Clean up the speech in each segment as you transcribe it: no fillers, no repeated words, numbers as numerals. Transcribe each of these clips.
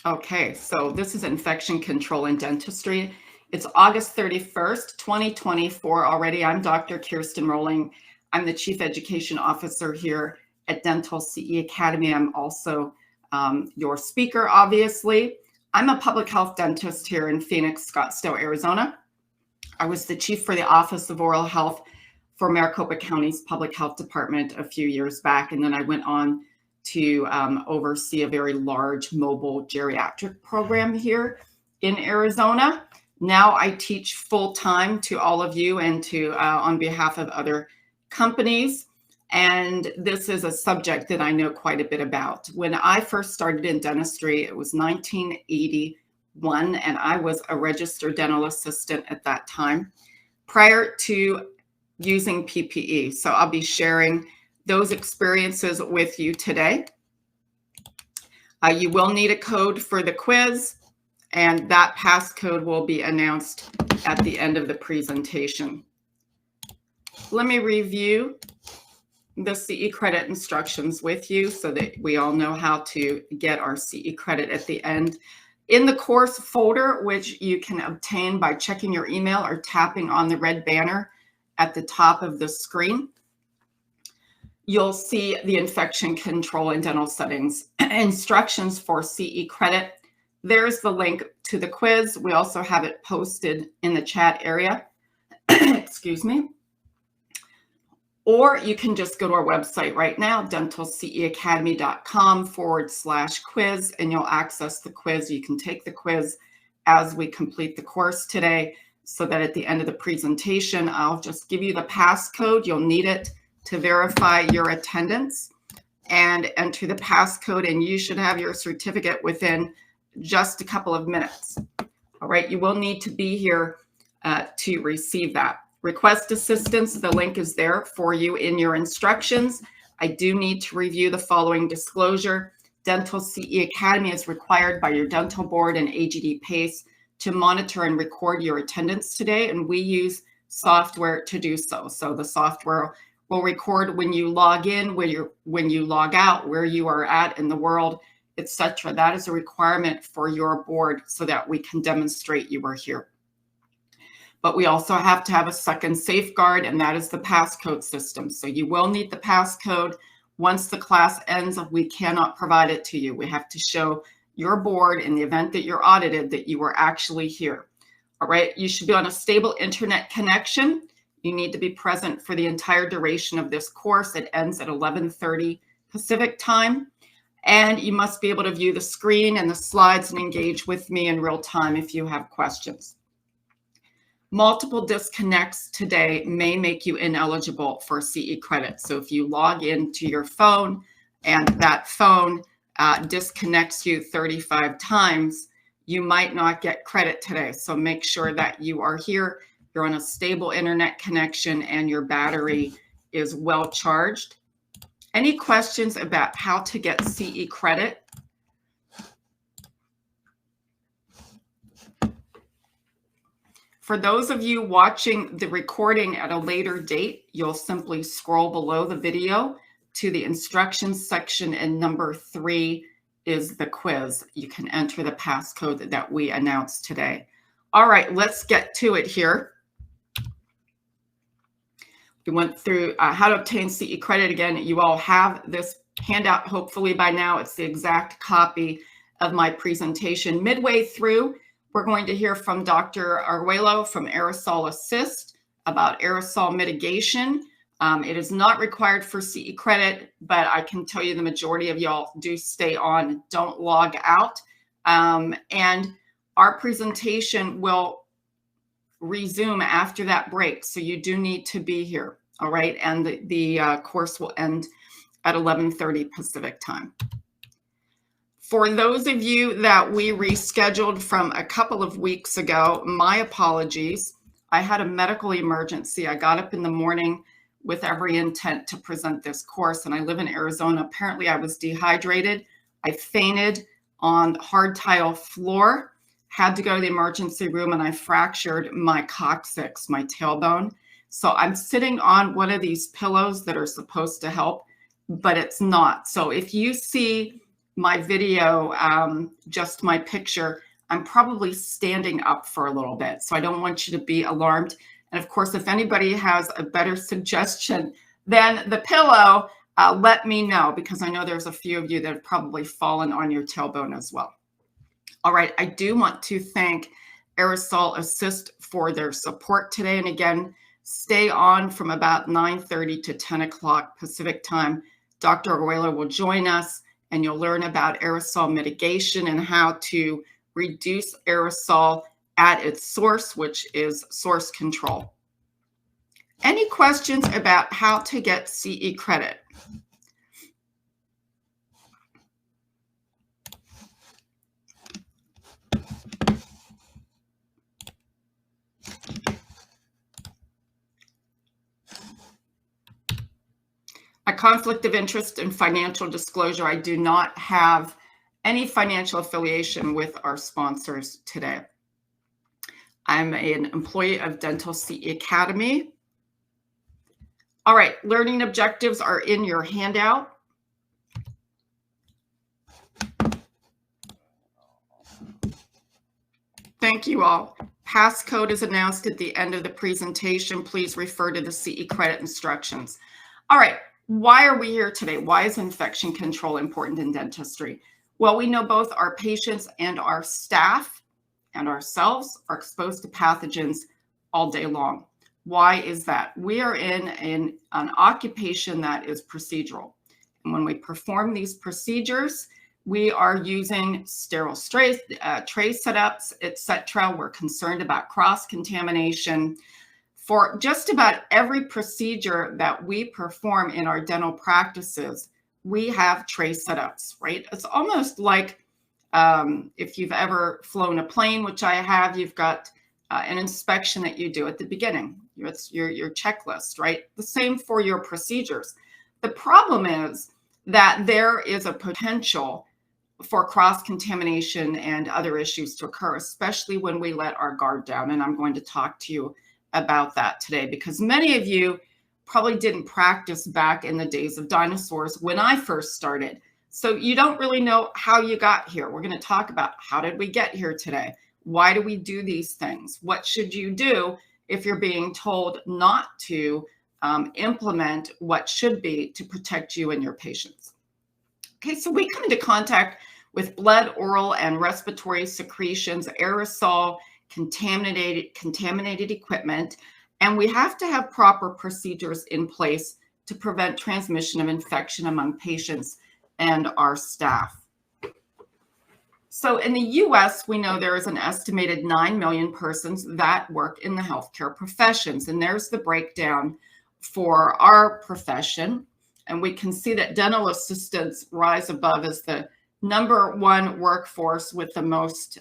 Okay, so this is infection control in dentistry. It's August 31st, 2024 already. I'm Dr. Kirsten Kroling. I'm the Chief Education Officer here at Dental CE Academy. I'm also your speaker, obviously. I'm a public health dentist here in Phoenix, Scottsdale, Arizona. I was the chief for the Office of Oral Health for Maricopa County's Public Health Department a few years back, and then I went on to oversee a very large mobile geriatric program here in Arizona. Now I teach full-time to all of you and to on behalf of other companies. And this is a subject that I know quite a bit about. When I first started in dentistry, it was 1981, and I was a registered dental assistant at that time prior to using PPE. So I'll be sharing those experiences with you today. You will need a code for the quiz, and that passcode will be announced at the end of the presentation. Let me review the CE credit instructions with you so that we all know how to get our CE credit at the end. In the course folder, which you can obtain by checking your email or tapping on the red banner at the top of the screen, you'll see the infection control in dental settings instructions for CE credit. There's the link to the quiz. We also have it posted in the chat area. Excuse me. Or you can just go to our website right now, dentalceacademy.com/quiz, and you'll access the quiz. You can take the quiz as we complete the course today, so that at the end of the presentation, I'll just give you the passcode. You'll need it to verify your attendance and enter the passcode, and you should have your certificate within just a couple of minutes. All right, you will need to be here to receive that. Request assistance, the link is there for you in your instructions. I do need to review the following disclosure. Dental CE Academy is required by your dental board and AGD PACE to monitor and record your attendance today, and we use software to do so. So the software will record when you log in, when you log out, where you are at in the world, etc. That is a requirement for your board so that we can demonstrate you are here. But we also have to have a second safeguard, and that is the passcode system. So you will need the passcode. Once the class ends, we cannot provide it to you. We have to show your board in the event that you're audited that you were actually here. All right, you should be on a stable internet connection. You need to be present for the entire duration of this course. It ends at 11:30 Pacific time. And you must be able to view the screen and the slides and engage with me in real time if you have questions. Multiple disconnects today may make you ineligible for CE credit. So if you log into your phone and that phone disconnects you 35 times, you might not get credit today. So make sure that you are here, you're on a stable internet connection, and your battery is well charged. Any questions about how to get CE credit? For those of you watching the recording at a later date, you'll simply scroll below the video to the instructions section, and number 3 is the quiz. You can enter the passcode that we announced today. All right, let's get to it here. We went through how to obtain CE credit. Again, you all have this handout hopefully by now. It's the exact copy of my presentation. Midway through, we're going to hear from Dr. Arguello from Aerosol Assist about aerosol mitigation. It is not required for CE credit, but I can tell you the majority of y'all do stay on, don't log out. And our presentation will resume after that break. So you do need to be here. All right. And the course will end at 11:30 Pacific time. For those of you that we rescheduled from a couple of weeks ago, my apologies. I had a medical emergency. I got up in the morning with every intent to present this course, and I live in Arizona. Apparently I was dehydrated. I fainted on hard tile floor, had to go to the emergency room, and I fractured my coccyx, my tailbone. So I'm sitting on one of these pillows that are supposed to help, but it's not. So if you see my video, just my picture, I'm probably standing up for a little bit. So I don't want you to be alarmed. And of course, if anybody has a better suggestion than the pillow, let me know, because I know there's a few of you that have probably fallen on your tailbone as well. All right, I do want to thank Aerosol Assist for their support today. And again, stay on from about 9:30 to 10 o'clock Pacific time. Dr. Euler will join us, and you'll learn about aerosol mitigation and how to reduce aerosol at its source, which is source control. Any questions about how to get CE credit? A conflict of interest and financial disclosure. I do not have any financial affiliation with our sponsors today. I'm an employee of Dental CE Academy. All right, learning objectives are in your handout. Thank you all. Passcode is announced at the end of the presentation. Please refer to the CE credit instructions. All right, why are we here today? Why is infection control important in dentistry? Well, we know both our patients and our staff and ourselves are exposed to pathogens all day long. Why is that? We are in an occupation that is procedural. And when we perform these procedures, we are using sterile tray setups, etc. We're concerned about cross-contamination. For just about every procedure that we perform in our dental practices, we have tray setups, right? It's almost like if you've ever flown a plane, which I have, you've got an inspection that you do at the beginning. It's your checklist, right? The same for your procedures. The problem is that there is a potential for cross-contamination and other issues to occur, especially when we let our guard down. And I'm going to talk to you about that today, because many of you probably didn't practice back in the days of dinosaurs when I first started. So you don't really know how you got here. We're going to talk about how did we get here today? Why do we do these things? What should you do if you're being told not to implement what should be to protect you and your patients? Okay, so we come into contact with blood, oral, and respiratory secretions, aerosol, contaminated equipment, and we have to have proper procedures in place to prevent transmission of infection among patients and our staff. So in the US, we know there is an estimated 9 million persons that work in the healthcare professions, and there's the breakdown for our profession. And we can see that dental assistants rise above as the #1 workforce with the most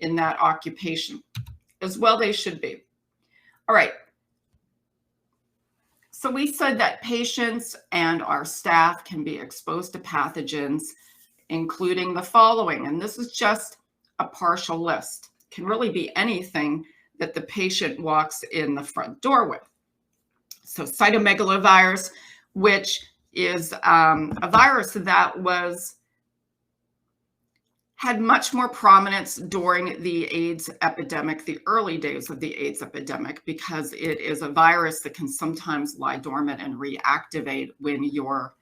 in that occupation. As well, they should be. All right. So we said that patients and our staff can be exposed to pathogens, including the following. And this is just a partial list. It can really be anything that the patient walks in the front door with. So cytomegalovirus, which is a virus that had much more prominence during the AIDS epidemic, the early days of the AIDS epidemic, because it is a virus that can sometimes lie dormant and reactivate when your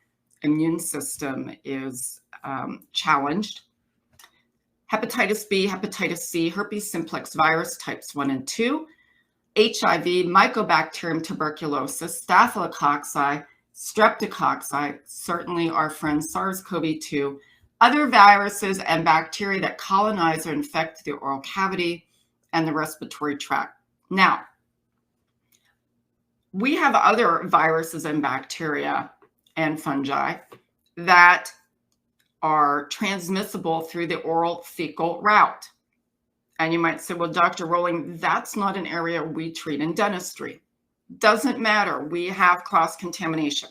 immune system is challenged. Hepatitis B, hepatitis C, herpes simplex virus types 1 and 2, HIV, Mycobacterium tuberculosis, Staphylococci, Streptococci, certainly our friend SARS-CoV-2, other viruses and bacteria that colonize or infect the oral cavity and the respiratory tract. Now, we have other viruses and bacteria and fungi that are transmissible through the oral fecal route. And you might say, well, Dr. Rowling, that's not an area we treat in dentistry. Doesn't matter. We have cross-contamination.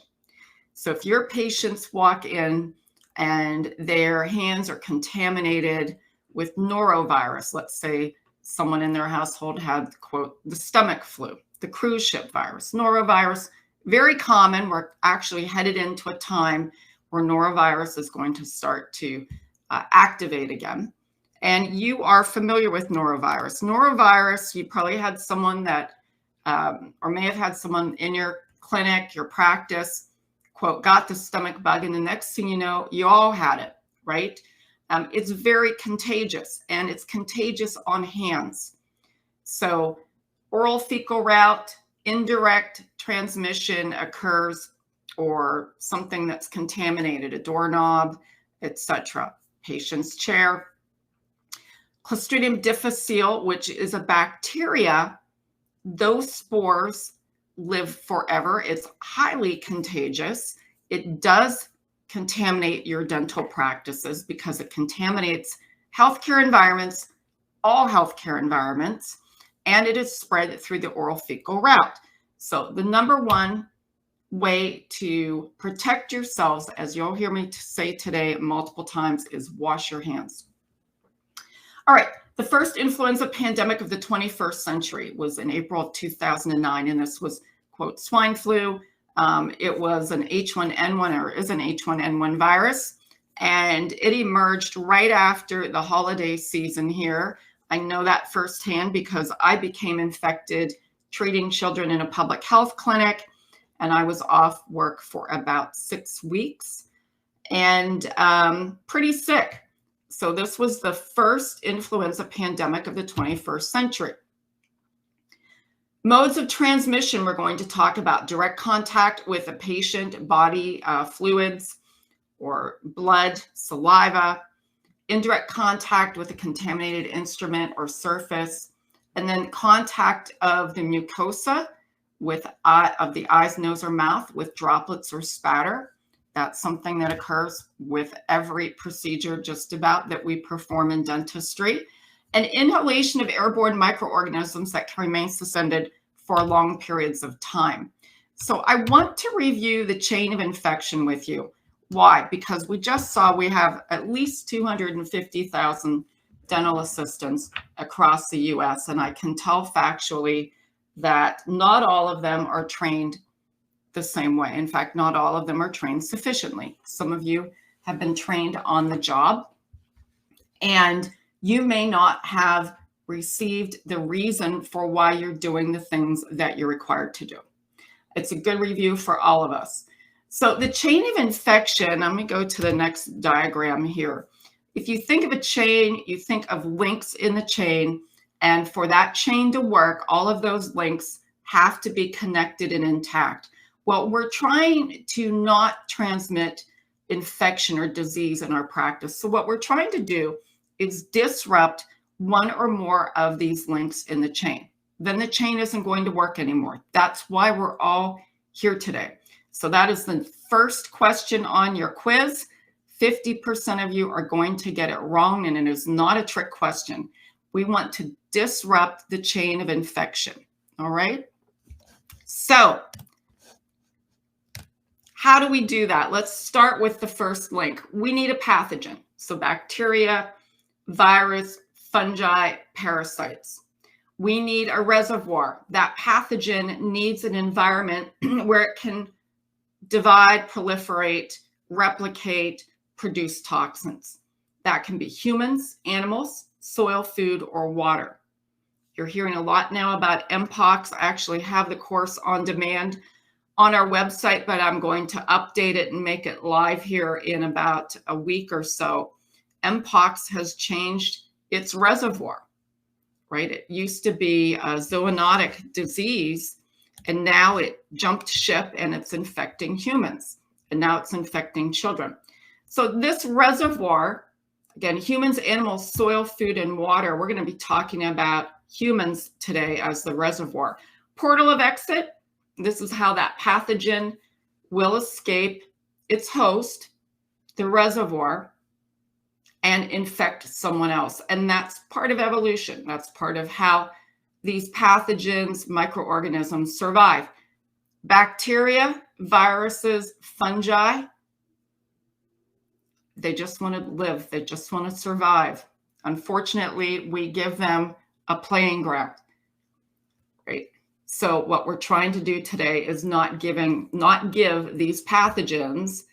So if your patients walk in and their hands are contaminated with norovirus, let's say someone in their household had, quote, the stomach flu, the cruise ship virus, norovirus, very common. We're actually headed into a time where norovirus is going to start to activate again. And you are familiar with norovirus. Norovirus, you probably had someone that, or may have had someone in your clinic, your practice, quote, got the stomach bug, and the next thing you know, you all had it, right? It's very contagious, and it's contagious on hands. So oral fecal route, indirect transmission occurs, or something that's contaminated, a doorknob, etc. Patient's chair. Clostridium difficile, which is a bacteria, those spores live forever. It's highly contagious. It does contaminate your dental practices because it contaminates healthcare environments, all healthcare environments, and it is spread through the oral fecal route. So the number one way to protect yourselves, as you'll hear me say today multiple times, is wash your hands. All right, the first influenza pandemic of the 21st century was in April of 2009, and this was, quote, swine flu. It was an H1N1, or is an H1N1 virus, and it emerged right after the holiday season here. I know that firsthand because I became infected treating children in a public health clinic, and I was off work for about 6 weeks and pretty sick. So this was the first influenza pandemic of the 21st century. Modes of transmission, we're going to talk about direct contact with a patient, body fluids or blood, saliva, indirect contact with a contaminated instrument or surface, and then contact of the mucosa with of the eyes, nose, or mouth with droplets or spatter. That's something that occurs with every procedure just about that we perform in dentistry. And inhalation of airborne microorganisms that can remain suspended for long periods of time. So I want to review the chain of infection with you. Why? Because we just saw we have at least 250,000 dental assistants across the US, and I can tell factually that not all of them are trained the same way. In fact, not all of them are trained sufficiently. Some of you have been trained on the job, and you may not have received the reason for why you're doing the things that you're required to do. It's a good review for all of us. So the chain of infection, let me go to the next diagram here. If you think of a chain, you think of links in the chain, and for that chain to work, all of those links have to be connected and intact. Well, we're trying to not transmit infection or disease in our practice. So what we're trying to do is disrupt one or more of these links in the chain. Then the chain isn't going to work anymore. That's why we're all here today. So that is the first question on your quiz. 50% of you are going to get it wrong, and it is not a trick question. We want to disrupt the chain of infection. All right. So how do we do that? Let's start with the first link. We need a pathogen. So bacteria, virus, fungi, parasites. We need a reservoir. That pathogen needs an environment where it can divide, proliferate, replicate, produce toxins. That can be humans, animals, soil, food, or water. You're hearing a lot now about Mpox. I actually have the course on demand on our website, but I'm going to update it and make it live here in about a week or so. Mpox has changed its reservoir, right? It used to be a zoonotic disease, and now it jumped ship and it's infecting humans, and now it's infecting children. So this reservoir, again, humans, animals, soil, food, and water, we're going to be talking about humans today as the reservoir. Portal of exit, this is how that pathogen will escape its host, the reservoir, and infect someone else. And that's part of evolution. That's part of how these pathogens, microorganisms survive. Bacteria, viruses, fungi, they just want to live. They just want to survive. Unfortunately, we give them a playing ground, right? So what we're trying to do today is not give these pathogens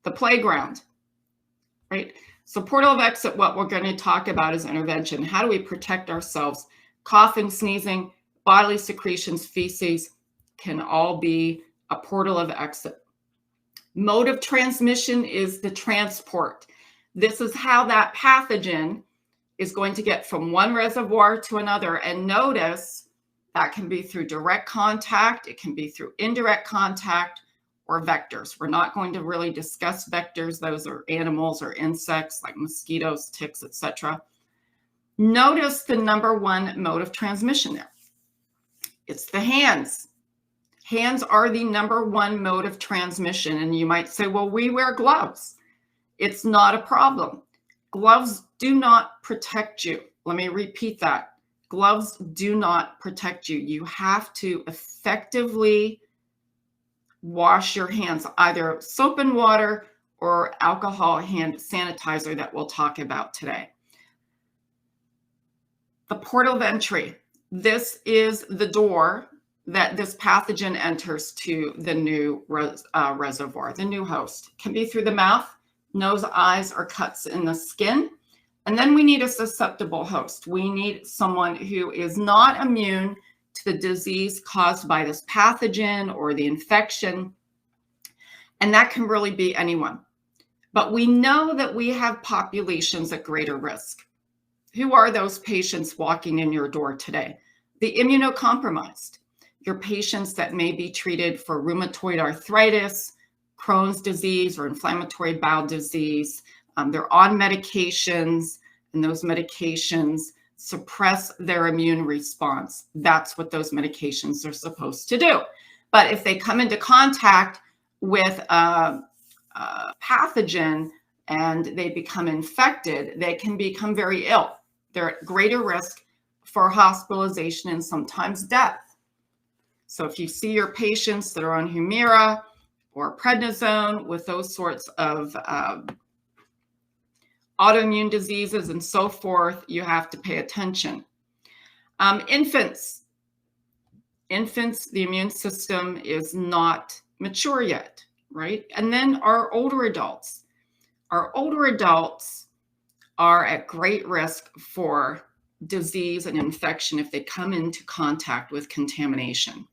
the playground, right? So portal of exit, what we're going to talk about is intervention. How do we protect ourselves? Coughing, sneezing, bodily secretions, feces can all be a portal of exit. Mode of transmission is the transport. This is how that pathogen is going to get from one reservoir to another. And notice that can be through direct contact, it can be through indirect contact, or vectors. We're not going to really discuss vectors. Those are animals or insects like mosquitoes, ticks, etc. Notice the number one mode of transmission there. It's the hands. Hands are the number one mode of transmission. And you might say, well, we wear gloves. It's not a problem. Gloves do not protect you. Let me repeat that. Gloves do not protect you. You have to effectively wash your hands, either soap and water or alcohol hand sanitizer that we'll talk about today. The portal of entry. This is the door that this pathogen enters to the new reservoir, the new host. It can be through the mouth, nose, eyes, or cuts in the skin. And then we need a susceptible host. We need someone who is not immune to the disease caused by this pathogen or the infection. And that can really be anyone. But we know that we have populations at greater risk. Who are those patients walking in your door today? The immunocompromised. Your patients that may be treated for rheumatoid arthritis, Crohn's disease, or inflammatory bowel disease. They're on medications, and those medications suppress their immune response. That's what those medications are supposed to do. But if they come into contact with a pathogen and they become infected, they can become very ill. They're at greater risk for hospitalization and sometimes death. So if you see your patients that are on Humira or prednisone with those sorts of autoimmune diseases and so forth, you have to pay attention. Infants, the immune system is not mature yet, right? And then our older adults. Our older adults are at great risk for disease and infection if they come into contact with contamination.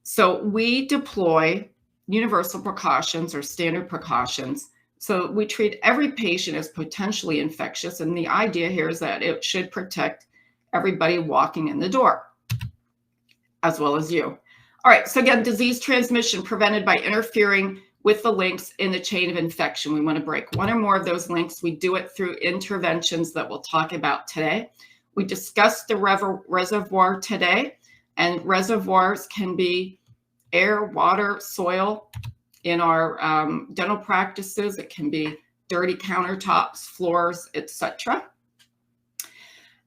So we deploy universal precautions or standard precautions. So we treat every patient as potentially infectious. And the idea here is that it should protect everybody walking in the door, as well as you. All right, so again, disease transmission prevented by interfering with the links in the chain of infection. We want to break one or more of those links. We do it through interventions that we'll talk about today. We discussed the reservoir today, and reservoirs can be air, water, soil. In our dental practices, it can be dirty countertops, floors, etc.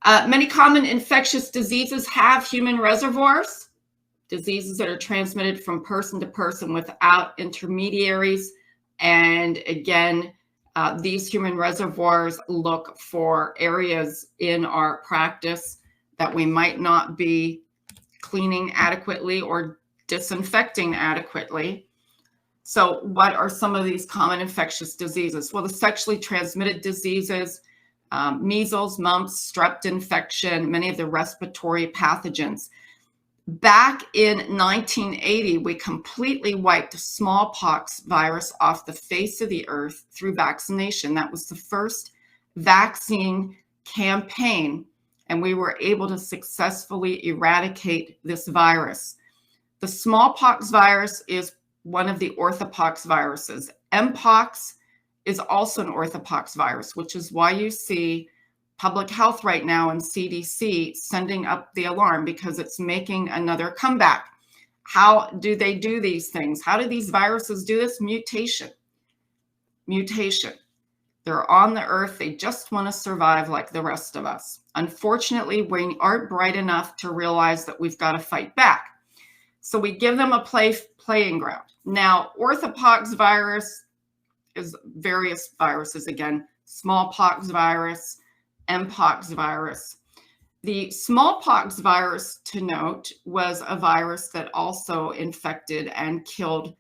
Many common infectious diseases have human reservoirs, diseases that are transmitted from person to person without intermediaries. And again, these human reservoirs look for areas in our practice that we might not be cleaning adequately or disinfecting adequately. So what are some of these common infectious diseases? Well, the sexually transmitted diseases, measles, mumps, strep infection, many of the respiratory pathogens. Back in 1980, we completely wiped smallpox virus off the face of the earth through vaccination. That was the first vaccine campaign, and we were able to successfully eradicate this virus. The smallpox virus is one of the orthopox viruses. Mpox is also an orthopox virus, which is why you see public health right now and CDC sending up the alarm, because it's making another comeback. How do they do these things? How do these viruses do this? Mutation. They're on the earth. They just want to survive like the rest of us. Unfortunately, we aren't bright enough to realize that we've got to fight back. So we give them a playing ground. Now, orthopox virus is various viruses again. Smallpox virus, Mpox virus. The smallpox virus, to note, was a virus that also infected and killed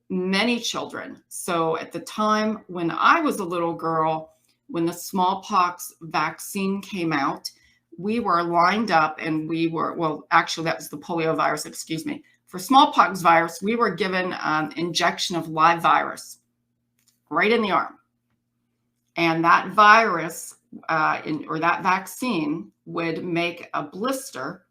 many children. So at the time when I was a little girl, when the smallpox vaccine came out, we were lined up and we were, well, actually that was the polio virus, excuse me. For smallpox virus, we were given an injection of live virus right in the arm. And that virus or that vaccine would make a blister,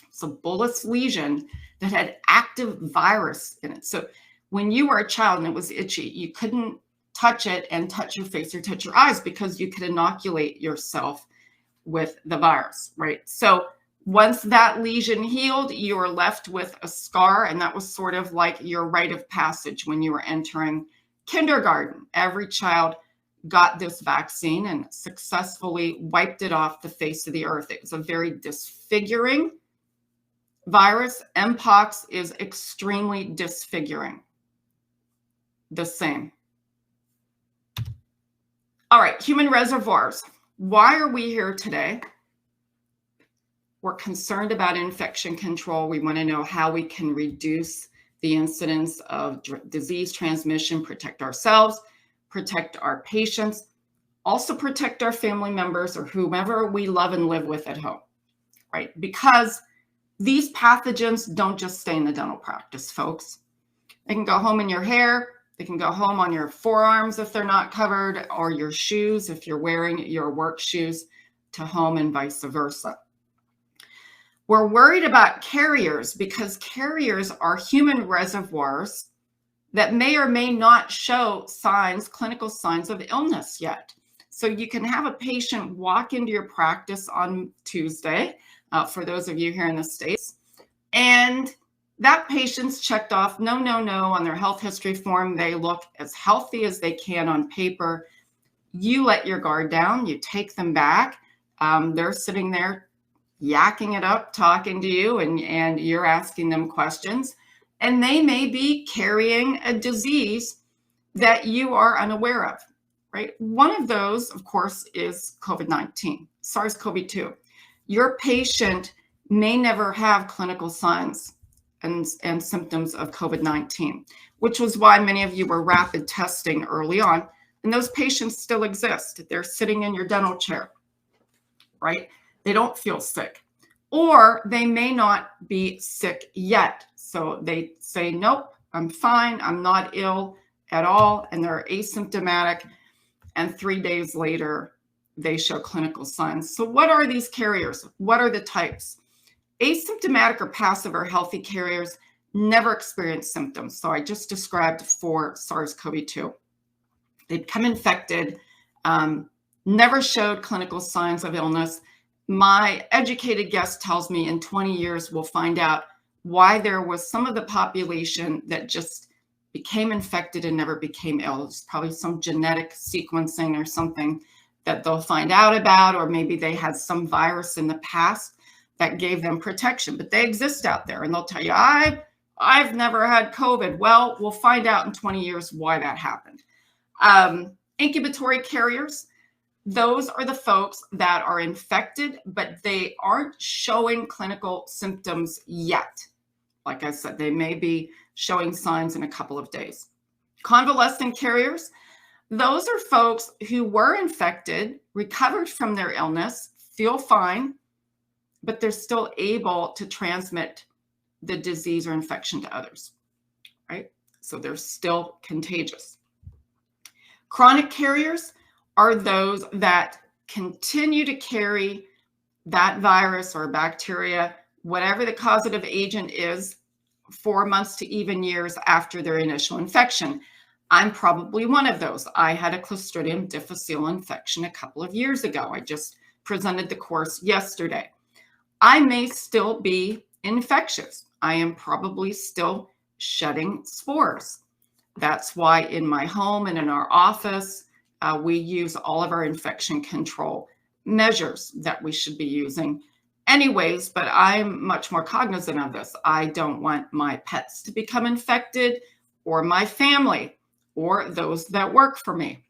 it's a bullous lesion that had active virus in it. So when you were a child and it was itchy, you couldn't touch it and touch your face or touch your eyes because you could inoculate yourself with the virus, right? So once that lesion healed, you were left with a scar, and that was sort of like your rite of passage when you were entering kindergarten. Every child got this vaccine and successfully wiped it off the face of the earth. It was a very disfiguring virus. Mpox is extremely disfiguring. The same. All right, human reservoirs. Why are we here today? We're concerned about infection control. We want to know how we can reduce the incidence of disease transmission, protect ourselves, protect our patients, also protect our family members or whomever we love and live with at home, right? Because these pathogens don't just stay in the dental practice, folks. They can go home in your hair. They can go home on your forearms if they're not covered, or your shoes if you're wearing your work shoes to home, and vice versa. We're worried about carriers because carriers are human reservoirs that may or may not show signs, clinical signs of illness yet. So you can have a patient walk into your practice on Tuesday, for those of you here in the States, and that patient's checked off no on their health history form. They look as healthy as they can on paper. You let your guard down, you take them back. They're sitting there yakking it up, talking to you, and you're asking them questions. And they may be carrying a disease that you are unaware of, right? One of those, of course, is COVID-19, SARS-CoV-2. Your patient may never have clinical signs and symptoms of COVID-19, which was why many of you were rapid testing early on. And those patients still exist. They're sitting in your dental chair, right? They don't feel sick, or they may not be sick yet. So they say, nope, I'm fine. I'm not ill at all. And they're asymptomatic. And 3 days later, they show clinical signs. So what are these carriers? What are the types? Asymptomatic or passive or healthy carriers never experience symptoms. So I just described for SARS-CoV-2. They become infected, never showed clinical signs of illness. My educated guess tells me in 20 years, we'll find out why there was some of the population that just became infected and never became ill. It's probably some genetic sequencing or something that they'll find out about, or maybe they had some virus in the past that gave them protection, but they exist out there, and they'll tell you, I've never had COVID. Well, we'll find out in 20 years why that happened. Incubatory carriers, those are the folks that are infected, but they aren't showing clinical symptoms yet. Like I said, they may be showing signs in a couple of days. Convalescent carriers, those are folks who were infected, recovered from their illness, feel fine, but they're still able to transmit the disease or infection to others, right? So they're still contagious. Chronic carriers are those that continue to carry that virus or bacteria, whatever the causative agent is, 4 months to even years after their initial infection. I'm probably one of those. I had a Clostridium difficile infection a couple of years ago. I just presented the course yesterday. I may still be infectious. I am probably still shedding spores. That's why in my home and in our office, we use all of our infection control measures that we should be using anyways, but I'm much more cognizant of this. I don't want my pets to become infected, or my family, or those that work for me.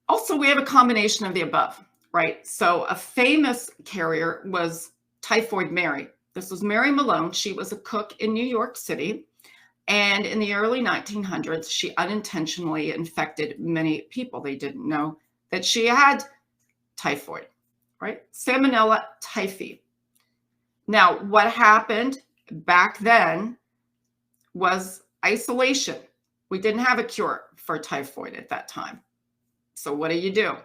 Also, we have a combination of the above, right? So a famous carrier was Typhoid Mary. This was Mary Malone. She was a cook in New York City. And in the early 1900s, she unintentionally infected many people. They didn't know that she had typhoid, right? Salmonella typhi. Now, what happened back then was isolation. We didn't have a cure for typhoid at that time. So what do?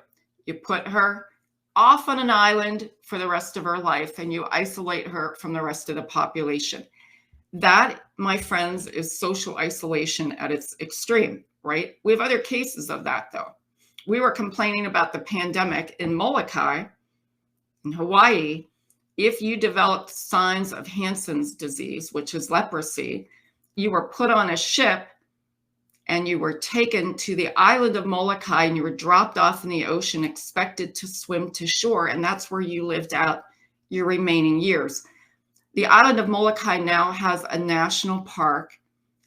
You put her off on an island for the rest of her life and you isolate her from the rest of the population. That, my friends, is social isolation at its extreme, right? We have other cases of that, though. We were complaining about the pandemic in Molokai, in Hawaii. If you developed signs of Hansen's disease, which is leprosy, you were put on a ship and you were taken to the island of Molokai and you were dropped off in the ocean, expected to swim to shore. And that's where you lived out your remaining years. The island of Molokai now has a national park,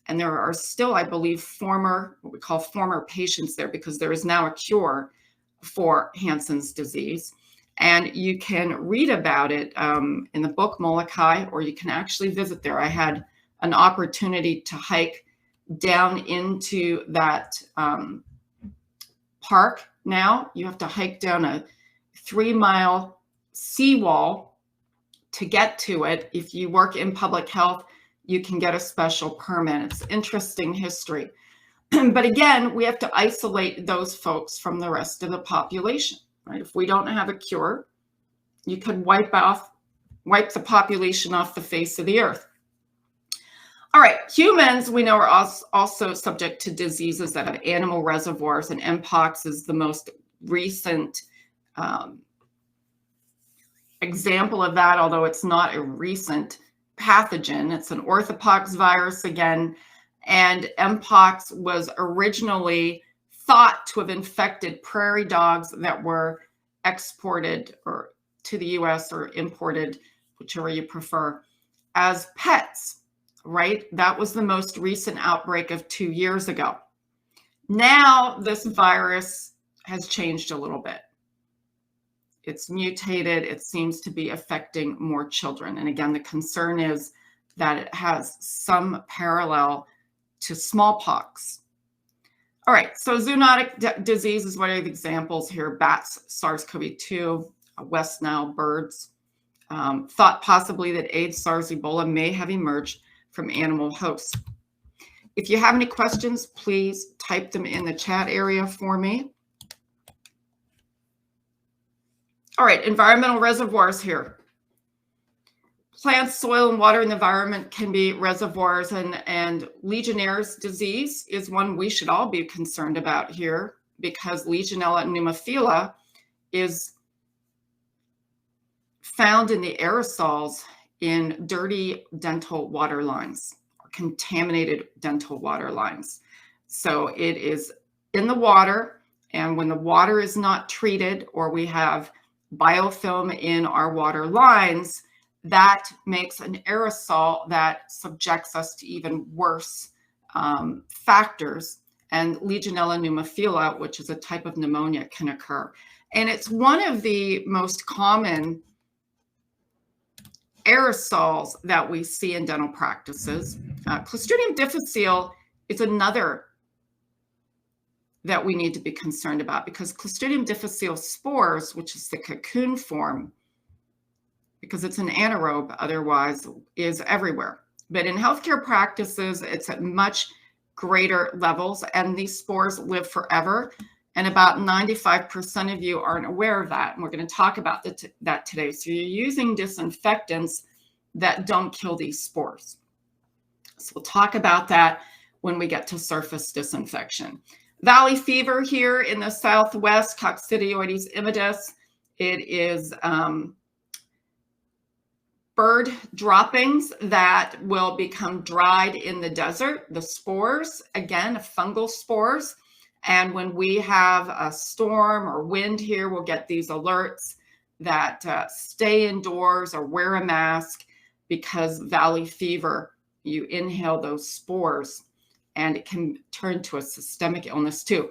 and there are still, I believe, what we call former patients there, because there is now a cure for Hansen's disease. And you can read about it in the book Molokai, or you can actually visit there. I had an opportunity to hike down into that park. Now you have to hike down a 3-mile seawall to get to it. If you work in public health, you can get a special permit. It's interesting history. But again, we have to isolate those folks from the rest of the population, right? If we don't have a cure, you could wipe the population off the face of the earth. All right, humans, we know, are also subject to diseases that have animal reservoirs, and Mpox is the most recent example of that, although it's not a recent pathogen. It's an orthopox virus again, and Mpox was originally thought to have infected prairie dogs that were exported or to the US or imported, whichever you prefer, as pets. Right? That was the most recent outbreak of 2 years ago. Now this virus has changed a little bit. It's mutated. It seems to be affecting more children. And again, the concern is that it has some parallel to smallpox. All right, so zoonotic diseases, what are the examples here? Bats, SARS-CoV-2, West Nile birds. Thought possibly that AIDS, SARS, Ebola may have emerged from animal hosts. If you have any questions, please type them in the chat area for me. All right, environmental reservoirs here. Plants, soil, and water in the environment can be reservoirs, and Legionnaire's disease is one we should all be concerned about here, because Legionella pneumophila is found in the aerosols in dirty dental water lines, or contaminated dental water lines. So it is in the water, and when the water is not treated, or we have biofilm in our water lines, that makes an aerosol that subjects us to even worse factors. And Legionella pneumophila, which is a type of pneumonia, can occur. And it's one of the most common aerosols that we see in dental practices. Clostridium difficile is another that we need to be concerned about, because Clostridium difficile spores, which is the cocoon form, because it's an anaerobe otherwise, is everywhere. But in healthcare practices, it's at much greater levels, and these spores live forever. And about 95% of you aren't aware of that. And we're going to talk about that today. So you're using disinfectants that don't kill these spores. So we'll talk about that when we get to surface disinfection. Valley fever here in the Southwest, Coccidioides immitis. It is bird droppings that will become dried in the desert. The spores, again, fungal spores. And when we have a storm or wind here, we'll get these alerts that stay indoors or wear a mask, because valley fever, you inhale those spores and it can turn to a systemic illness too.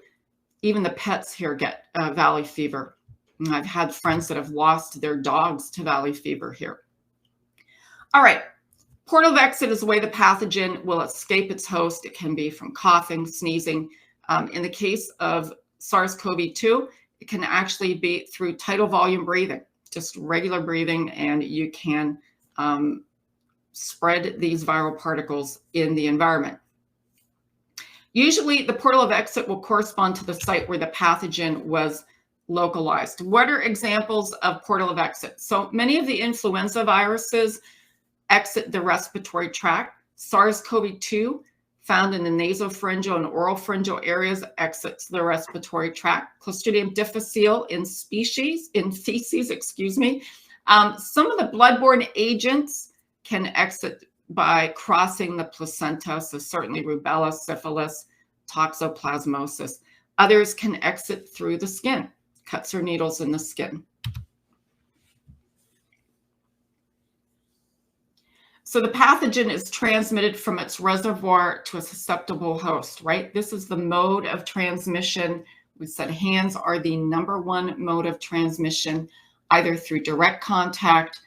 Even the pets here get valley fever. And I've had friends that have lost their dogs to valley fever here. All right, Portal of exit is the way the pathogen will escape its host. It can be from coughing, sneezing. In the case of SARS-CoV-2, it can actually be through tidal volume breathing, just regular breathing, and you can spread these viral particles in the environment. Usually, the portal of exit will correspond to the site where the pathogen was localized. What are examples of portal of exit? So many of the influenza viruses exit the respiratory tract. SARS-CoV-2, found in the nasopharyngeal and oropharyngeal areas, exits the respiratory tract. Clostridium difficile in feces, some of the bloodborne agents can exit by crossing the placenta, so certainly rubella, syphilis, toxoplasmosis. Others can exit through the skin, cuts or needles in the skin. So the pathogen is transmitted from its reservoir to a susceptible host, right? This is the mode of transmission. We said hands are the #1 mode of transmission, either through direct contact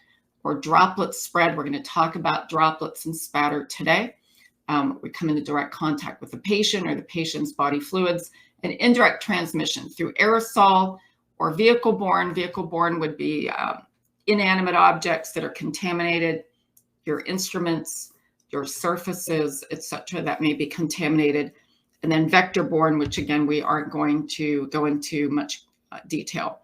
or droplet spread. We're going to talk about droplets and spatter today. We come into direct contact with the patient or the patient's body fluids, and indirect transmission through aerosol or vehicle-borne. Vehicle-borne would be inanimate objects that are contaminated, your instruments, your surfaces, etc., that may be contaminated. And then vector-borne, which again, we aren't going to go into much detail.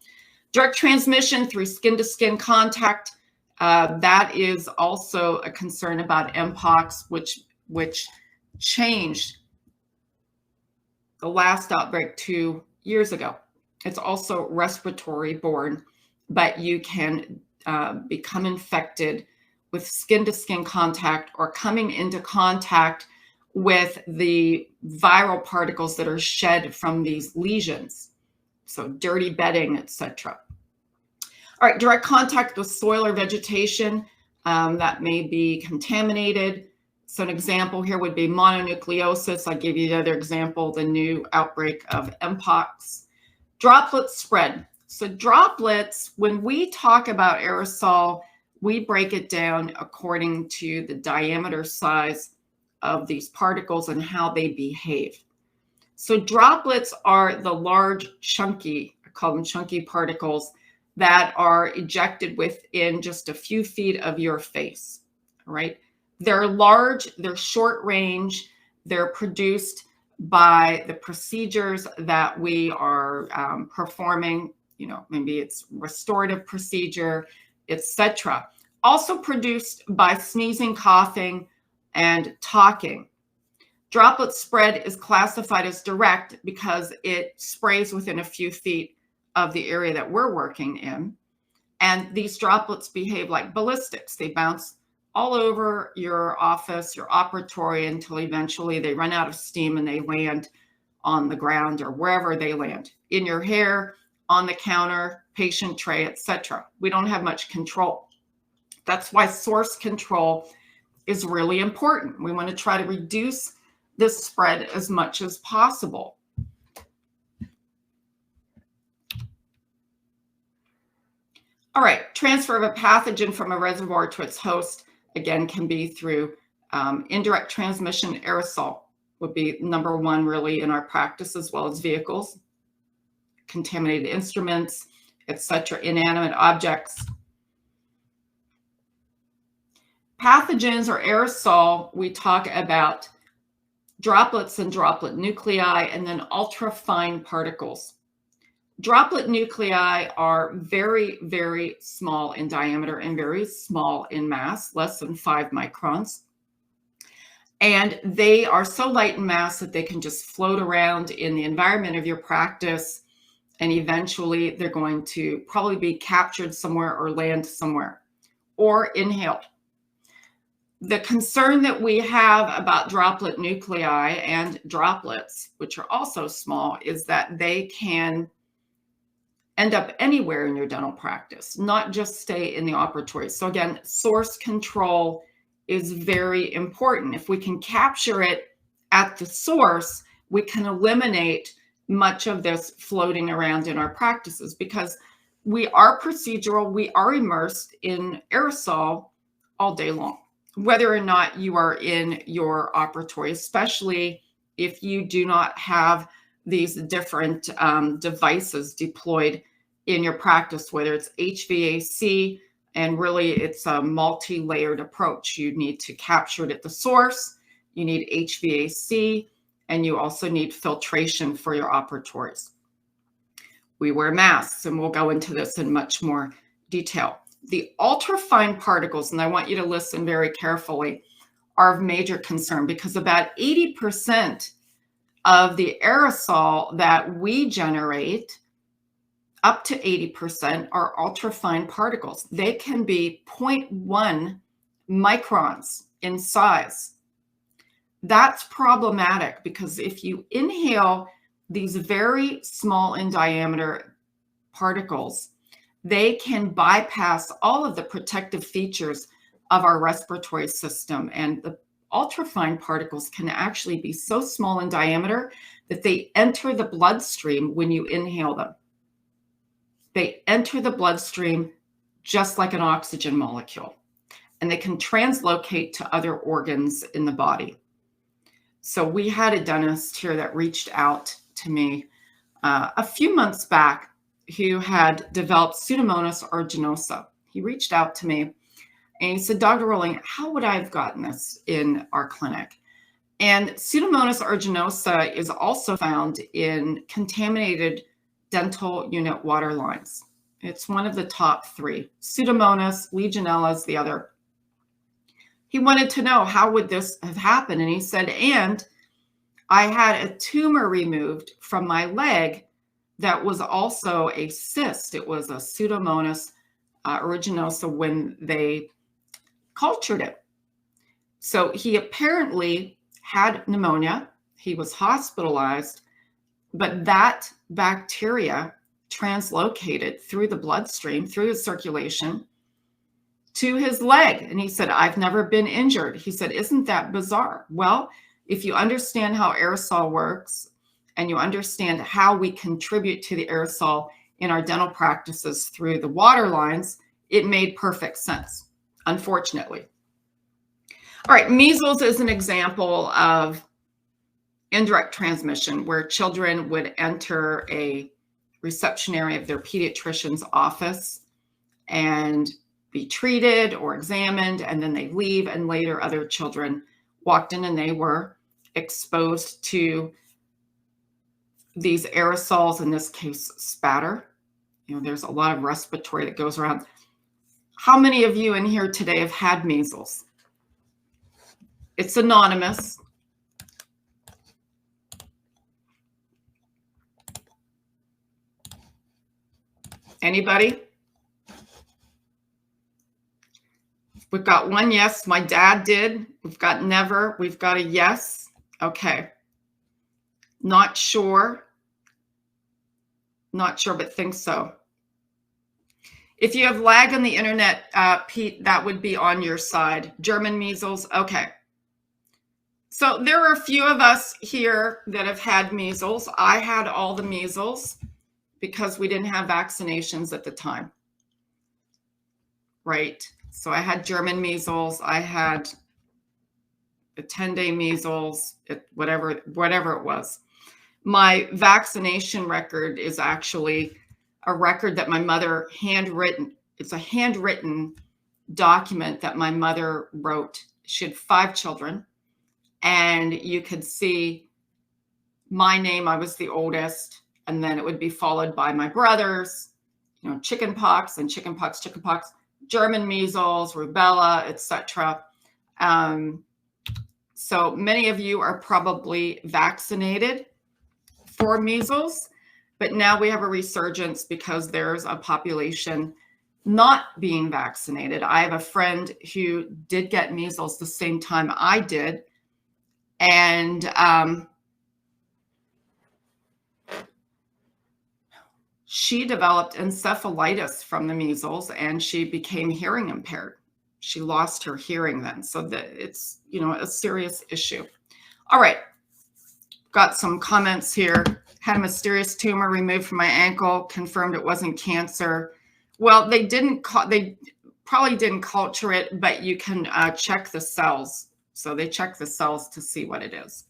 Direct transmission through skin-to-skin contact. That is also a concern about Mpox, which changed the last outbreak 2 years ago. It's also respiratory borne, but you can become infected with skin-to-skin contact or coming into contact with the viral particles that are shed from these lesions. So dirty bedding, etc. All right, direct contact with soil or vegetation that may be contaminated. So an example here would be mononucleosis. I gave you the other example, the new outbreak of Mpox. Droplet spread. So droplets, when we talk about aerosol, we break it down according to the diameter size of these particles and how they behave. So droplets are the large, chunky, I call them chunky particles, that are ejected within just a few feet of your face, right? They're large, they're short range, they're produced by the procedures that we are performing, maybe it's restorative procedure, etc. Also produced by sneezing, coughing, and talking. Droplet spread is classified as direct because it sprays within a few feet of the area that we're working in. And these droplets behave like ballistics. They bounce all over your office, your operatory, until eventually they run out of steam and they land on the ground or wherever they land, in your hair, on the counter, patient tray, etc. We don't have much control. That's why source control is really important. We want to try to reduce this spread as much as possible. All right, transfer of a pathogen from a reservoir to its host, again, can be through indirect transmission. Aerosol would be #1 really in our practice, as well as vehicles, contaminated instruments, etc., inanimate objects. Pathogens or aerosol, we talk about droplets and droplet nuclei, and then ultrafine particles. Droplet nuclei are very, very small in diameter and very small in mass, less than 5 microns. And they are so light in mass that they can just float around in the environment of your practice, and eventually they're going to probably be captured somewhere or land somewhere or inhaled. The concern that we have about droplet nuclei and droplets, which are also small, is that they can end up anywhere in your dental practice, not just stay in the operatory. So again, source control is very important. If we can capture it at the source, we can eliminate much of this floating around in our practices, because we are procedural, we are immersed in aerosol all day long. whether or not you are in your operatory, especially if you do not have these different devices deployed in your practice, whether it's HVAC, and really it's a multi-layered approach. You need to capture it at the source, you need HVAC, and you also need filtration for your operatories. We wear masks, and we'll go into this in much more detail. The ultrafine particles, and I want you to listen very carefully, are of major concern because about 80% of the aerosol that we generate, up to 80%, are ultrafine particles. They can be 0.1 microns in size. That's problematic because if you inhale these very small in diameter particles, they can bypass all of the protective features of our respiratory system. And the ultrafine particles can actually be so small in diameter that they enter the bloodstream when you inhale them. They enter the bloodstream just like an oxygen molecule, and they can translocate to other organs in the body. So we had a dentist here that reached out to me a few months back who had developed Pseudomonas aeruginosa. He reached out to me and he said, Dr. Kroling, how would I have gotten this in our clinic? And Pseudomonas aeruginosa is also found in contaminated dental unit water lines. It's one of the top three. Pseudomonas, Legionella is the other. He wanted to know, how would this have happened? And he said, and I had a tumor removed from my leg that was also a cyst. It was a Pseudomonas aeruginosa when they cultured it. So he apparently had pneumonia. He was hospitalized, but that bacteria translocated through the bloodstream, through his circulation, to his leg. And he said, I've never been injured. He said, isn't that bizarre? Well, if you understand how aerosol works and you understand how we contribute to the aerosol in our dental practices through the water lines, it made perfect sense, unfortunately. All right, measles is an example of indirect transmission where children would enter a reception area of their pediatrician's office and be treated or examined, and then they leave, and later other children walked in and they were exposed to these aerosols, in this case, spatter. You know, there's a lot of respiratory that goes around. How many of you in here today have had measles? It's anonymous. Anybody? We've got one yes. My dad did. We've got never. We've got a yes. Okay. Not sure. Not sure, but think so. If you have lag on the internet, Pete, that would be on your side. German measles. Okay. So there are a few of us here that have had measles. I had all the measles because we didn't have vaccinations at the time. Right. So I had German measles. I had the 10-day measles, whatever it was. My vaccination record is actually a record that my mother handwritten. It's a handwritten document that my mother wrote. She had 5 children, and you could see my name. I was the oldest, and then it would be followed by my brothers, you know, chickenpox, German measles, rubella, etc. So many of you are probably vaccinated for measles, but now we have a resurgence because there's a population not being vaccinated. I have a friend who did get measles the same time I did, and she developed encephalitis from the measles, and she became hearing impaired. She lost her hearing then. So it's, you know, a serious issue. All right. Got some comments here. Had a mysterious tumor removed from my ankle, confirmed it wasn't cancer. Well, they probably didn't culture it, but you can check the cells. So they check the cells to see what it is.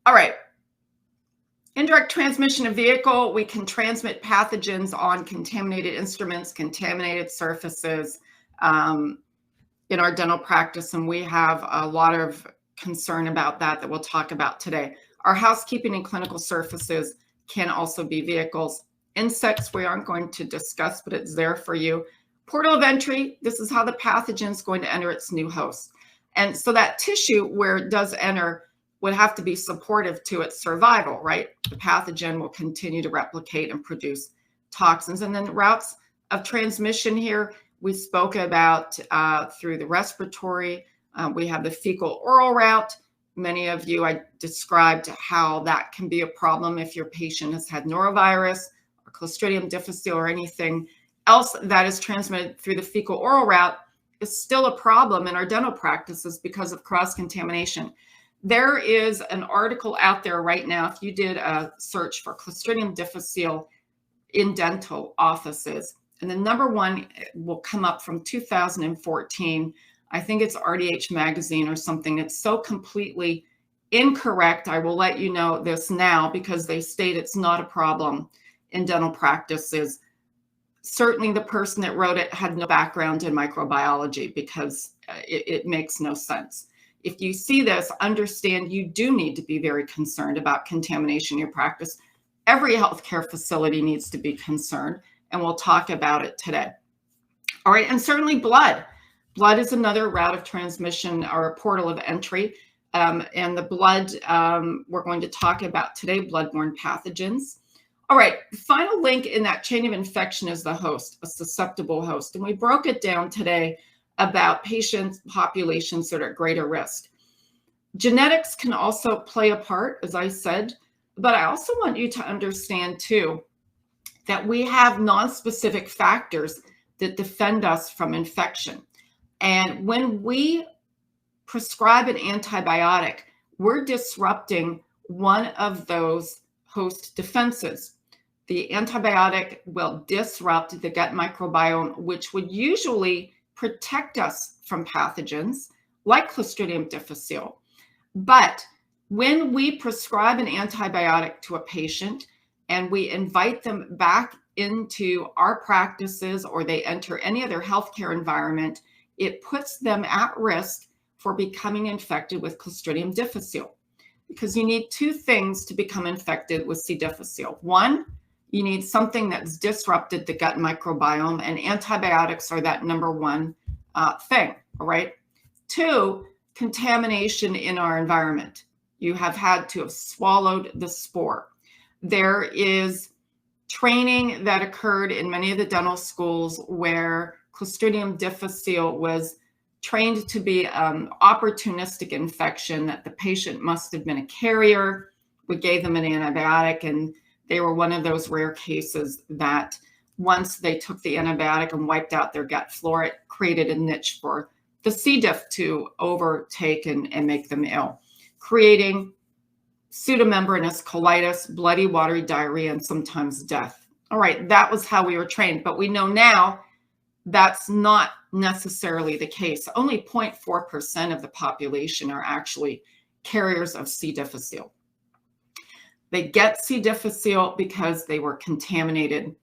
All right. Indirect transmission of vehicle, we can transmit pathogens on contaminated instruments, contaminated surfaces in our dental practice, and we have a lot of concern about that we'll talk about today. Our housekeeping and clinical surfaces can also be vehicles. Insects we aren't going to discuss, but it's there for you. Portal of entry, this is how the pathogen is going to enter its new host. And so that tissue where it does enter would have to be supportive to its survival, right? The pathogen will continue to replicate and produce toxins. And then the routes of transmission here, we spoke about through the respiratory. We have the fecal oral route. Many of you, I described how that can be a problem if your patient has had norovirus or Clostridium difficile or anything else that is transmitted through the fecal oral route is still a problem in our dental practices because of cross-contamination. There is an article out there right now, if you did a search for Clostridium difficile in dental offices, and the number one will come up from 2014. I think it's RDH Magazine or something. It's so completely incorrect. I will let you know this now because they state it's not a problem in dental practices. Certainly the person that wrote it had no background in microbiology because it makes no sense. If you see this, understand you do need to be very concerned about contamination in your practice. Every healthcare facility needs to be concerned, and we'll talk about it today. All right, and certainly blood. Blood is another route of transmission or a portal of entry. And the blood we're going to talk about today, bloodborne pathogens. All right, the final link in that chain of infection is the host, a susceptible host. And we broke it down today about patient populations that are at greater risk. Genetics can also play a part, as I said, but I also want you to understand too that we have non-specific factors that defend us from infection. And when we prescribe an antibiotic, we're disrupting one of those host defenses. The antibiotic will disrupt the gut microbiome, which would usually protect us from pathogens like Clostridium difficile. But when we prescribe an antibiotic to a patient and we invite them back into our practices or they enter any other healthcare environment, it puts them at risk for becoming infected with Clostridium difficile. Because you need two things to become infected with C. difficile. One, you need something that's disrupted the gut microbiome, and antibiotics are that number one thing, all right? Two, contamination in our environment. You have had to have swallowed the spore. There is training that occurred in many of the dental schools where Clostridium difficile was trained to be an opportunistic infection that the patient must have been a carrier. We gave them an antibiotic, and they were one of those rare cases that once they took the antibiotic and wiped out their gut flora, it created a niche for the C. diff to overtake and make them ill, creating pseudomembranous colitis, bloody, watery diarrhea, and sometimes death. All right, that was how we were trained, but we know now that's not necessarily the case. Only 0.4% of the population are actually carriers of C. difficile. They get C. difficile because they were contaminated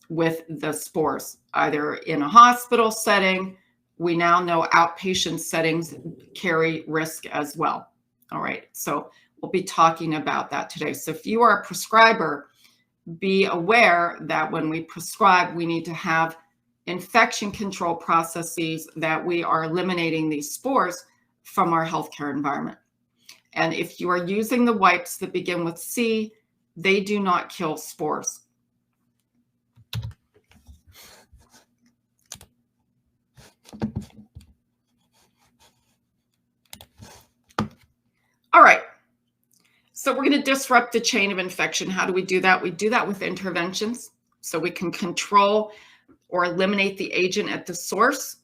with the spores, either in a hospital setting. We now know outpatient settings carry risk as well. All right, so we'll be talking about that today. So if you are a prescriber, be aware that when we prescribe, we need to have infection control processes that we are eliminating these spores from our healthcare environment. And if you are using the wipes that begin with C, they do not kill spores. All right. So we're going to disrupt the chain of infection. How do we do that? We do that with interventions. So we can control or eliminate the agent at the source.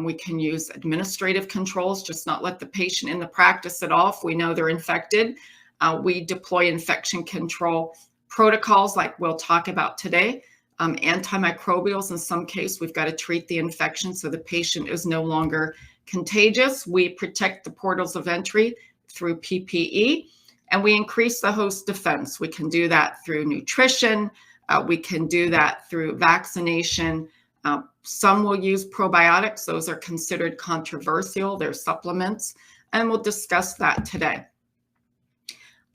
We can use administrative controls, just not let the patient in the practice at all if we know they're infected. We deploy infection control protocols like we'll talk about today. Antimicrobials, in some case, we've got to treat the infection so the patient is no longer contagious. We protect the portals of entry through PPE, and we increase the host defense. We can do that through nutrition. We can do that through vaccination. Some will use probiotics. Those are considered controversial. They're supplements, and we'll discuss that today.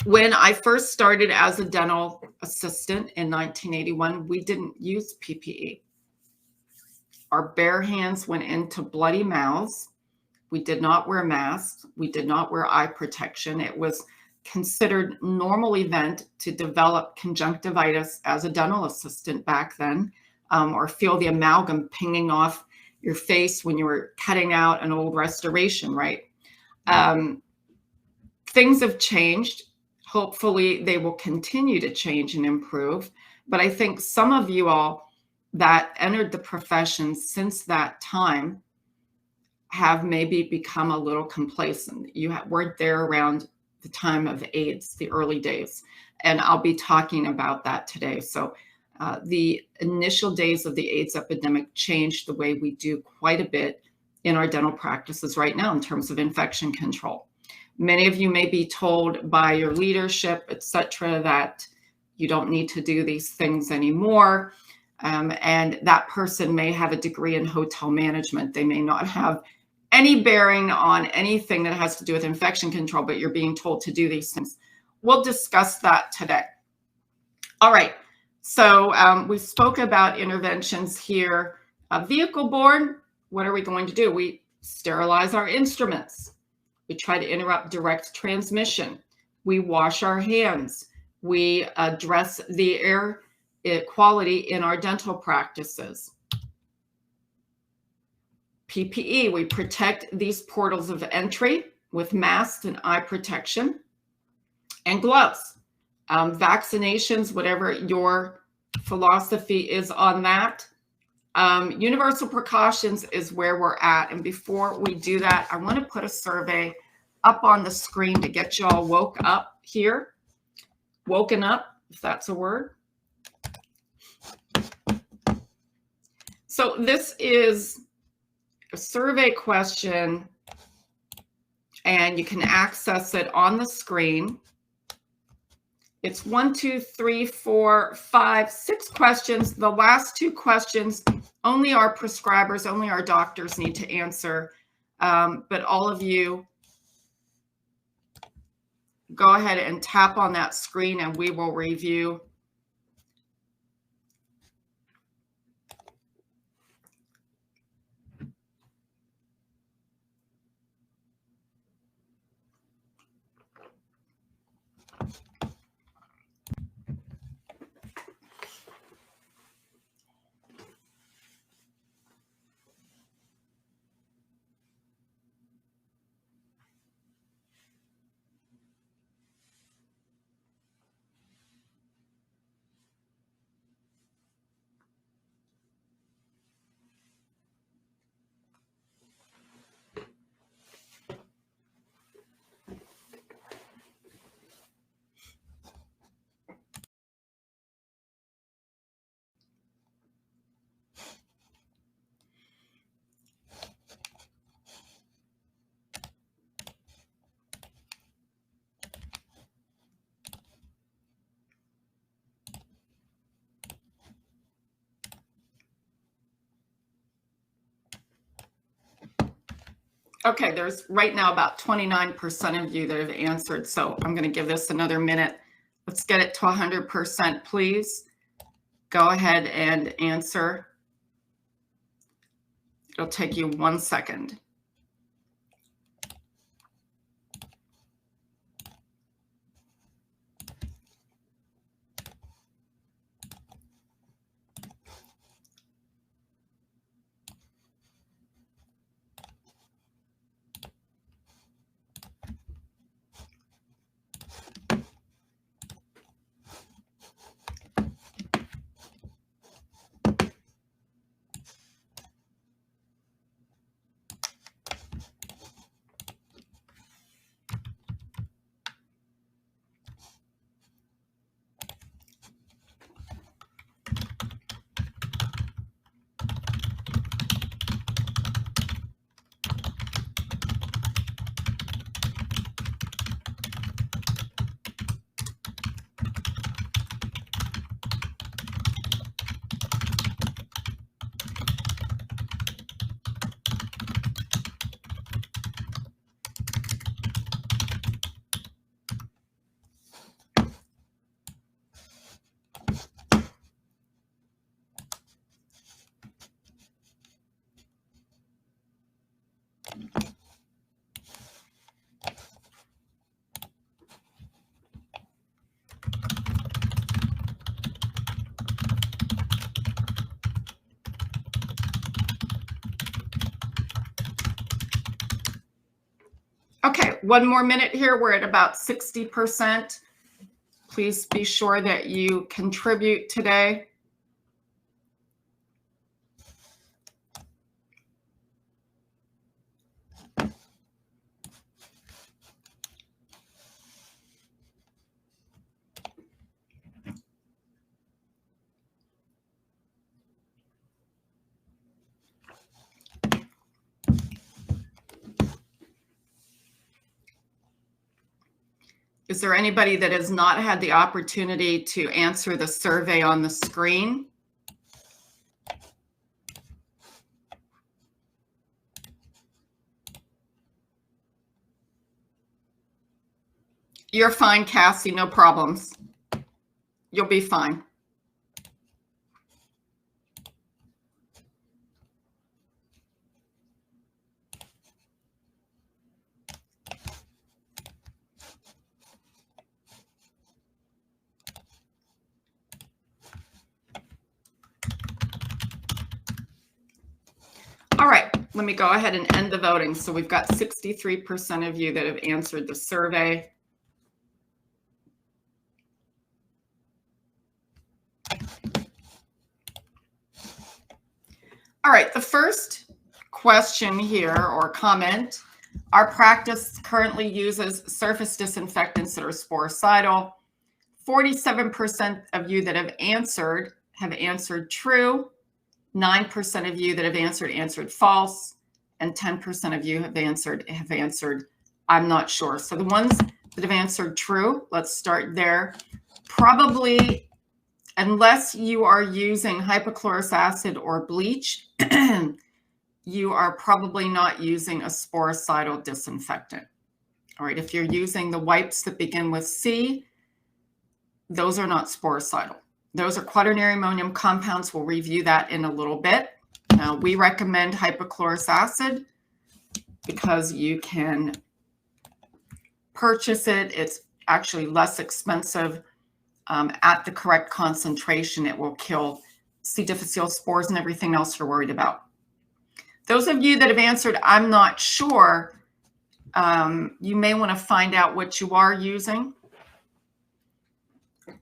When I first started as a dental assistant in 1981, we didn't use PPE. Our bare hands went into bloody mouths. We did not wear masks. We did not wear eye protection. It was considered normal event to develop conjunctivitis as a dental assistant back then, or feel the amalgam pinging off your face when you were cutting out an old restoration, right? Things have changed. Hopefully they will continue to change and improve. But I think some of you all that entered the profession since that time have maybe become a little complacent. You weren't there around the time of AIDS, the early days. And I'll be talking about that today. So the initial days of the AIDS epidemic changed the way we do quite a bit in our dental practices right now in terms of infection control. Many of you may be told by your leadership, etc., that you don't need to do these things anymore. And that person may have a degree in hotel management. They may not have any bearing on anything that has to do with infection control, but you're being told to do these things. We'll discuss that today. All right. So we spoke about interventions here. Vehicle borne, what are we going to do? We sterilize our instruments. We try to interrupt direct transmission. We wash our hands. We address the air quality in our dental practices. PPE, we protect these portals of entry with masks and eye protection and gloves. Vaccinations, whatever your philosophy is on that. Universal precautions is where we're at. And before we do that, I want to put a survey up on the screen to get you all woke up here. Woken up, if that's a word. So this is a survey question, and you can access it on the screen. It's 1, 2, 3, 4, 5, 6 questions. The last 2 questions, only our prescribers, only our doctors need to answer. But all of you, go ahead and tap on that screen and we will review. Okay, there's right now about 29% of you that have answered, so I'm going to give this another minute. Let's get it to 100%, please. Go ahead and answer. It'll take you 1 second. Okay, one more minute here. We're at about 60%. Please be sure that you contribute today. Is there anybody that has not had the opportunity to answer the survey on the screen? You're fine, Cassie, no problems. You'll be fine. All right, let me go ahead and end the voting. So we've got 63% of you that have answered the survey. All right, the first question here or comment, our practice currently uses surface disinfectants that are sporicidal. 47% of you that have answered true. 9% of you that have answered false, and 10% of you have answered I'm not sure. So the ones that have answered true, let's start there. Probably, unless you are using hypochlorous acid or bleach, you are probably not using a sporicidal disinfectant. All right, if you're using the wipes that begin with C, those are not sporicidal. Those are quaternary ammonium compounds. We'll review that in a little bit. Now, we recommend hypochlorous acid because you can purchase it. It's actually less expensive. At the correct concentration, it will kill C. difficile spores and everything else you're worried about. Those of you that have answered I'm not sure, you may want to find out what you are using.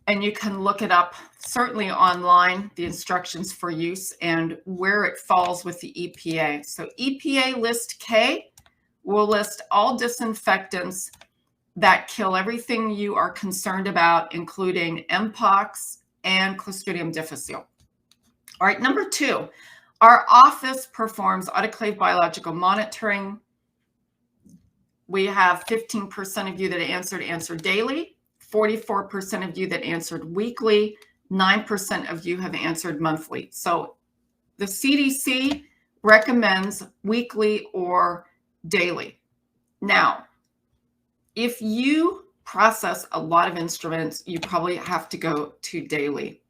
And you can look it up, certainly online, the instructions for use and where it falls with the EPA. So EPA list K will list all disinfectants that kill everything you are concerned about, including Mpox and Clostridium difficile. All right, number 2, our office performs autoclave biological monitoring. We have 15% of you that answered daily. 44% of you that answered weekly, 9% of you have answered monthly. So the CDC recommends weekly or daily. Now, if you process a lot of instruments, you probably have to go to daily.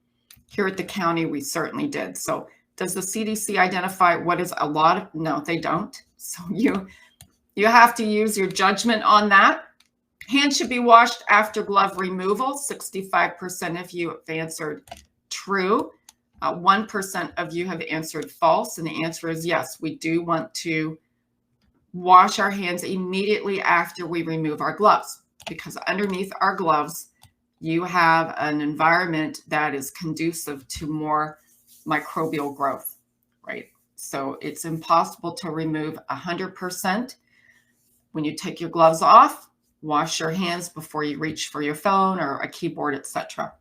Here at the county, we certainly did. So does the CDC identify what is a lot? No, they don't. So you have to use your judgment on that. Hands should be washed after glove removal. 65% of you have answered true. 1% of you have answered false. And the answer is yes, we do want to wash our hands immediately after we remove our gloves, because underneath our gloves, you have an environment that is conducive to more microbial growth, right? So it's impossible to remove 100%. When you take your gloves off, wash your hands before you reach for your phone or a keyboard, etc.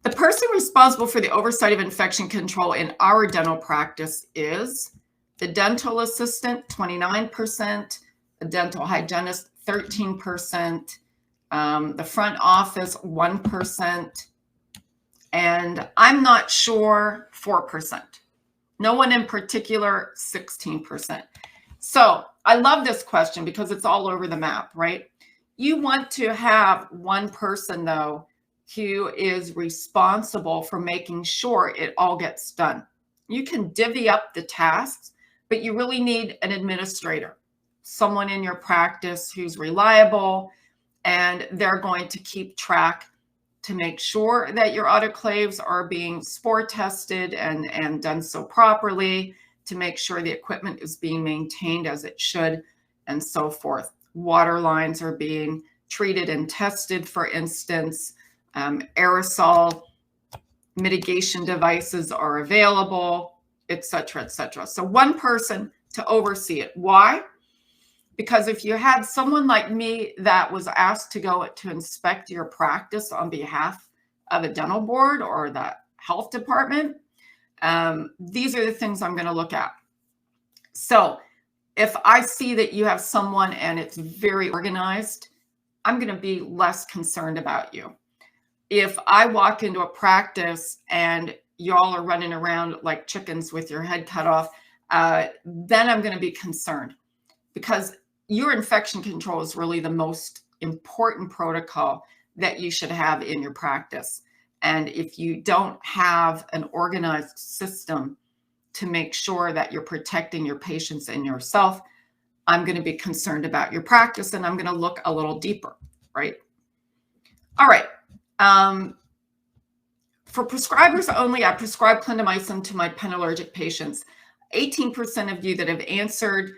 The person responsible for the oversight of infection control in our dental practice is the dental assistant, 29%, the dental hygienist, 13%, the front office, 1%, and I'm not sure, 4%. No one in particular, 16%. So I love this question because it's all over the map, right? You want to have one person, though, who is responsible for making sure it all gets done. You can divvy up the tasks, but you really need an administrator, someone in your practice who's reliable, and they're going to keep track to make sure that your autoclaves are being spore tested and done so properly, to make sure the equipment is being maintained as it should, and so forth. Water lines are being treated and tested, for instance. Aerosol mitigation devices are available, et cetera, et cetera. So one person to oversee it. Why? Because if you had someone like me that was asked to go to inspect your practice on behalf of a dental board or the health department, these are the things I'm going to look at. So if I see that you have someone and it's very organized, I'm going to be less concerned about you. If I walk into a practice and y'all are running around like chickens with your head cut off, then I'm going to be concerned, because your infection control is really the most important protocol that you should have in your practice. And if you don't have an organized system to make sure that you're protecting your patients and yourself, I'm going to be concerned about your practice, and I'm going to look a little deeper, right? All right. For prescribers only, I prescribe clindamycin to my penallergic patients. 18% of you that have answered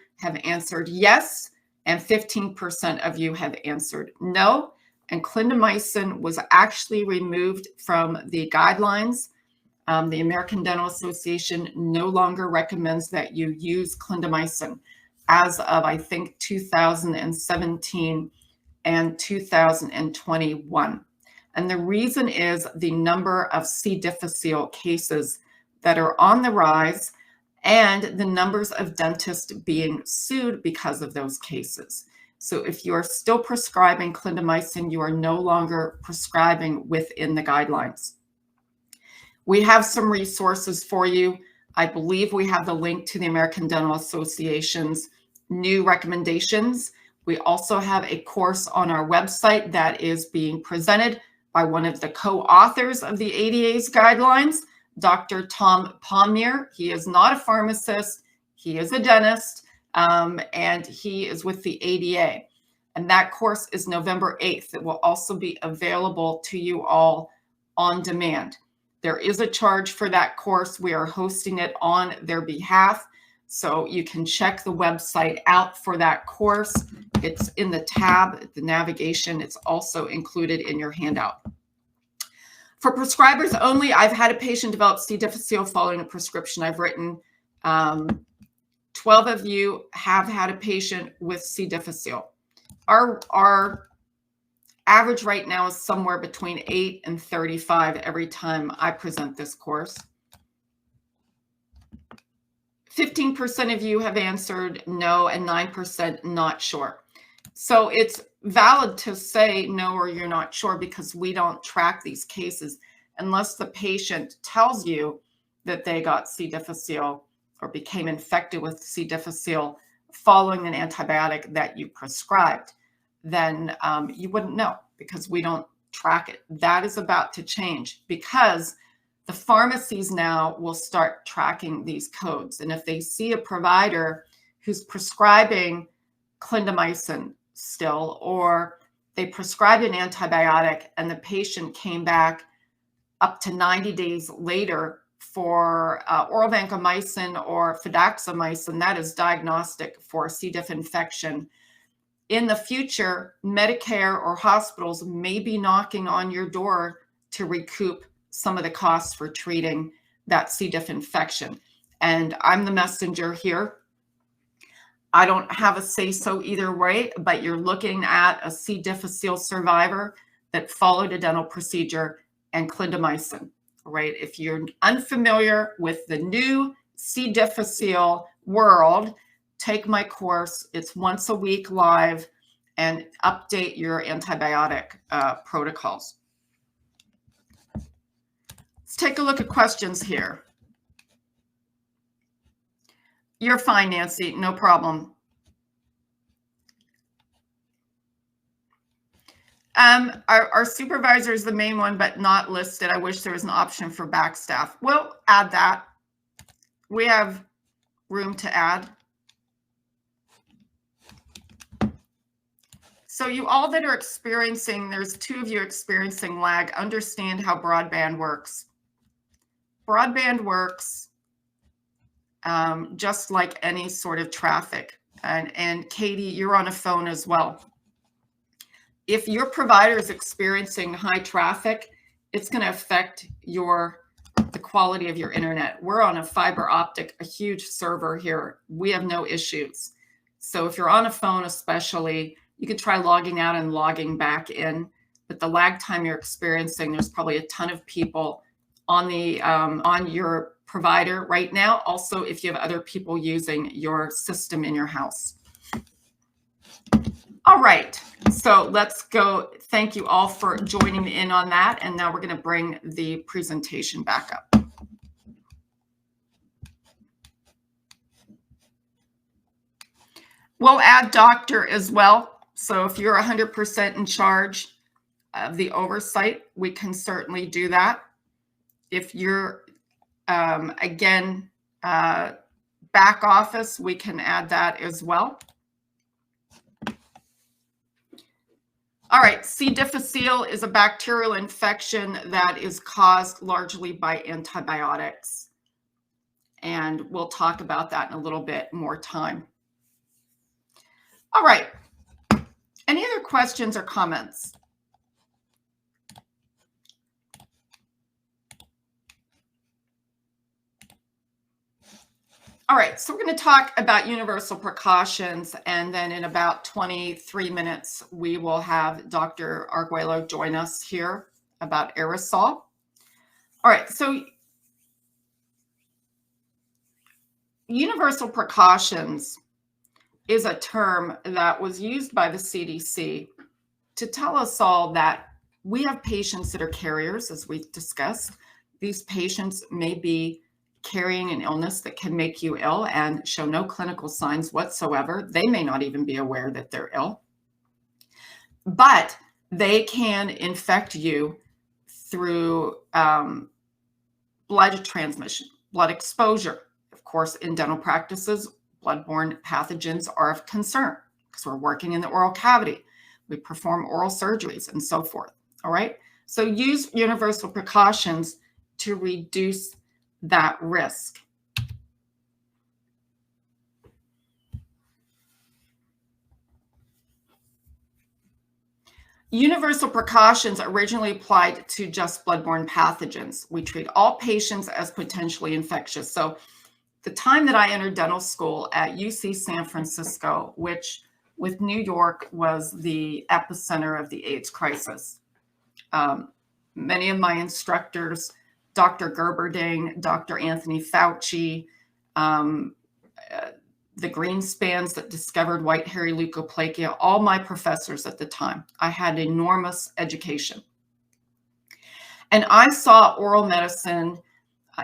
yes, and 15% of you have answered no. And clindamycin was actually removed from the guidelines. The American Dental Association no longer recommends that you use clindamycin as of, I think, 2017 and 2021. And the reason is the number of C. difficile cases that are on the rise, and the numbers of dentists being sued because of those cases. So if you're still prescribing clindamycin, you are no longer prescribing within the guidelines. We have some resources for you. I believe we have the link to the American Dental Association's new recommendations. We also have a course on our website that is being presented by one of the co-authors of the ADA's guidelines, Dr. Tom Palmier. He is not a pharmacist, he is a dentist, and he is with the ADA. And that course is November 8th. It will also be available to you all on demand. There is a charge for that course. We are hosting it on their behalf, so you can check the website out for that course. It's in the tab, the navigation. It's also included in your handout. For prescribers only, I've had a patient develop C. difficile following a prescription I've written. 12 of you have had a patient with C. difficile. Our average right now is somewhere between 8 and 35 every time I present this course. 15% of you have answered no, and 9% not sure. So it's valid to say no or you're not sure, because we don't track these cases unless the patient tells you that they got C. difficile or became infected with C. difficile following an antibiotic that you prescribed. Then you wouldn't know, because we don't track it. That is about to change, because the pharmacies now will start tracking these codes. And if they see a provider who's prescribing clindamycin still, or they prescribed an antibiotic and the patient came back up to 90 days later for oral vancomycin or fidaxomicin, that is diagnostic for C. diff infection. In the future, Medicare or hospitals may be knocking on your door to recoup some of the costs for treating that C. diff infection. And I'm the messenger here. I don't have a say-so either way, but you're looking at a C. difficile survivor that followed a dental procedure and clindamycin, right? If you're unfamiliar with the new C. difficile world, take my course. It's once a week live, and update your antibiotic protocols. Let's take a look at questions here. You're fine, Nancy, no problem. Our supervisor is the main one, but not listed. I wish there was an option for back staff. We'll add that. We have room to add. So you all that are experiencing, there's 2 of you experiencing lag, understand how broadband works. Broadband works just like any sort of traffic. And Katie, you're on a phone as well. If your provider is experiencing high traffic, it's going to affect the quality of your internet. We're on a fiber optic, a huge server here. We have no issues. So if you're on a phone especially, you could try logging out and logging back in. But the lag time you're experiencing, there's probably a ton of people on your provider right now. Also, if you have other people using your system in your house. All right, so let's go. Thank you all for joining in on that. And now we're going to bring the presentation back up. We'll add doctor as well. So if you're 100% in charge of the oversight, we can certainly do that. If you're, again, back office, we can add that as well. All right, C. difficile is a bacterial infection that is caused largely by antibiotics. And we'll talk about that in a little bit more time. All right, any other questions or comments? All right, so we're going to talk about universal precautions, and then in about 23 minutes, we will have Dr. Arguello join us here about aerosol. All right, so universal precautions is a term that was used by the CDC to tell us all that we have patients that are carriers, as we discussed. These patients may be carrying an illness that can make you ill and show no clinical signs whatsoever. They may not even be aware that they're ill, but they can infect you through blood transmission, blood exposure. Of course, in dental practices, bloodborne pathogens are of concern because we're working in the oral cavity. We perform oral surgeries and so forth. All right. So use universal precautions to reduce that risk. Universal precautions originally applied to just bloodborne pathogens. We treat all patients as potentially infectious. So the time that I entered dental school at UC San Francisco, which with New York was the epicenter of the AIDS crisis. Many of my instructors, Dr. Gerberding, Dr. Anthony Fauci, the Greenspans that discovered white hairy leukoplakia, all my professors at the time. I had enormous education. And I saw oral medicine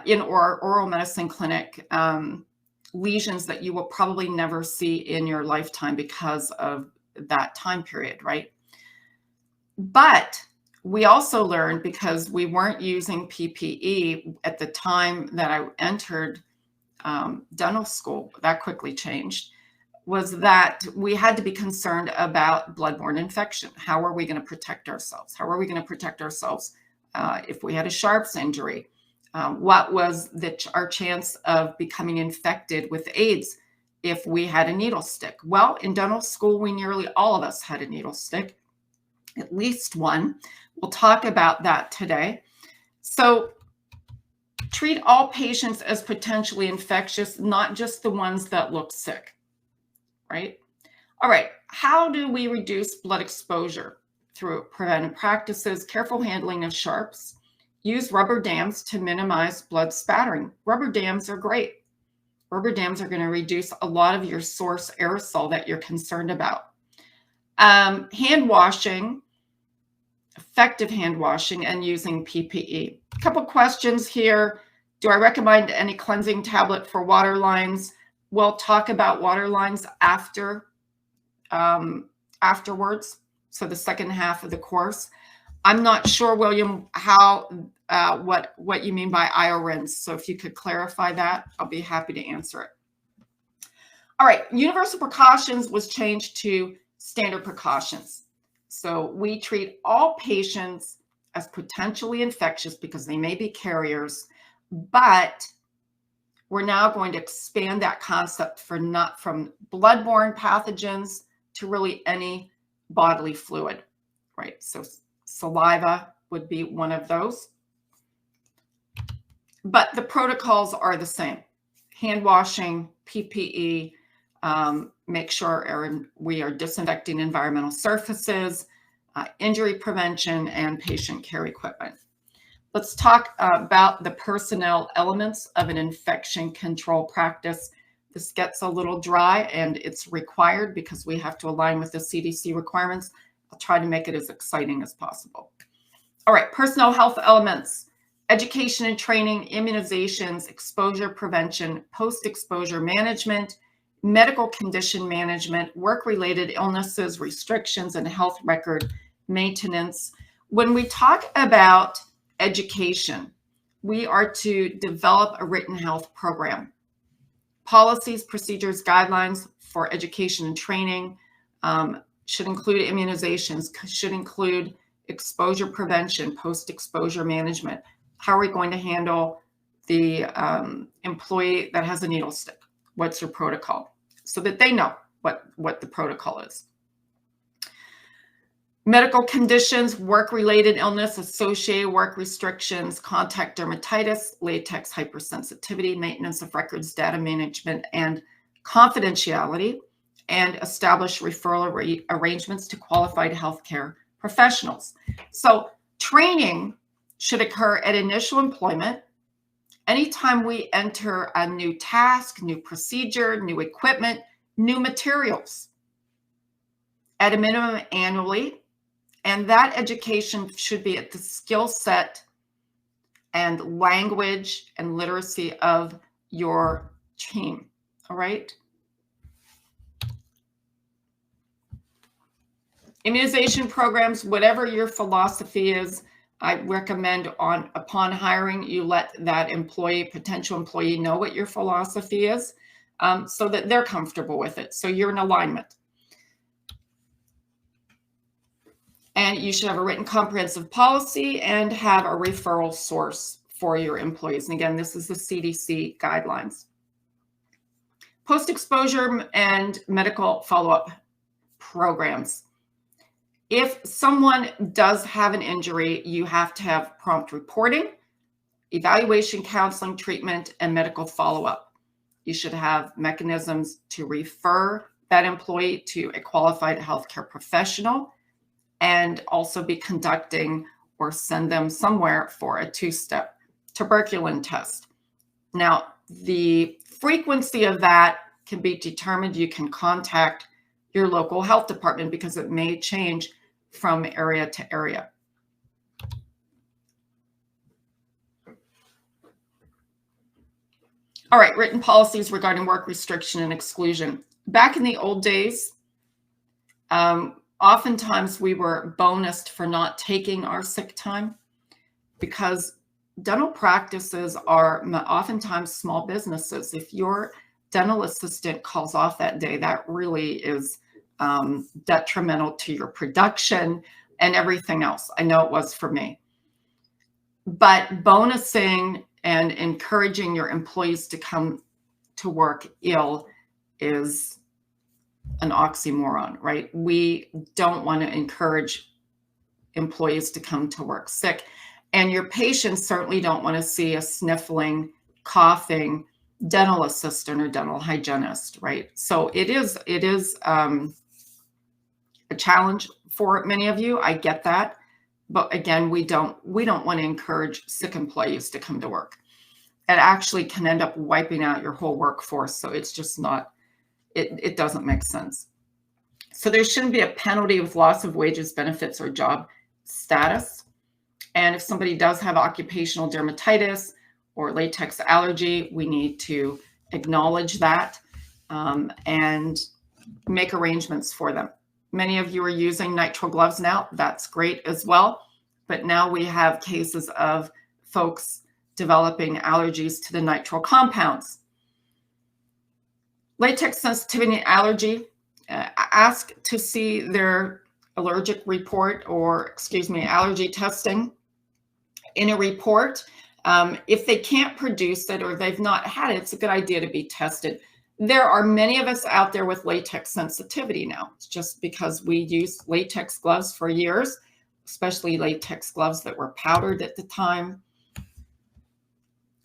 in oral medicine clinic, lesions that you will probably never see in your lifetime because of that time period, right? But we also learned, because we weren't using PPE at the time that I entered dental school, that quickly changed, was that we had to be concerned about bloodborne infection. How are we going to protect ourselves? How are we going to protect ourselves if we had a Sharps injury? What was our chance of becoming infected with AIDS if we had a needle stick? Well, in dental school, nearly all of us had a needle stick, at least one. We'll talk about that today. So treat all patients as potentially infectious, not just the ones that look sick, right? All right, how do we reduce blood exposure? Through preventive practices, careful handling of sharps. Use rubber dams to minimize blood spattering. Rubber dams are great. Rubber dams are going to reduce a lot of your source aerosol that you're concerned about. Hand washing, effective hand washing, and using PPE. A couple questions here. Do I recommend any cleansing tablet for water lines? We'll talk about water lines afterwards. So the second half of the course. I'm not sure, William, what you mean by IO-rinse. So if you could clarify that, I'll be happy to answer it. All right, universal precautions was changed to standard precautions. So we treat all patients as potentially infectious because they may be carriers, but We're now going to expand that concept from bloodborne pathogens to really any bodily fluid, right? So saliva would be one of those. But the protocols are the same. Hand washing, PPE, make sure we are disinfecting environmental surfaces, injury prevention, and patient care equipment. Let's talk about the personnel elements of an infection control practice. This gets a little dry and it's required because we have to align with the CDC requirements. I'll try to make it as exciting as possible. All right, personnel health elements: education and training, immunizations, exposure prevention, post-exposure management, medical condition management, work-related illnesses, restrictions, and health record maintenance. When we talk about education, we are to develop a written health program. Policies, procedures, guidelines for education and training should include immunizations, should include exposure prevention, post-exposure management. How are we going to handle the employee that has a needle stick? What's your protocol? So that they know what the protocol is. Medical conditions, work-related illness, associated work restrictions, contact dermatitis, latex hypersensitivity, maintenance of records, data management, and confidentiality, and establish referral arrangements to qualified healthcare professionals. So training should occur at initial employment. Anytime we enter a new task, new procedure, new equipment, new materials, at a minimum annually. And that education should be at the skill set and language and literacy of your team. All right. Immunization programs, whatever your philosophy is, I recommend upon hiring, you let that potential employee know what your philosophy is, so that they're comfortable with it. So you're in alignment. And you should have a written comprehensive policy and have a referral source for your employees. And again, this is the CDC guidelines. Post-exposure and medical follow-up programs. If someone does have an injury, you have to have prompt reporting, evaluation, counseling, treatment, and medical follow-up. You should have mechanisms to refer that employee to a qualified healthcare professional, and also be conducting or send them somewhere for a 2-step tuberculin test. Now, the frequency of that can be determined. You can contact your local health department because it may change from area to area. All right, written policies regarding work restriction and exclusion. Back in the old days, oftentimes we were bonused for not taking our sick time because dental practices are oftentimes small businesses. If your dental assistant calls off that day, that really is detrimental to your production and everything else. I know it was for me. But bonusing and encouraging your employees to come to work ill is an oxymoron, right? We don't want to encourage employees to come to work sick. And your patients certainly don't want to see a sniffling, coughing dental assistant or dental hygienist, right? So it is a challenge for many of you. I get that. But again, we don't want to encourage sick employees to come to work. It actually can end up wiping out your whole workforce. So it's just not, it doesn't make sense. So there shouldn't be a penalty with loss of wages, benefits, or job status. And if somebody does have occupational dermatitis or latex allergy, we need to acknowledge that and make arrangements for them. Many of you are using nitrile gloves now. That's great as well. But now we have cases of folks developing allergies to the nitrile compounds. Latex sensitivity and allergy. Ask to see their allergic report or, allergy testing in a report. If they can't produce it or they've not had it, it's a good idea to be tested. There are many of us out there with latex sensitivity now. It's just because we used latex gloves for years, especially latex gloves that were powdered at the time.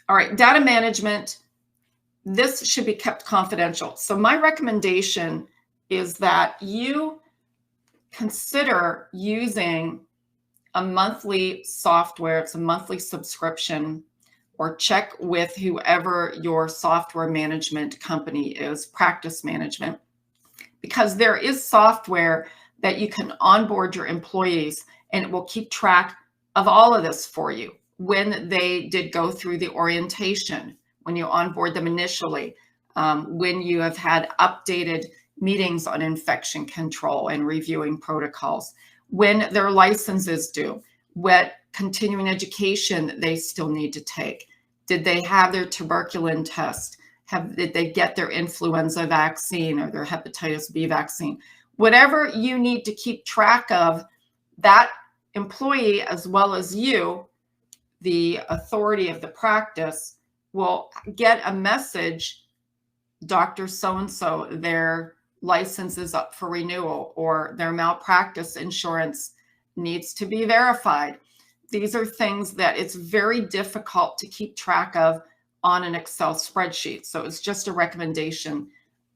All right, data management. This should be kept confidential. So my recommendation is that you consider using a monthly software. It's a monthly subscription, or check with whoever your software management company is, practice management, because there is software that you can onboard your employees and it will keep track of all of this for you. When they did go through the orientation, when you onboard them initially, when you have had updated meetings on infection control and reviewing protocols, when their license is due, what continuing education they still need to take. Did they have their tuberculin test? Did they get their influenza vaccine or their hepatitis B vaccine? Whatever you need to keep track of, that employee, as well as you, the authority of the practice, will get a message, Dr. So-and-so, their license is up for renewal, or their malpractice insurance needs to be verified. These are things that it's very difficult to keep track of on an Excel spreadsheet. So it's just a recommendation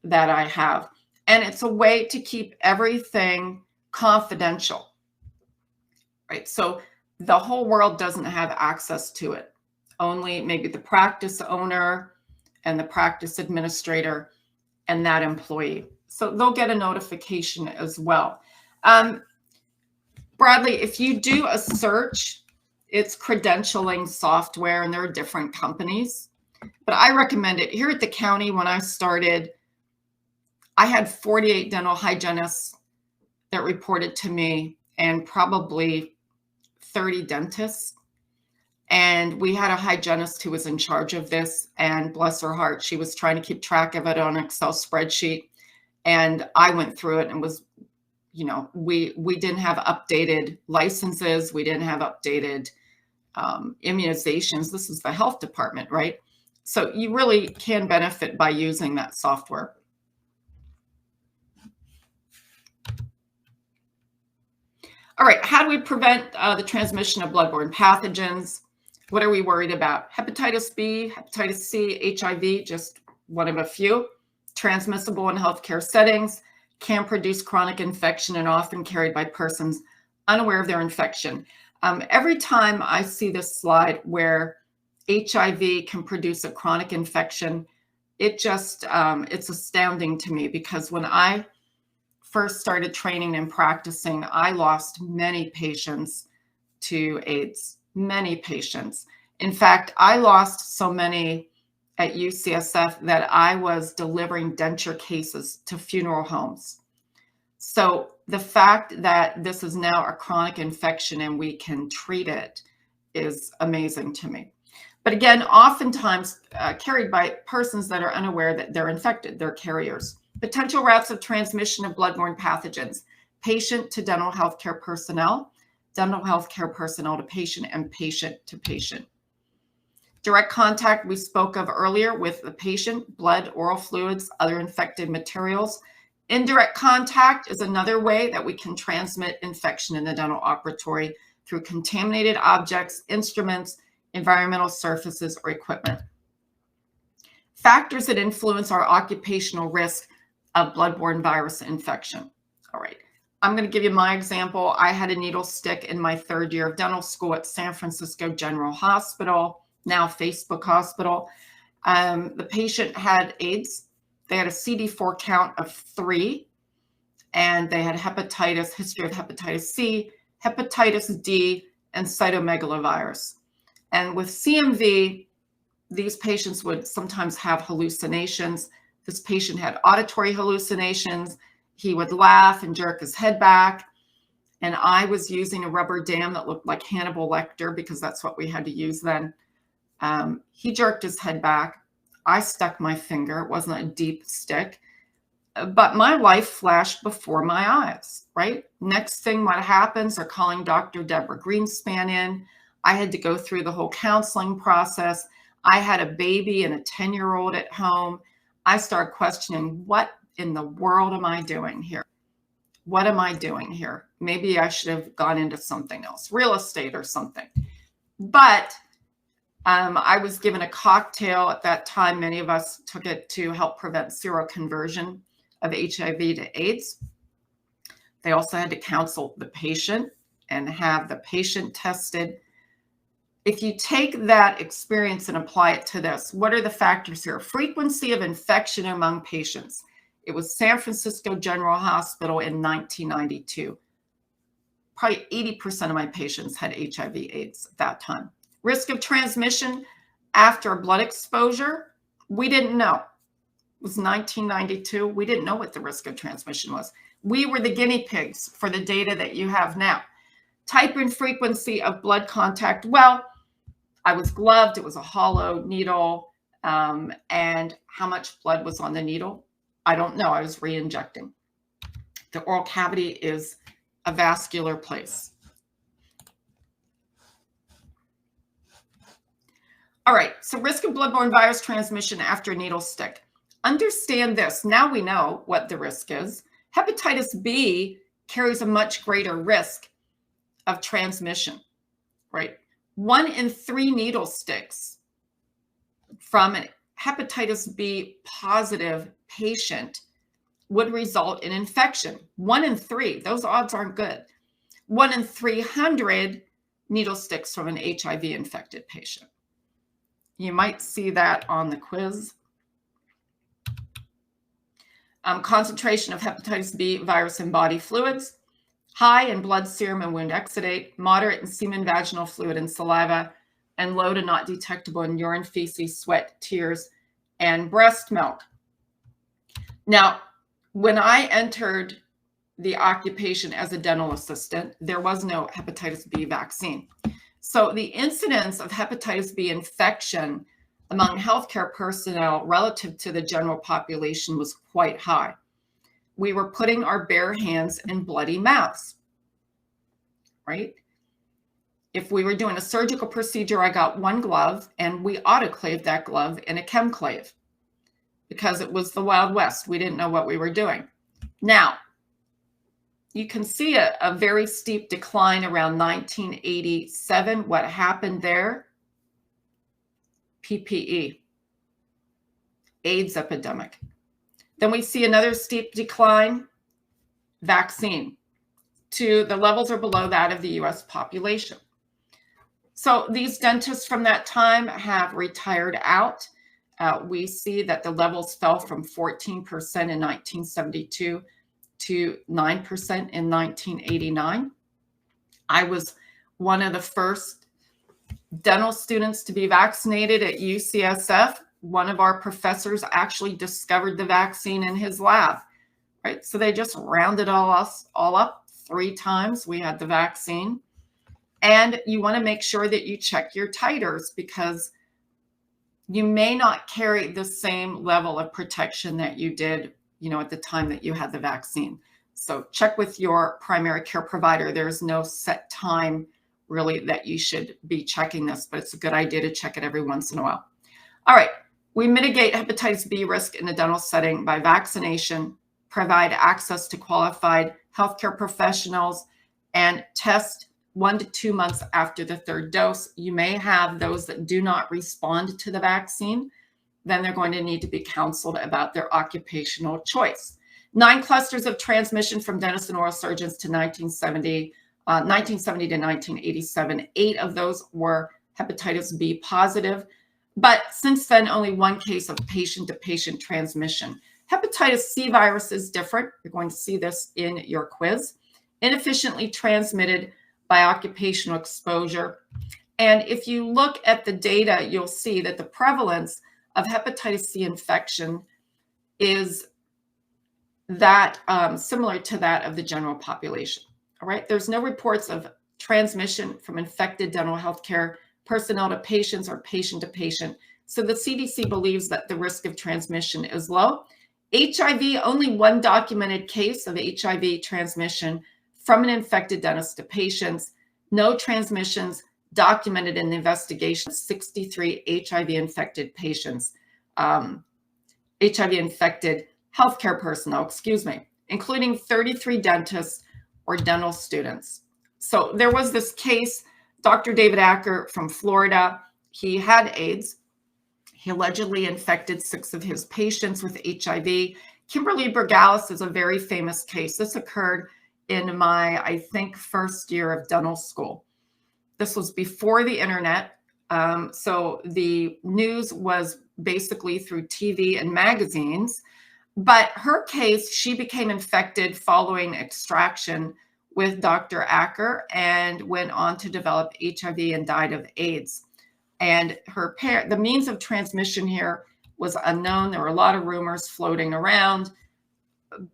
that I have. And it's a way to keep everything confidential, right? So the whole world doesn't have access to it. Only maybe the practice owner and the practice administrator and that employee. So they'll get a notification as well. Bradley, if you do a search, it's credentialing software, and there are different companies, but I recommend it. Here at the county, when I started, I had 48 dental hygienists that reported to me and probably 30 dentists. And we had a hygienist who was in charge of this, and bless her heart, she was trying to keep track of it on an Excel spreadsheet. And I went through it and was, you know, we didn't have updated licenses. We didn't have updated immunizations. This is the health department, right? So you really can benefit by using that software. All right, how do we prevent the transmission of bloodborne pathogens? What are we worried about? Hepatitis B, hepatitis C, HIV, just one of a few. Transmissible in healthcare settings, can produce chronic infection and often carried by persons unaware of their infection. Every time I see this slide where HIV can produce a chronic infection, it just, it's astounding to me, because when I first started training and practicing, I lost many patients to AIDS, many patients. In fact, I lost so many at UCSF that I was delivering denture cases to funeral homes. So the fact that this is now a chronic infection and we can treat it is amazing to me. But again, oftentimes carried by persons that are unaware that they're infected, they're carriers. Potential routes of transmission of bloodborne pathogens: patient to dental healthcare personnel, dental healthcare personnel to patient, and patient to patient. Direct contact we spoke of earlier with the patient, blood, oral fluids, other infected materials. Indirect contact is another way that we can transmit infection in the dental operatory through contaminated objects, instruments, environmental surfaces, or equipment. Factors that influence our occupational risk of bloodborne virus infection. All right, I'm going to give you my example. I had a needle stick in my third year of dental school at San Francisco General Hospital, now Facebook Hospital. The patient had AIDS. They had a CD4 count of 3, and they had hepatitis, history of hepatitis C, hepatitis D, and cytomegalovirus. And with CMV, these patients would sometimes have hallucinations. This patient had auditory hallucinations. He would laugh and jerk his head back. And I was using a rubber dam that looked like Hannibal Lecter, because that's what we had to use then. He jerked his head back. I stuck my finger. It wasn't a deep stick, but my life flashed before my eyes, right? Next thing, what happens? They're calling Dr. Deborah Greenspan in. I had to go through the whole counseling process. I had a baby and a 10-year-old at home. I started questioning, what in the world am I doing here? What am I doing here? Maybe I should have gone into something else, real estate or something. But I was given a cocktail at that time. Many of us took it to help prevent seroconversion of HIV to AIDS. They also had to counsel the patient and have the patient tested. If you take that experience and apply it to this, what are the factors here? Frequency of infection among patients. It was San Francisco General Hospital in 1992. Probably 80% of my patients had HIV/AIDS at that time. Risk of transmission after a blood exposure, we didn't know. It was 1992. We didn't know what the risk of transmission was. We were the guinea pigs for the data that you have now. Type and frequency of blood contact. Well, I was gloved. It was a hollow needle. And how much blood was on the needle? I don't know. I was re-injecting. The oral cavity is a vascular place. All right, so risk of bloodborne virus transmission after a needle stick. Understand this. Now we know what the risk is. Hepatitis B carries a much greater risk of transmission, right? 1 in 3 needle sticks from a hepatitis B positive patient would result in infection. 1 in 3, those odds aren't good. 1 in 300 needle sticks from an HIV infected patient. You might see that on the quiz. Concentration of hepatitis B virus in body fluids, high in blood, serum, and wound exudate, moderate in semen, vaginal fluid, and saliva, and low to not detectable in urine, feces, sweat, tears, and breast milk. Now, when I entered the occupation as a dental assistant, there was no hepatitis B vaccine. So the incidence of hepatitis B infection among healthcare personnel relative to the general population was quite high. We were putting our bare hands in bloody mouths, right? If we were doing a surgical procedure, I got one glove and we autoclaved that glove in a chemclave because it was the Wild West. We didn't know what we were doing. Now, you can see a very steep decline around 1987. What happened there? PPE, AIDS epidemic. Then we see another steep decline, vaccine, to the levels are below that of the US population. So these dentists from that time have retired out. We see that the levels fell from 14% in 1972 to 9% in 1989. I was one of the first dental students to be vaccinated at UCSF. One of our professors actually discovered the vaccine in his lab, right? So they just rounded all up 3 times. We had the vaccine. And you want to make sure that you check your titers because you may not carry the same level of protection that you did, at the time that you had the vaccine. So check with your primary care provider. There's no set time really that you should be checking this, but it's a good idea to check it every once in a while. All right, we mitigate hepatitis B risk in the dental setting by vaccination, provide access to qualified healthcare professionals, and test 1 to 2 months after the 3rd dose. You may have those that do not respond to the vaccine. Then they're going to need to be counseled about their occupational choice. 9 clusters of transmission from dentists and oral surgeons to 1970 to 1987. 8 of those were hepatitis B positive. But since then, only 1 case of patient-to-patient transmission. Hepatitis C virus is different. You're going to see this in your quiz. Inefficiently transmitted by occupational exposure. And if you look at the data, you'll see that the prevalence of hepatitis C infection is that similar to that of the general population. All right, there's no reports of transmission from infected dental healthcare personnel to patients or patient to patient. So the CDC believes that the risk of transmission is low. HIV, only 1 documented case of HIV transmission from an infected dentist to patients. No transmissions documented in the investigation 63 HIV-infected patients, HIV-infected healthcare personnel, including 33 dentists or dental students. So there was this case, Dr. David Acker from Florida. He had AIDS. He allegedly infected 6 of his patients with HIV. Kimberly Bergalis is a very famous case. This occurred in my, I think, first year of dental school. This was before the internet. So the news was basically through TV and magazines. But her case, she became infected following extraction with Dr. Acker and went on to develop HIV and died of AIDS. And the means of transmission here was unknown. There were a lot of rumors floating around,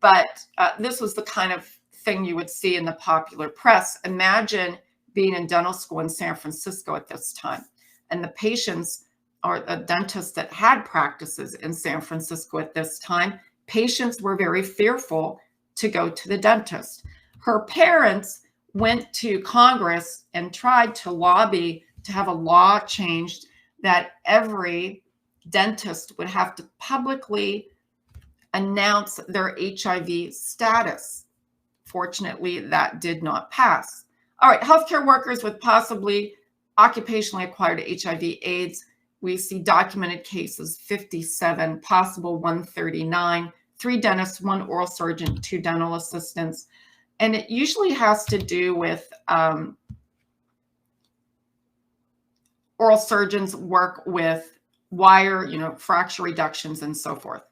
but this was the kind of thing you would see in the popular press. Imagine being in dental school in San Francisco at this time, and the patients or the dentists that had practices in San Francisco at this time, patients were very fearful to go to the dentist. Her parents went to Congress and tried to lobby to have a law changed that every dentist would have to publicly announce their HIV status. Fortunately, that did not pass. All right, healthcare workers with possibly occupationally acquired HIV/AIDS. We see documented cases 57, possible 139, 3 dentists, 1 oral surgeon, 2 dental assistants. And it usually has to do with oral surgeons work with wire, fracture reductions and so forth.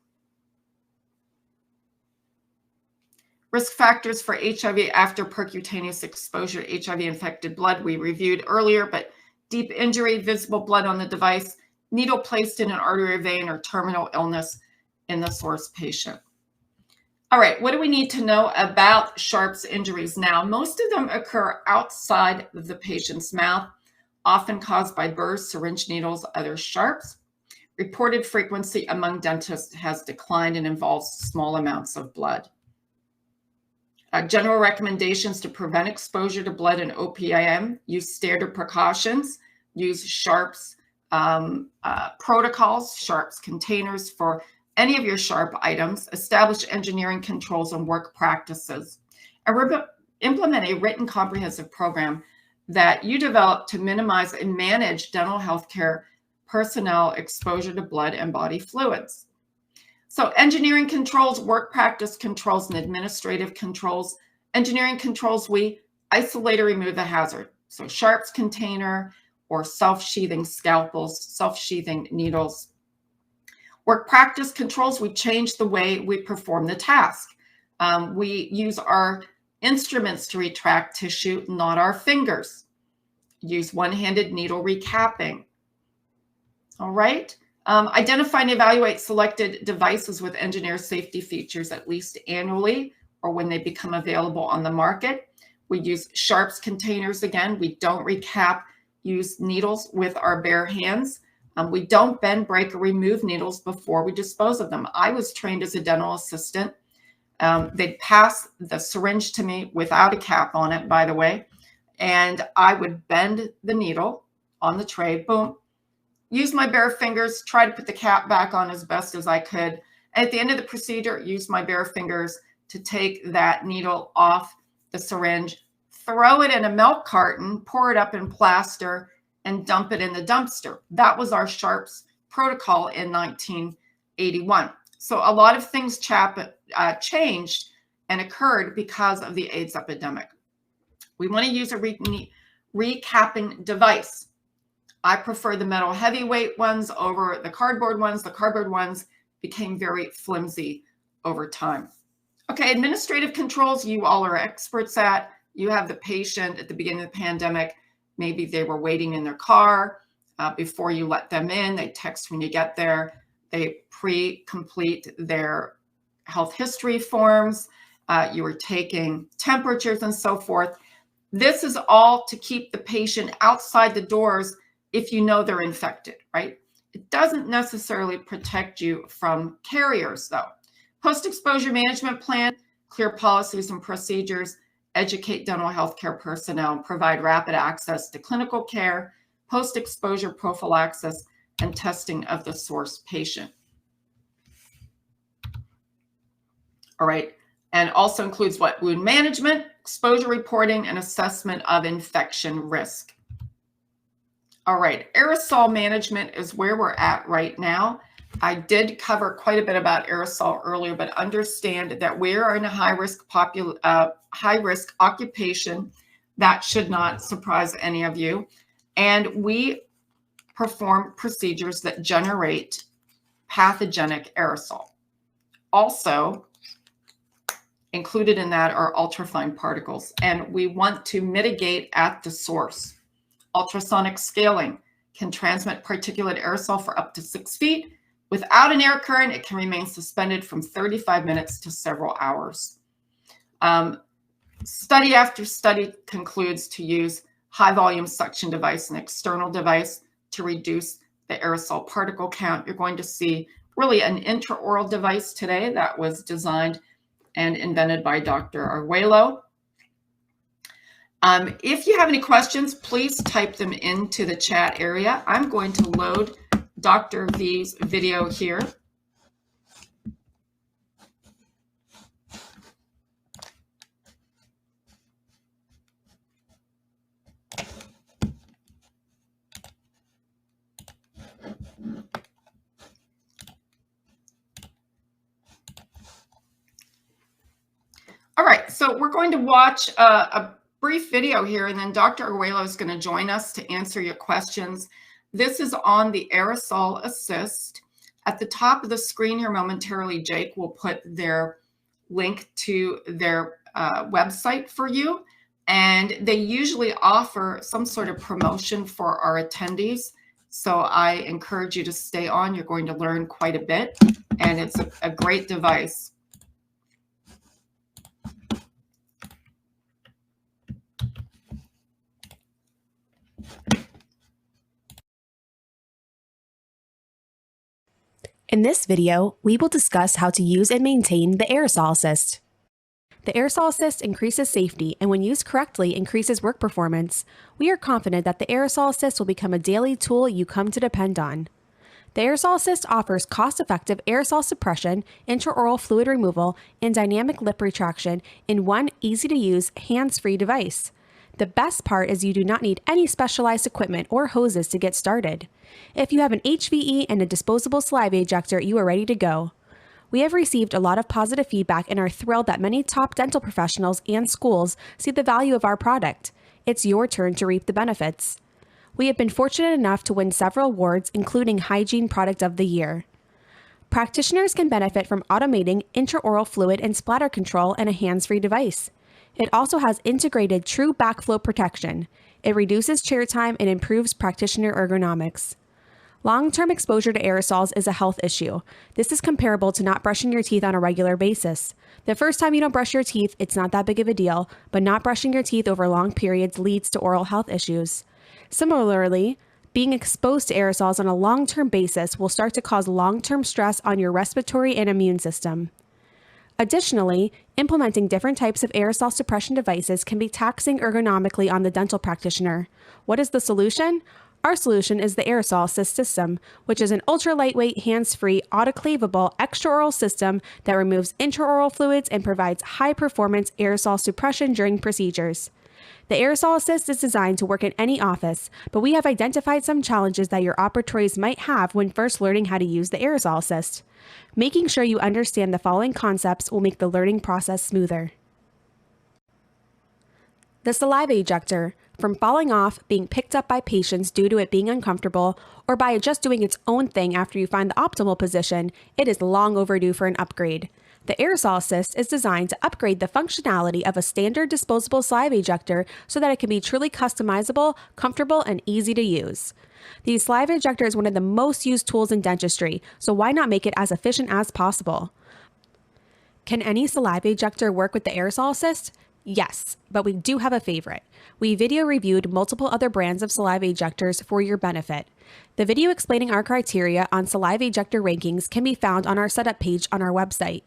Risk factors for HIV after percutaneous exposure to HIV-infected blood we reviewed earlier, but deep injury, visible blood on the device, needle placed in an artery or vein, or terminal illness in the source patient. All right, what do we need to know about Sharps injuries now? Most of them occur outside of the patient's mouth, often caused by burrs, syringe needles, other sharps. Reported frequency among dentists has declined and involves small amounts of blood. General recommendations to prevent exposure to blood and OPIM: use standard precautions, use Sharps protocols, Sharps containers for any of your sharp items, establish engineering controls and work practices, and implement a written comprehensive program that you develop to minimize and manage dental healthcare personnel exposure to blood and body fluids. So engineering controls, work practice controls, and administrative controls. Engineering controls, we isolate or remove the hazard. So Sharps container or self-sheathing scalpels, self-sheathing needles. Work practice controls, we change the way we perform the task. We use our instruments to retract tissue, not our fingers. Use one-handed needle recapping. All right. Identify and evaluate selected devices with engineered safety features at least annually or when they become available on the market. We use Sharps containers again. We don't recap, use needles with our bare hands. We don't bend, break, or remove needles before we dispose of them. I was trained as a dental assistant. They'd pass the syringe to me without a cap on it, by the way, and I would bend the needle on the tray, boom, use my bare fingers, try to put the cap back on as best as I could. And at the end of the procedure, use my bare fingers to take that needle off the syringe, throw it in a milk carton, pour it up in plaster, and dump it in the dumpster. That was our Sharps protocol in 1981. So a lot of things changed and occurred because of the AIDS epidemic. We want to use a recapping device. I prefer the metal heavyweight ones over the cardboard ones. The cardboard ones became very flimsy over time. Okay, administrative controls, you all are experts at. You have the patient at the beginning of the pandemic. Maybe they were waiting in their car before you let them in. They text when you get there. They pre-complete their health history forms. You were taking temperatures and so forth. This is all to keep the patient outside the doors if you know they're infected, right? It doesn't necessarily protect you from carriers, though. Post-exposure management plan, clear policies and procedures, educate dental healthcare personnel, provide rapid access to clinical care, post-exposure prophylaxis, and testing of the source patient. All right, and also includes what? Wound management, exposure reporting, and assessment of infection risk. All right, aerosol management is where we're at right now. I did cover quite a bit about aerosol earlier, but understand that we are in a high-risk occupation. That should not surprise any of you. And we perform procedures that generate pathogenic aerosol. Also, included in that are ultrafine particles, and we want to mitigate at the source. Ultrasonic scaling can transmit particulate aerosol for up to 6 feet. Without an air current, it can remain suspended from 35 minutes to several hours. Study after study concludes to use high volume suction device, an external device, to reduce the aerosol particle count. You're going to see really an intraoral device today that was designed and invented by Dr. Arguello. If you have any questions, please type them into the chat area. I'm going to load Dr. V's video here. All right, so we're going to watch a brief video here, and then Dr. Arguello is going to join us to answer your questions. This is on the Aerosol Assist. At the top of the screen here momentarily, Jake will put their link to their website for you. And they usually offer some sort of promotion for our attendees. So I encourage you to stay on. You're going to learn quite a bit, and it's a great device. In this video, we will discuss how to use and maintain the Aerosol Assist. The Aerosol Assist increases safety and when used correctly increases work performance. We are confident that the Aerosol Assist will become a daily tool you come to depend on. The Aerosol Assist offers cost-effective aerosol suppression, intraoral fluid removal, and dynamic lip retraction in one easy-to-use, hands-free device. The best part is you do not need any specialized equipment or hoses to get started. If you have an HVE and a disposable saliva ejector, you are ready to go. We have received a lot of positive feedback and are thrilled that many top dental professionals and schools see the value of our product. It's your turn to reap the benefits. We have been fortunate enough to win several awards, including Hygiene Product of the Year. Practitioners can benefit from automating intraoral fluid and splatter control in a hands-free device. It also has integrated true backflow protection. It reduces chair time and improves practitioner ergonomics. Long-term exposure to aerosols is a health issue. This is comparable to not brushing your teeth on a regular basis. The first time you don't brush your teeth, it's not that big of a deal, but not brushing your teeth over long periods leads to oral health issues. Similarly, being exposed to aerosols on a long-term basis will start to cause long-term stress on your respiratory and immune system. Additionally, implementing different types of aerosol suppression devices can be taxing ergonomically on the dental practitioner. What is the solution? Our solution is the Aerosol Assist system, which is an ultra-lightweight, hands-free, autoclavable, extraoral system that removes intraoral fluids and provides high-performance aerosol suppression during procedures. The Aerosol Assist is designed to work in any office, but we have identified some challenges that your operatories might have when first learning how to use the Aerosol Assist. Making sure you understand the following concepts will make the learning process smoother. The saliva ejector. From falling off, being picked up by patients due to it being uncomfortable, or by it just doing its own thing after you find the optimal position, it is long overdue for an upgrade. The Aerosol Assist is designed to upgrade the functionality of a standard disposable saliva ejector so that it can be truly customizable, comfortable, and easy to use. The saliva ejector is one of the most used tools in dentistry, so why not make it as efficient as possible? Can any saliva ejector work with the Aerosol Assist? Yes, but we do have a favorite. We video reviewed multiple other brands of saliva ejectors for your benefit. The video explaining our criteria on saliva ejector rankings can be found on our setup page on our website.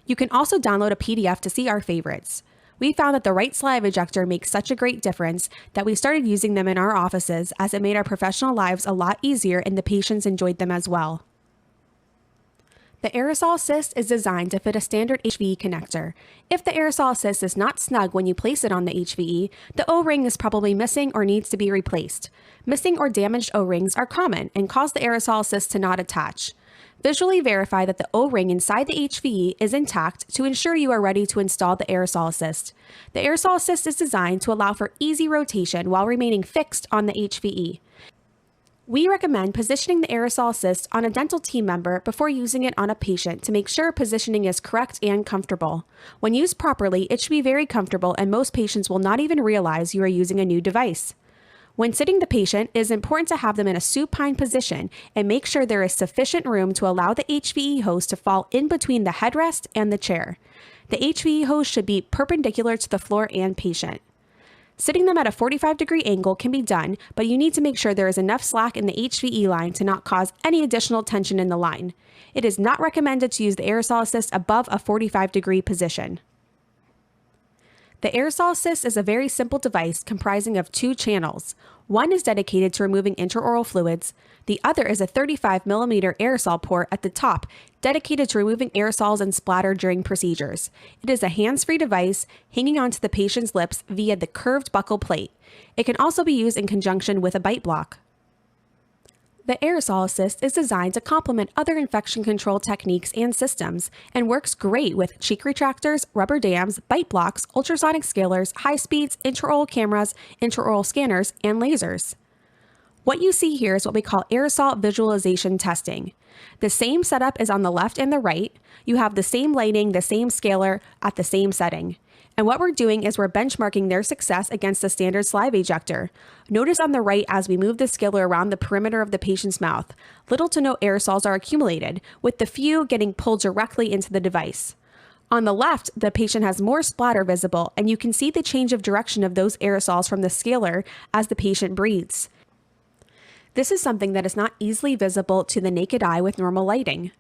You can also download a PDF to see our favorites. We found that the right saliva ejector makes such a great difference that we started using them in our offices, as it made our professional lives a lot easier and the patients enjoyed them as well. The Aerosol Assist is designed to fit a standard HVE connector. If the Aerosol Assist is not snug when you place it on the HVE, the O-ring is probably missing or needs to be replaced. Missing or damaged O-rings are common and cause the Aerosol Assist to not attach. Visually verify that the O-ring inside the HVE is intact to ensure you are ready to install the Aerosol Assist. The Aerosol Assist is designed to allow for easy rotation while remaining fixed on the HVE. We recommend positioning the Aerosol Assist on a dental team member before using it on a patient to make sure positioning is correct and comfortable. When used properly, it should be very comfortable, and most patients will not even realize you are using a new device. When sitting the patient, it is important to have them in a supine position and make sure there is sufficient room to allow the HVE hose to fall in between the headrest and the chair. The HVE hose should be perpendicular to the floor and patient. Sitting them at a 45-degree angle can be done, but you need to make sure there is enough slack in the HVE line to not cause any additional tension in the line. It is not recommended to use the Aerosol Assist above a 45-degree position. The Aerosol Assist is a very simple device comprising of two channels. One is dedicated to removing intraoral fluids. The other is a 35mm aerosol port at the top, dedicated to removing aerosols and splatter during procedures. It is a hands-free device hanging onto the patient's lips via the curved buccal plate. It can also be used in conjunction with a bite block. The Aerosol Assist is designed to complement other infection control techniques and systems and works great with cheek retractors, rubber dams, bite blocks, ultrasonic scalers, high speeds, intraoral cameras, intraoral scanners, and lasers. What you see here is what we call aerosol visualization testing. The same setup is on the left and the right. You have the same lighting, the same scaler at the same setting. And what we're doing is we're benchmarking their success against the standard saliva ejector. Notice on the right as we move the scaler around the perimeter of the patient's mouth, little to no aerosols are accumulated, with the few getting pulled directly into the device. On the left, the patient has more splatter visible, and you can see the change of direction of those aerosols from the scaler as the patient breathes. This is something that is not easily visible to the naked eye with normal lighting.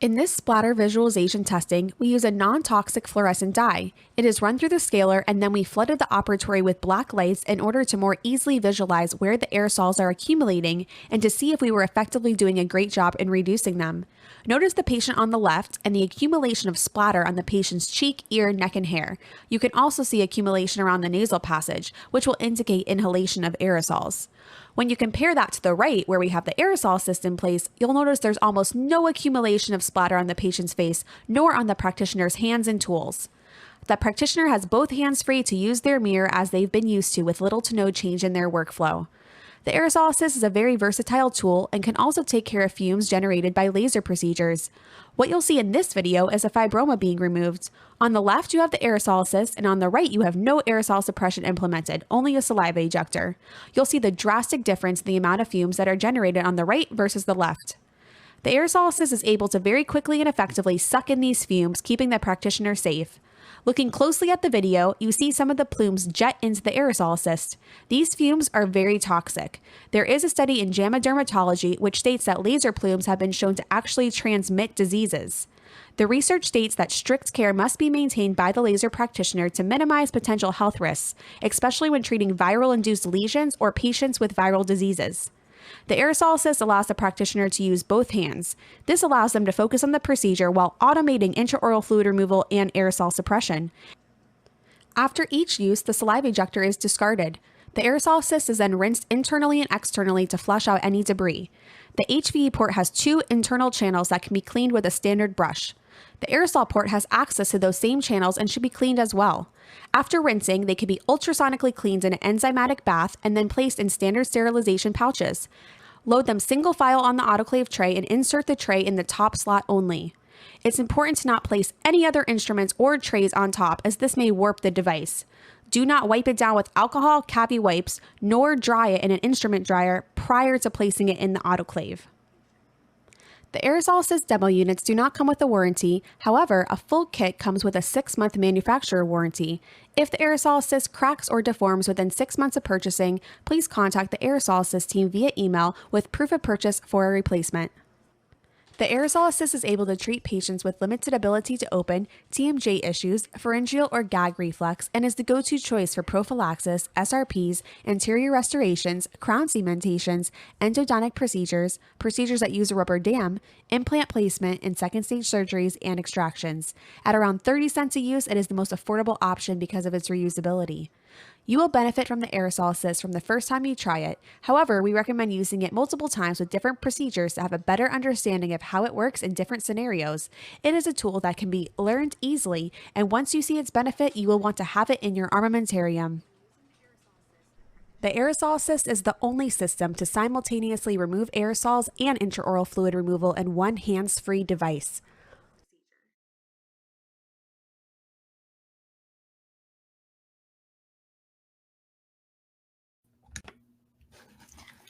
In this splatter visualization testing, we use a non-toxic fluorescent dye. It is run through the scaler, and then we flooded the operatory with black lights in order to more easily visualize where the aerosols are accumulating and to see if we were effectively doing a great job in reducing them. Notice the patient on the left and the accumulation of splatter on the patient's cheek, ear, neck, and hair. You can also see accumulation around the nasal passage, which will indicate inhalation of aerosols. When you compare that to the right, where we have the Aerosol Assist in place, you'll notice there's almost no accumulation of splatter on the patient's face, nor on the practitioner's hands and tools. The practitioner has both hands free to use their mirror as they've been used to, with little to no change in their workflow. The Aerosol Assist is a very versatile tool and can also take care of fumes generated by laser procedures. What you'll see in this video is a fibroma being removed. On the left, you have the Aerosol Assist, and on the right, you have no aerosol suppression implemented, only a saliva ejector. You'll see the drastic difference in the amount of fumes that are generated on the right versus the left. The Aerosol Assist is able to very quickly and effectively suck in these fumes, keeping the practitioner safe. Looking closely at the video, you see some of the plumes jet into the Aerosol Assist. These fumes are very toxic. There is a study in JAMA Dermatology which states that laser plumes have been shown to actually transmit diseases. The research states that strict care must be maintained by the laser practitioner to minimize potential health risks, especially when treating viral-induced lesions or patients with viral diseases. The Aerosol Assist allows the practitioner to use both hands. This allows them to focus on the procedure while automating intraoral fluid removal and aerosol suppression. After each use, the saliva ejector is discarded. The Aerosol Assist is then rinsed internally and externally to flush out any debris. The HVE port has two internal channels that can be cleaned with a standard brush. The aerosol port has access to those same channels and should be cleaned as well. After rinsing, they can be ultrasonically cleaned in an enzymatic bath and then placed in standard sterilization pouches. Load them single file on the autoclave tray and insert the tray in the top slot only. It's important to not place any other instruments or trays on top, as this may warp the device. Do not wipe it down with alcohol cavity wipes, nor dry it in an instrument dryer prior to placing it in the autoclave. The Aerosol Assist demo units do not come with a warranty. However, a full kit comes with a 6-month manufacturer warranty. If the Aerosol Assist cracks or deforms within 6 months of purchasing, please contact the Aerosol Assist team via email with proof of purchase for a replacement. The Aerosol Assist is able to treat patients with limited ability to open, TMJ issues, pharyngeal or gag reflux, and is the go-to choice for prophylaxis, SRPs, anterior restorations, crown cementations, endodontic procedures, procedures that use a rubber dam, implant placement, and second-stage surgeries and extractions. At around 30 cents a use, it is the most affordable option because of its reusability. You will benefit from the Aerosol Assist from the first time you try it. However, we recommend using it multiple times with different procedures to have a better understanding of how it works in different scenarios. It is a tool that can be learned easily, and once you see its benefit, you will want to have it in your armamentarium. The Aerosol Assist is the only system to simultaneously remove aerosols and intraoral fluid removal in one hands-free device.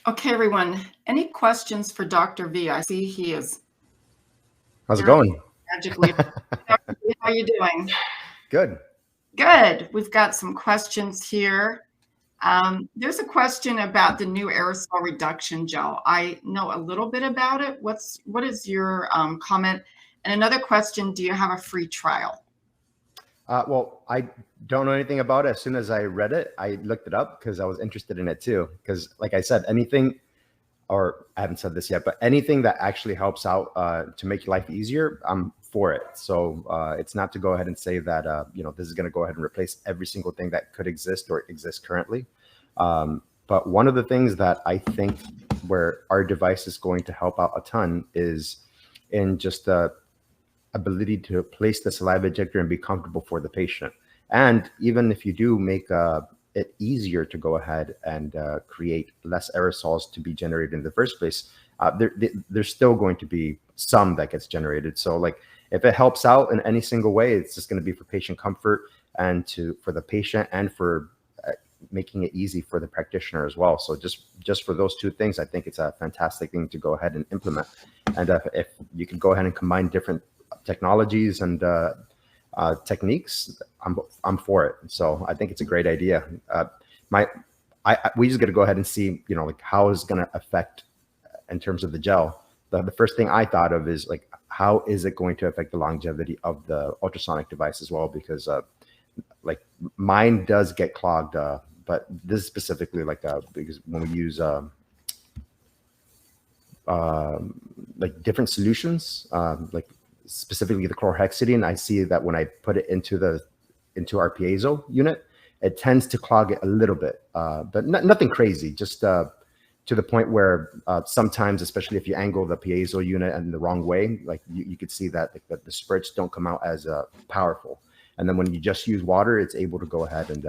Okay, everyone. Any questions for Dr. V? I see he is. How's it going? Magically. Dr. V, how are you doing? Good. Good. We've got some questions here. There's a question about the new aerosol reduction gel. I know a little bit about it. What is your comment? And another question, do you have a free trial? Well, I don't know anything about it. As soon as I read it, I looked it up because I was interested in it too. Because like I said, anything, or I haven't said this yet, but anything that actually helps out to make your life easier, I'm for it. So it's not to go ahead and say that, this is going to go ahead and replace every single thing that could exist or exists currently. But one of the things that I think where our device is going to help out a ton is in just the ability to place the saliva ejector and be comfortable for the patient. And even if you do make it easier to go ahead and create less aerosols to be generated in the first place, there's still going to be some that gets generated. So like if it helps out in any single way, it's just going to be for patient comfort and for the patient and for making it easy for the practitioner as well. So just for those two things, I think it's a fantastic thing to go ahead and implement. And if you can go ahead and combine different technologies and techniques, I'm for it. So I think it's a great idea. We just got to go ahead and see, like how is going to affect in terms of the gel. The first thing I thought of is like, how is it going to affect the longevity of the ultrasonic device as well? Because like mine does get clogged, but this specifically because when we use like different solutions, like specifically the chlorhexidine, I see that when I put it into our piezo unit, it tends to clog it a little bit, but nothing crazy, just to the point where sometimes, especially if you angle the piezo unit in the wrong way, like you could see that the spurts don't come out as powerful. And then when you just use water, it's able to go ahead and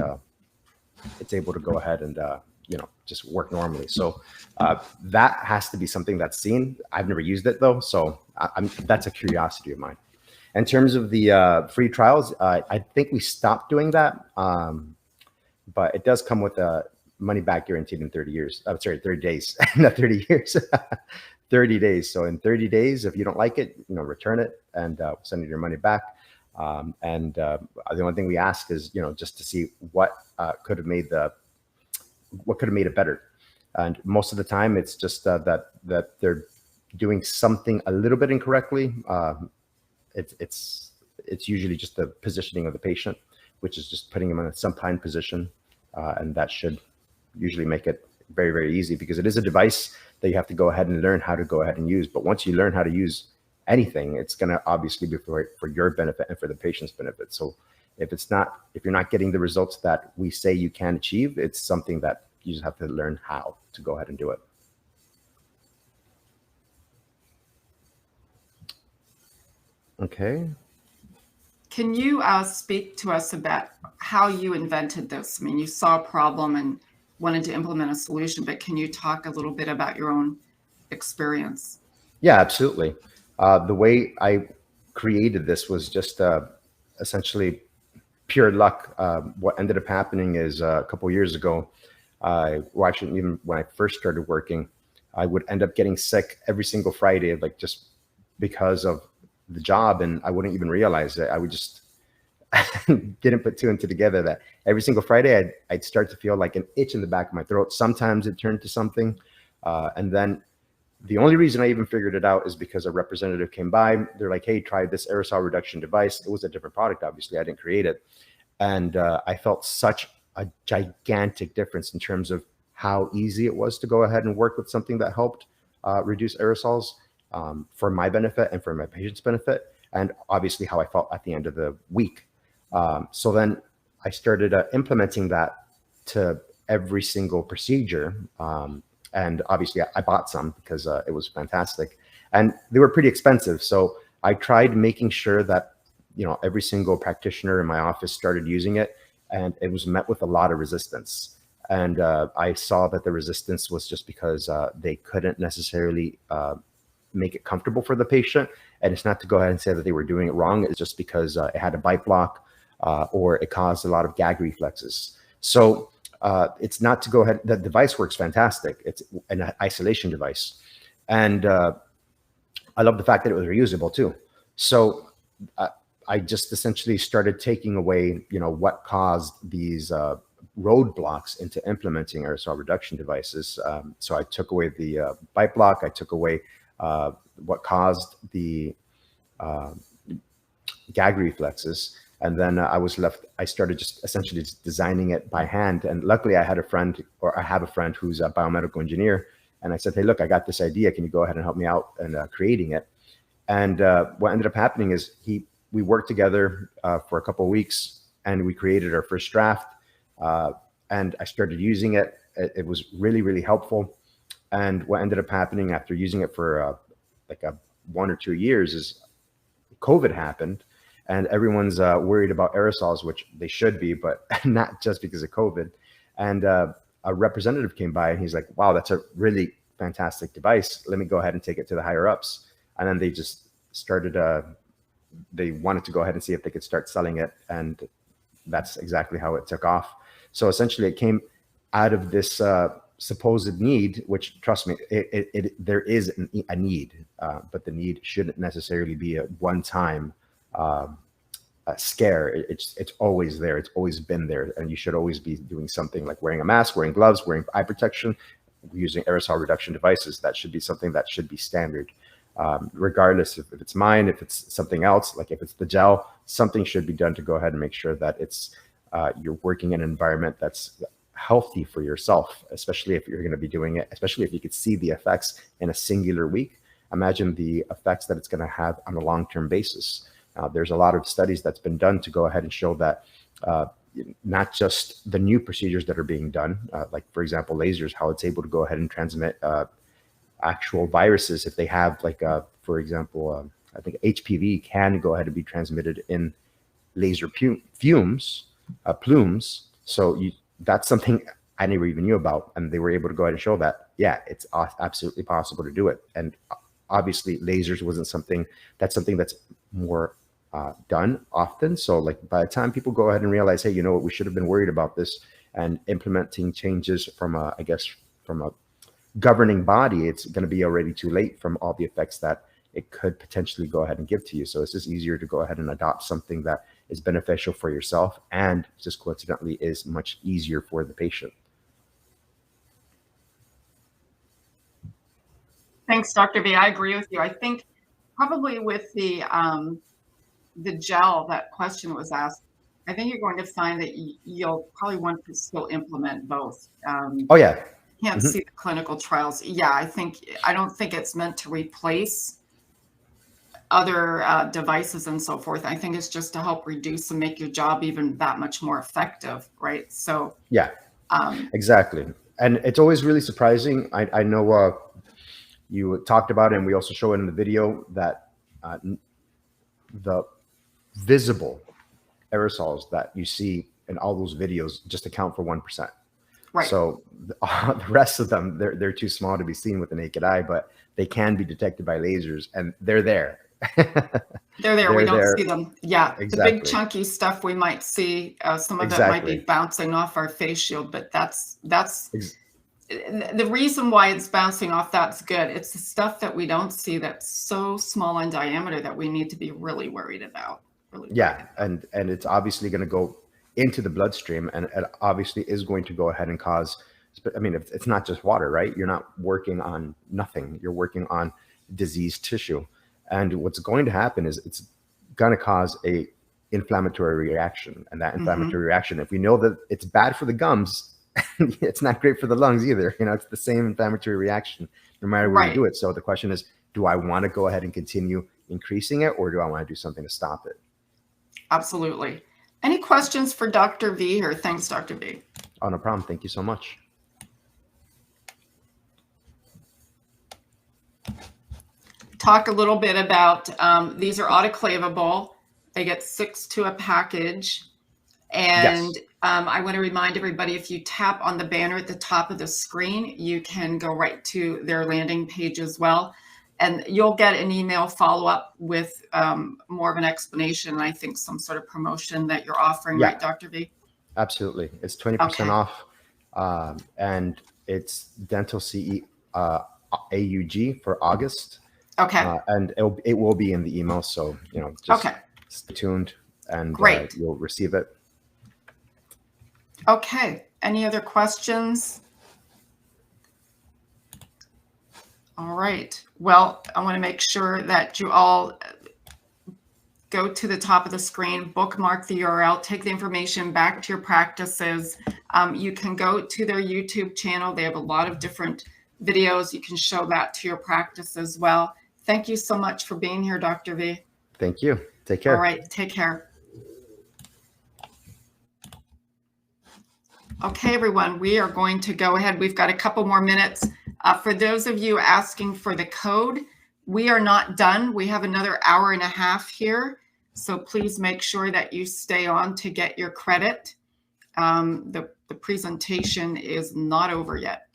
just work normally. So that has to be something that's seen. I've never used it though, so that's a curiosity of mine. In terms of the free trials, I think we stopped doing that, but it does come with a money back guaranteed in 30 years. I'm sorry, 30 days, not 30 years, 30 days. So in 30 days, if you don't like it, return it and send you your money back. And the only thing we ask is, just to see what could have made it better. And most of the time, it's just that they're doing something a little bit incorrectly. It's usually just the positioning of the patient, which is just putting them in a supine position, and that should usually make it very, very easy, because it is a device that you have to go ahead and learn how to go ahead and use. But once you learn how to use anything, it's going to obviously be for your benefit and for the patient's benefit. So if you're not getting the results that we say you can achieve, it's something that you just have to learn how to go ahead and do it. Okay. Can you speak to us about how you invented this? I mean, you saw a problem and wanted to implement a solution, but can you talk a little bit about your own experience? Yeah, absolutely. The way I created this was just essentially pure luck. What ended up happening is a couple of years ago, actually even when I first started working, I would end up getting sick every single Friday, like just because of the job, and I wouldn't even realize it. I would just didn't put two and two together that every single Friday I'd start to feel like an itch in the back of my throat. Sometimes it turned to something, and then The only reason I even figured it out is because a representative came by. They're like, hey, try this aerosol reduction device. It was a different product, obviously. I didn't create it. And I felt such a gigantic difference in terms of how easy it was to go ahead and work with something that helped reduce aerosols for my benefit and for my patient's benefit, and obviously how I felt at the end of the week. So then I started implementing that to every single procedure. And obviously I bought some because it was fantastic, and they were pretty expensive. So I tried making sure that, you know, every single practitioner in my office started using it, and it was met with a lot of resistance. And I saw that the resistance was just because they couldn't necessarily make it comfortable for the patient. And it's not to go ahead and say that they were doing it wrong. It's just because it had a bite block or it caused a lot of gag reflexes. So it's not to go ahead. The device works fantastic. It's an isolation device. And I love the fact that it was reusable too. So I just essentially started taking away, you know, what caused these roadblocks into implementing aerosol reduction devices. So I took away the bite block. I took away what caused the gag reflexes. And then I started just essentially just designing it by hand. And luckily I had a friend, or I have a friend who's a biomedical engineer. And I said, hey, look, I got this idea. Can you go ahead and help me out in creating it? And what ended up happening is we worked together for a couple of weeks, and we created our first draft. And I started using it. It was really, really helpful. And what ended up happening after using it for like 1 or 2 years is COVID happened, and everyone's worried about aerosols, which they should be, but not just because of COVID. And a representative came by and he's like, wow, that's a really fantastic device. Let me go ahead and take it to the higher ups. And then they just started, they wanted to go ahead and see if they could start selling it. And that's exactly how it took off. So essentially it came out of this supposed need, which, trust me, there is a need, but the need shouldn't necessarily be a one-time scare. It's always there. It's always been there. And you should always be doing something like wearing a mask, wearing gloves, wearing eye protection, using aerosol reduction devices. That should be something that should be standard. Regardless if it's mine, if it's something else, like if it's the gel, something should be done to go ahead and make sure that it's you're working in an environment that's healthy for yourself, especially if you're going to be doing it, especially if you could see the effects in a singular week. Imagine the effects that it's going to have on a long-term basis. There's a lot of studies that's been done to go ahead and show that not just the new procedures that are being done, like for example, lasers, how it's able to go ahead and transmit actual viruses. If they have like, for example, I think HPV can go ahead and be transmitted in laser plumes. So that's something I never even knew about. And they were able to go ahead and show that, yeah, it's absolutely possible to do it. And obviously lasers wasn't something that's more done often. So like by the time people go ahead and realize, hey, you know what, we should have been worried about this, and implementing changes from a governing body, it's going to be already too late from all the effects that it could potentially go ahead and give to you. So it's just easier to go ahead and adopt something that is beneficial for yourself, and just coincidentally is much easier for the patient. Thanks, Dr. V. I agree with you. I think probably with the gel, that question was asked, I think you're going to find that you'll probably want to still implement both. Oh yeah. Can't see the clinical trials. Yeah, I don't think it's meant to replace other devices and so forth. I think it's just to help reduce and make your job even that much more effective, right? So yeah, exactly. And it's always really surprising. I know you talked about it, and we also show it in the video, that the visible aerosols that you see in all those videos just account for 1%. Right. So the rest of them, they're too small to be seen with the naked eye, but they can be detected by lasers, and they're there. They're there. We don't see them. Yeah. Exactly. The big chunky stuff we might see. Some of it might be bouncing off our face shield, but that's the reason why it's bouncing off. That's good. It's the stuff that we don't see that's so small in diameter that we need to be really worried about. And it's obviously going to go into the bloodstream, and it obviously is going to go ahead and cause I mean, it's not just water, right? You're not working on nothing. You're working on diseased tissue. And what's going to happen is it's going to cause a inflammatory reaction. And that inflammatory reaction, if we know that it's bad for the gums, it's not great for the lungs either. You know, it's the same inflammatory reaction no matter where you do it. So the question is, do I want to go ahead and continue increasing it, or do I want to do something to stop it? Absolutely. Any questions for Dr. V here? Thanks, Dr. V. Oh, no problem. Thank you so much. Talk a little bit about, these are autoclavable. They get 6 to a package. And I want to remind everybody, if you tap on the banner at the top of the screen, you can go right to their landing page as well. And you'll get an email follow-up with more of an explanation, and I think some sort of promotion that you're offering, right, Dr. V? Absolutely. It's 20% off, and it's Dental CE AUG for August. Okay. And it will be in the email, so just stay tuned, and you'll receive it. Okay. Any other questions? All right. Well, I want to make sure that you all go to the top of the screen, bookmark the URL, take the information back to your practices. You can go to their YouTube channel. They have a lot of different videos. You can show that to your practice as well. Thank you so much for being here, Dr. V. Thank you. Take care. All right. Take care. Okay, everyone, we are going to go ahead. We've got a couple more minutes. For those of you asking for the code, we are not done. We have another hour and a half here. So please make sure that you stay on to get your credit. The presentation is not over yet.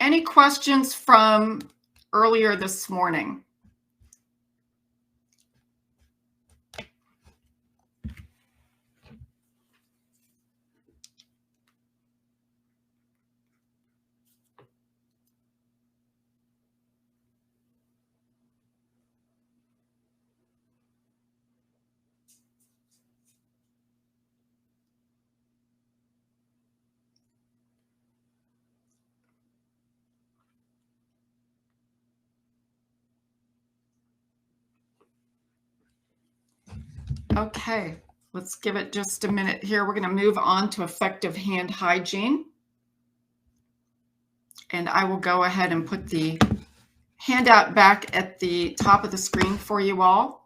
Any questions from earlier this morning? Okay, let's give it just a minute here. We're going to move on to effective hand hygiene. And I will go ahead and put the handout back at the top of the screen for you all.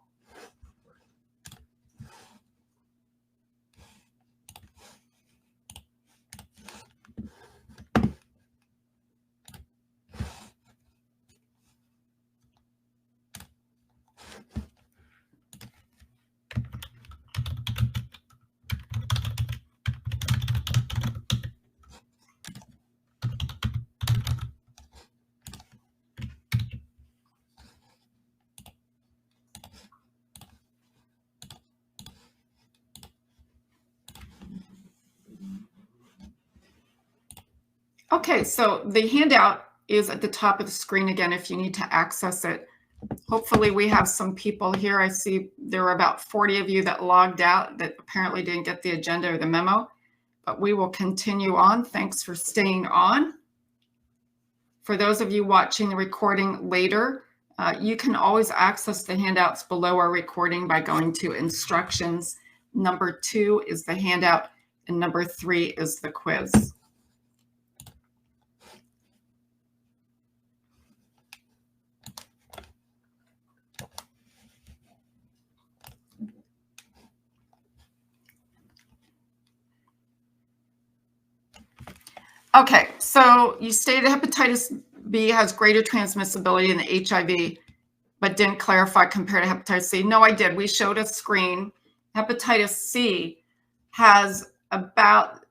Okay, so the handout is at the top of the screen again if you need to access it. Hopefully we have some people here. I see there are about 40 of you that logged out that apparently didn't get the agenda or the memo, but we will continue on. Thanks for staying on. For those of you watching the recording later, you can always access the handouts below our recording by going to instructions. Number 2 is the handout, and number 3 is the quiz. Okay, so you stated hepatitis B has greater transmissibility than HIV, but didn't clarify compared to hepatitis C. No, I did. We showed a screen. Hepatitis C has about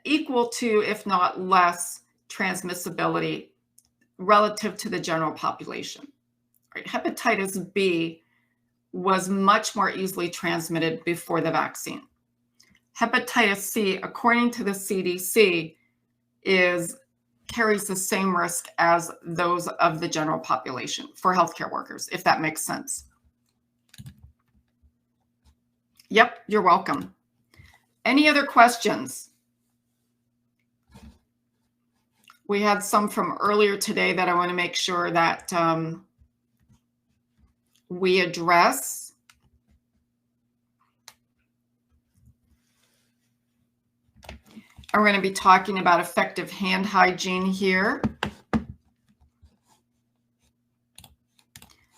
equal to, if not less, transmissibility relative to the general population. Right? Hepatitis B was much more easily transmitted before the vaccine. Hepatitis C, according to the CDC, carries the same risk as those of the general population for healthcare workers, if that makes sense. Yep, you're welcome. Any other questions? We had some from earlier today that I want to make sure that we address. And we're going to be talking about effective hand hygiene here.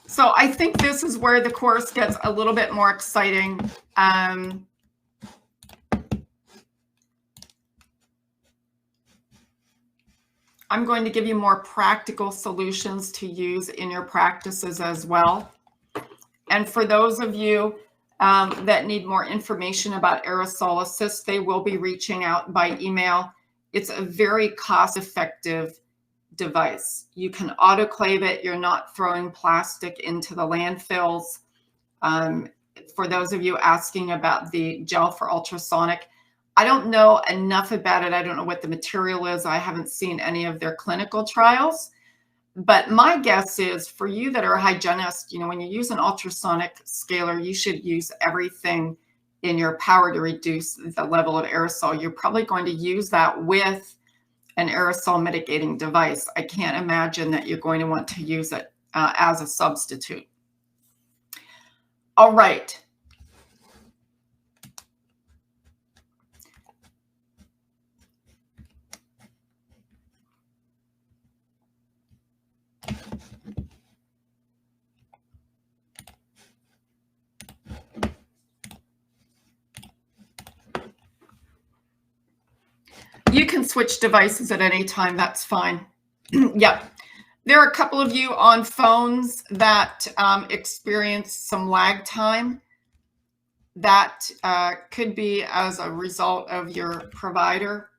So I think this is where the course gets a little bit more exciting. I'm going to give you more practical solutions to use in your practices as well. And for those of you that need more information about Aerosol Assist, they will be reaching out by email. It's a very cost-effective device. You can autoclave it. You're not throwing plastic into the landfills. For those of you asking about the gel for ultrasonic, I don't know enough about it. I don't know what the material is. I haven't seen any of their clinical trials. But my guess is for you that are a hygienist, you know, when you use an ultrasonic scaler, you should use everything in your power to reduce the level of aerosol. You're probably going to use that with an aerosol mitigating device. I can't imagine that you're going to want to use it as a substitute. All right. You can switch devices at any time. That's fine. Yep. There are a couple of you on phones that experience some lag time. That could be as a result of your provider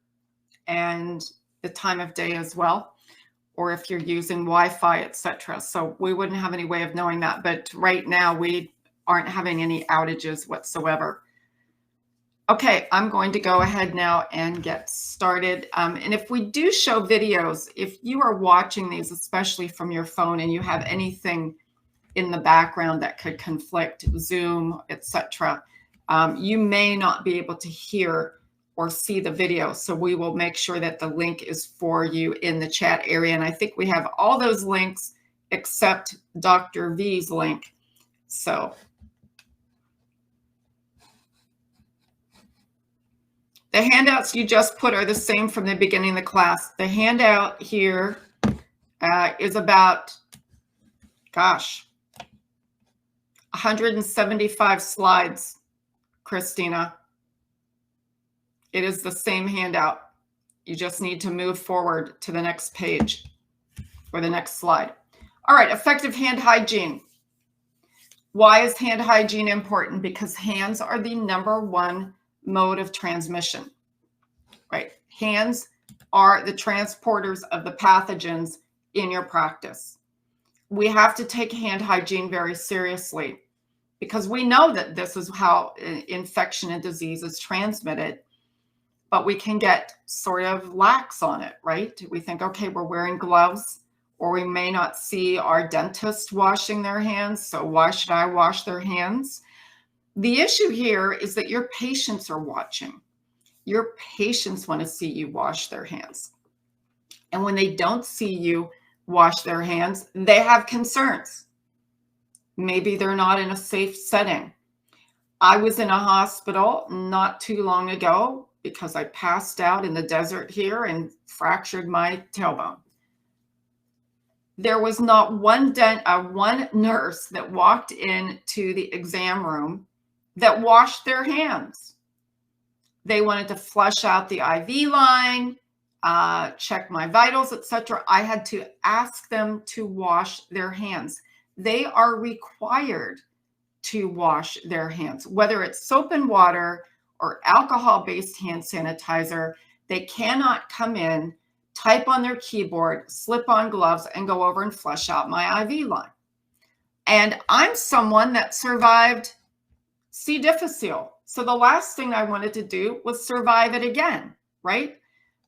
and the time of day as well, or if you're using Wi-Fi, etc. So we wouldn't have any way of knowing that. But right now, we aren't having any outages whatsoever. Okay, I'm going to go ahead now and get started. And if we do show videos, if you are watching these, especially from your phone, and you have anything in the background that could conflict, Zoom, etc., you may not be able to hear or see the video. So we will make sure that the link is for you in the chat area. And I think we have all those links except Dr. V's link. So the handouts you just put are the same from the beginning of the class. The handout here is about, gosh, 175 slides, Christina. It is the same handout. You just need to move forward to the next page or the next slide. All right, effective hand hygiene. Why is hand hygiene important? Because hands are the #1 mode of transmission, right? Hands are the transporters of the pathogens in your practice. We have to take hand hygiene very seriously because we know that this is how infection and disease is transmitted, but we can get sort of lax on it, right? We think, okay, we're wearing gloves, or we may not see our dentist washing their hands, so why should I wash their hands? The issue here is that your patients are watching. Your patients want to see you wash their hands. And when they don't see you wash their hands, they have concerns. Maybe they're not in a safe setting. I was in a hospital not too long ago because I passed out in the desert here and fractured my tailbone. There was not one nurse that walked into the exam room that washed their hands. They wanted to flush out the IV line, check my vitals, etc. I had to ask them to wash their hands. They are required to wash their hands, whether it's soap and water or alcohol-based hand sanitizer. They cannot come in, type on their keyboard, slip on gloves, and go over and flush out my IV line. And I'm someone that survived C. difficile. So the last thing I wanted to do was survive it again, right?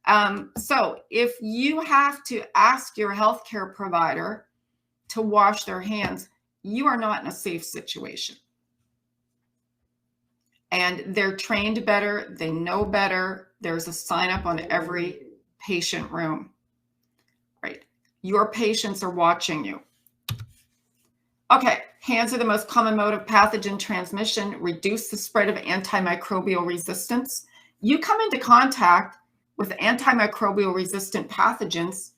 So if you have to ask your healthcare provider to wash their hands, you are not in a safe situation. And they're trained better, they know better. There's a sign up on every patient room, right? Your patients are watching you. Okay, hands are the most common mode of pathogen transmission. Reduce the spread of antimicrobial resistance. You come into contact with antimicrobial resistant pathogens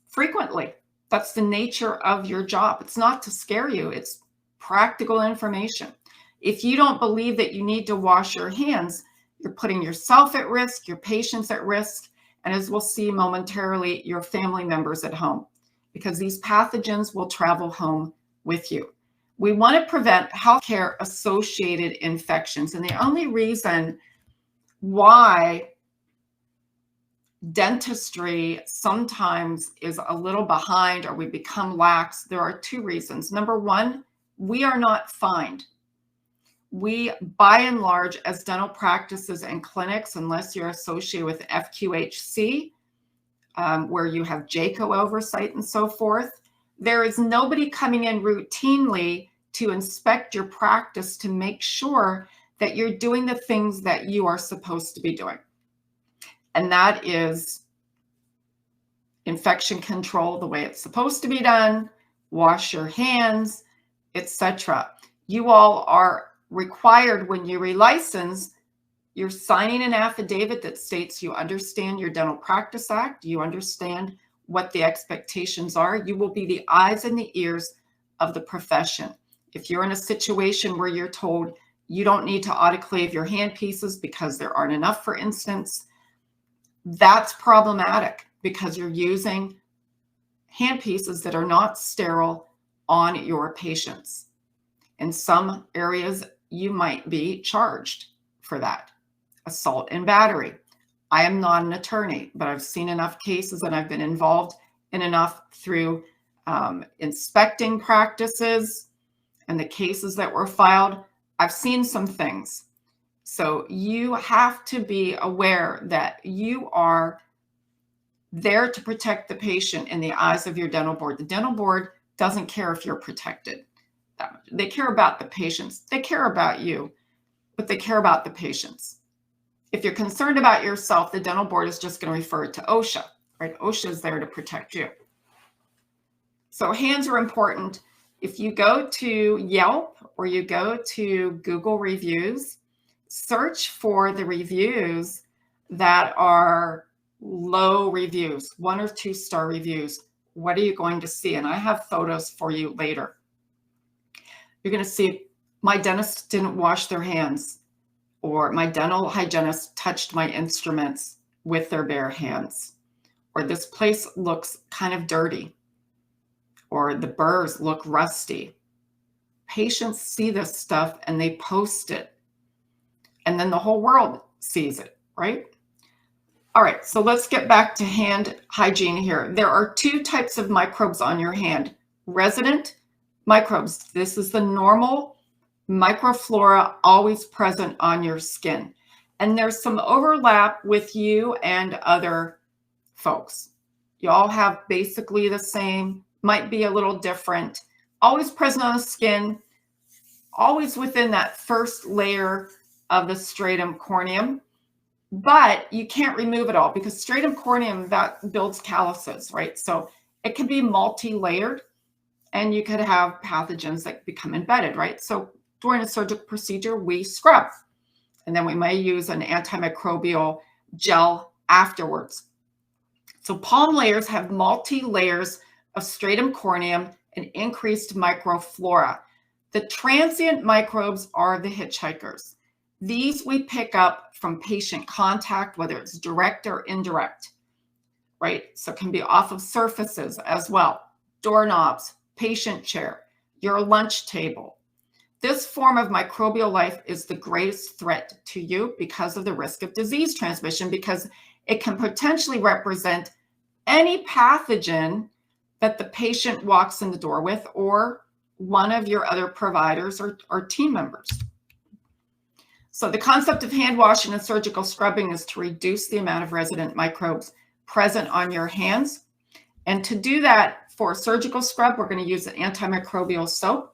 frequently. That's the nature of your job. It's not to scare you, it's practical information. If you don't believe that you need to wash your hands, you're putting yourself at risk, your patients at risk, and as we'll see momentarily, your family members at home, because these pathogens will travel home with you. We want to prevent healthcare associated infections. And the only reason why dentistry sometimes is a little behind or we become lax, there are two reasons. Number one, we are not fined. We, by and large, as dental practices and clinics, unless you're associated with FQHC, where you have JACO oversight and so forth, there is nobody coming in routinely to inspect your practice to make sure that you're doing the things that you are supposed to be doing. And that is infection control the way it's supposed to be done, wash your hands, etc. You all are required when you relicense, you're signing an affidavit that states you understand your Dental Practice Act, you understand what the expectations are. You will be the eyes and the ears of the profession. If you're in a situation where you're told you don't need to autoclave your handpieces because there aren't enough, for instance, that's problematic because you're using handpieces that are not sterile on your patients. In some areas, you might be charged for that. Assault and battery. I am not an attorney, but I've seen enough cases and I've been involved in enough through inspecting practices and the cases that were filed. I've seen some things. So you have to be aware that you are there to protect the patient in the eyes of your dental board. The dental board doesn't care if you're protected. They care about the patients. They care about you, but they care about the patients. If you're concerned about yourself, the dental board is just going to refer it to OSHA, right? OSHA is there to protect you. So hands are important. If you go to Yelp or you go to Google reviews, search for the reviews that are low reviews, 1 or 2 star reviews. What are you going to see? And I have photos for you later. You're going to see my dentist didn't wash their hands, or my dental hygienist touched my instruments with their bare hands, or this place looks kind of dirty, or the burrs look rusty. Patients see this stuff and they post it, and then the whole world sees it, right? All right, so let's get back to hand hygiene here. There are 2 types of microbes on your hand. Resident microbes. This is the normal microflora always present on your skin. And there's some overlap with you and other folks. You all have basically the same, might be a little different, always present on the skin, always within that first layer of the stratum corneum. But you can't remove it all because stratum corneum, that builds calluses, right? So it can be multi-layered and you could have pathogens that become embedded, right? So during a surgical procedure, we scrub, and then we may use an antimicrobial gel afterwards. So palm layers have multi-layers of stratum corneum and increased microflora. The transient microbes are the hitchhikers. These we pick up from patient contact, whether it's direct or indirect, right? So it can be off of surfaces as well. Doorknobs, patient chair, your lunch table. This form of microbial life is the greatest threat to you because of the risk of disease transmission, because it can potentially represent any pathogen that the patient walks in the door with, or one of your other providers or team members. So the concept of hand washing and surgical scrubbing is to reduce the amount of resident microbes present on your hands. And to do that, for a surgical scrub, we're going to use an antimicrobial soap.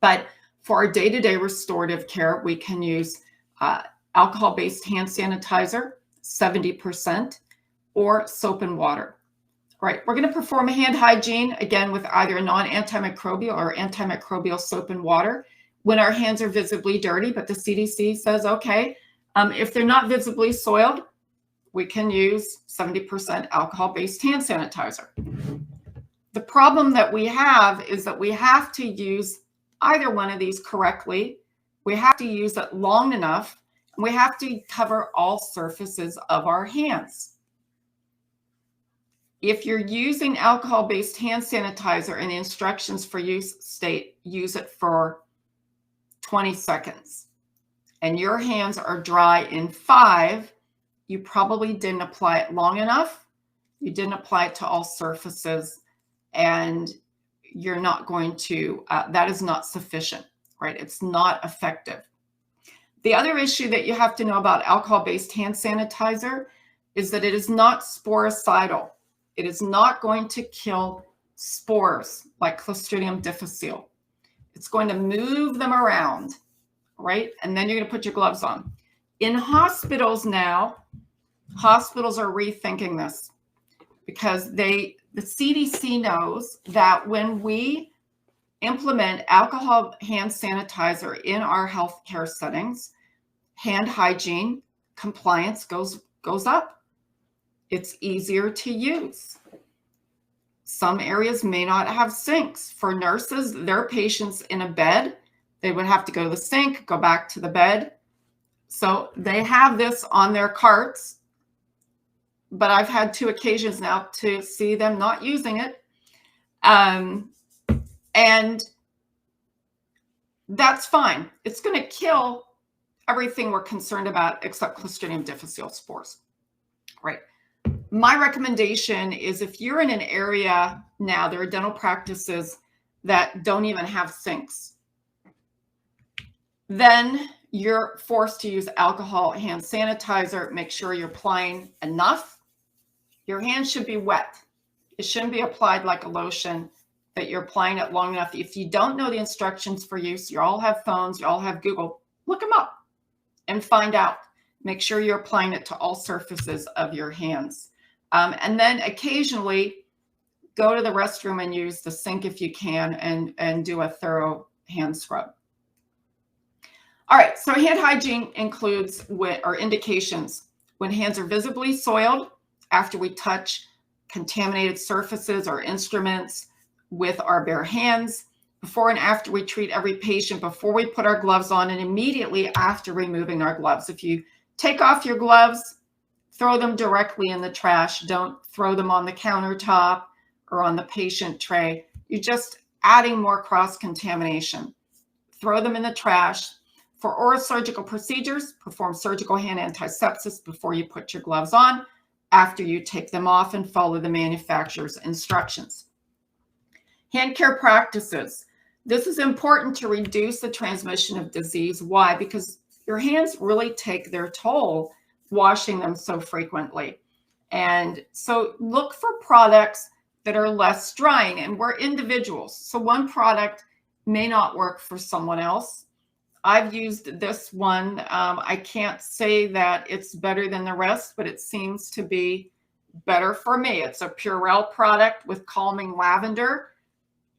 But for our day-to-day restorative care, we can use alcohol-based hand sanitizer, 70%, or soap and water. All right, we're going to perform a hand hygiene, again, with either a non-antimicrobial or antimicrobial soap and water when our hands are visibly dirty, but the CDC says, okay, if they're not visibly soiled, we can use 70% alcohol-based hand sanitizer. The problem that we have is that we have to use either one of these correctly. We have to use it long enough, and we have to cover all surfaces of our hands. If you're using alcohol-based hand sanitizer and the instructions for use state, use it for 20 seconds, and your hands are dry in 5, you probably didn't apply it long enough. You didn't apply it to all surfaces, and you're not going to, that is not sufficient, right? It's not effective. The other issue that you have to know about alcohol-based hand sanitizer is that it is not sporicidal. It is not going to kill spores like Clostridium difficile. It's going to move them around, right? And then you're going to put your gloves on. In hospitals now, hospitals are rethinking this because the CDC knows that when we implement alcohol hand sanitizer in our healthcare settings, hand hygiene compliance goes up. It's easier to use. Some areas may not have sinks. For nurses, their patients in a bed, they would have to go to the sink, go back to the bed. So they have this on their carts, but I've had 2 occasions now to see them not using it. And that's fine. It's going to kill everything we're concerned about except Clostridium difficile spores, right? My recommendation is if you're in an area now, there are dental practices that don't even have sinks, then you're forced to use alcohol hand sanitizer. Make sure you're applying enough. Your hands should be wet. It shouldn't be applied like a lotion, that you're applying it long enough. If you don't know the instructions for use, you all have phones, you all have Google, look them up and find out. Make sure you're applying it to all surfaces of your hands. And then occasionally go to the restroom and use the sink if you can, and do a thorough hand scrub. All right, so hand hygiene includes indications when hands are visibly soiled after we touch contaminated surfaces or instruments with our bare hands, before and after we treat every patient, before we put our gloves on, and immediately after removing our gloves. If you take off your gloves, throw them directly in the trash. Don't throw them on the countertop or on the patient tray. You're just adding more cross-contamination. Throw them in the trash. For oral surgical procedures, perform surgical hand antisepsis before you put your gloves on, after you take them off, and follow the manufacturer's instructions. Hand care practices. This is important to reduce the transmission of disease. Why? Because your hands really take their toll washing them so frequently. And so look for products that are less drying, and we're individuals. So one product may not work for someone else. I've used this one. I can't say that it's better than the rest, but it seems to be better for me. It's a Purell product with calming lavender.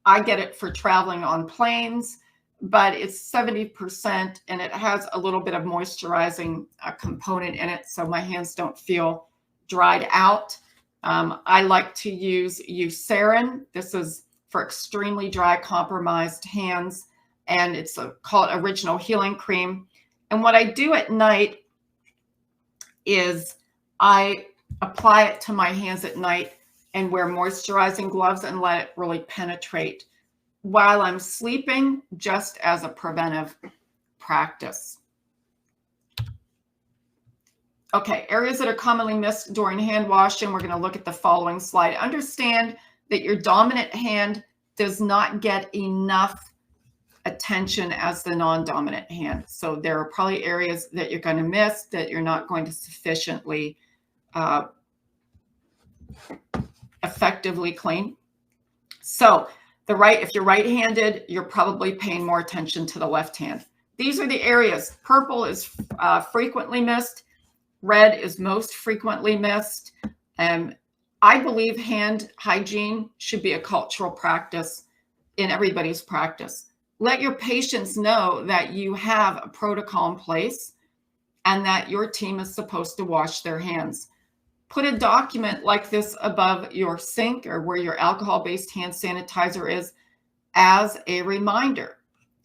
I get it for traveling on planes, but it's 70% and it has a little bit of moisturizing component in it, so my hands don't feel dried out. I like to use Eucerin. This is for extremely dry, compromised hands, and it's called Original Healing Cream. And what I do at night is I apply it to my hands at night and wear moisturizing gloves and let it really penetrate while I'm sleeping, just as a preventive practice. Okay, areas that are commonly missed during hand washing. We're going to look at the following slide. Understand that your dominant hand does not get enough attention as the non-dominant hand. So there are probably areas that you're going to miss, that you're not going to sufficiently effectively clean. So if you're right-handed, you're probably paying more attention to the left hand. These are the areas. Purple is frequently missed. Red is most frequently missed. I believe hand hygiene should be a cultural practice in everybody's practice. Let your patients know that you have a protocol in place and that your team is supposed to wash their hands. Put a document like this above your sink or where your alcohol-based hand sanitizer is as a reminder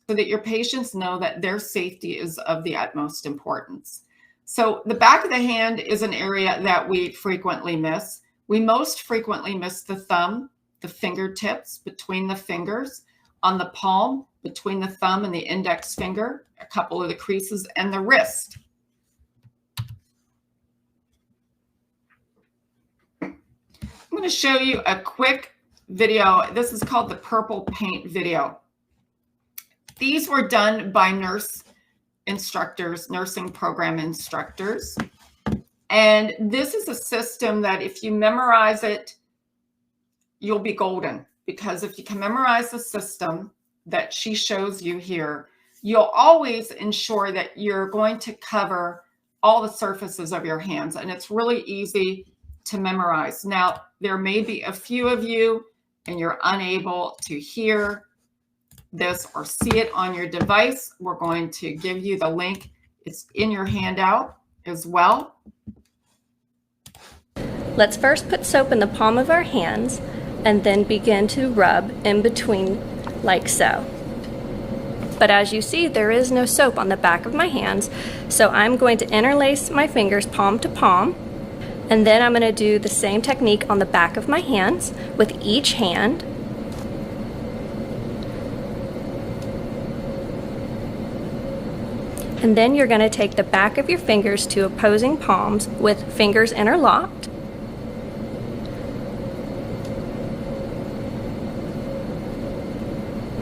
so that your patients know that their safety is of the utmost importance. So the back of the hand is an area that we frequently miss. We most frequently miss the thumb, the fingertips, between the fingers, on the palm, between the thumb and the index finger, a couple of the creases, and the wrist. I'm going to show you a quick video. This is called the purple paint video. These were done by nurse instructors, nursing program instructors. And this is a system that if you memorize it, you'll be golden. Because if you can memorize the system that she shows you here, you'll always ensure that you're going to cover all the surfaces of your hands. And it's really easy to memorize. Now, there may be a few of you and you're unable to hear this or see it on your device. We're going to give you the link. It's in your handout as well. Let's first put soap in the palm of our hands and then begin to rub in between like so. But as you see, there is no soap on the back of my hands, so I'm going to interlace my fingers palm to palm, and then I'm going to do the same technique on the back of my hands with each hand. And then you're going to take the back of your fingers to opposing palms with fingers interlocked.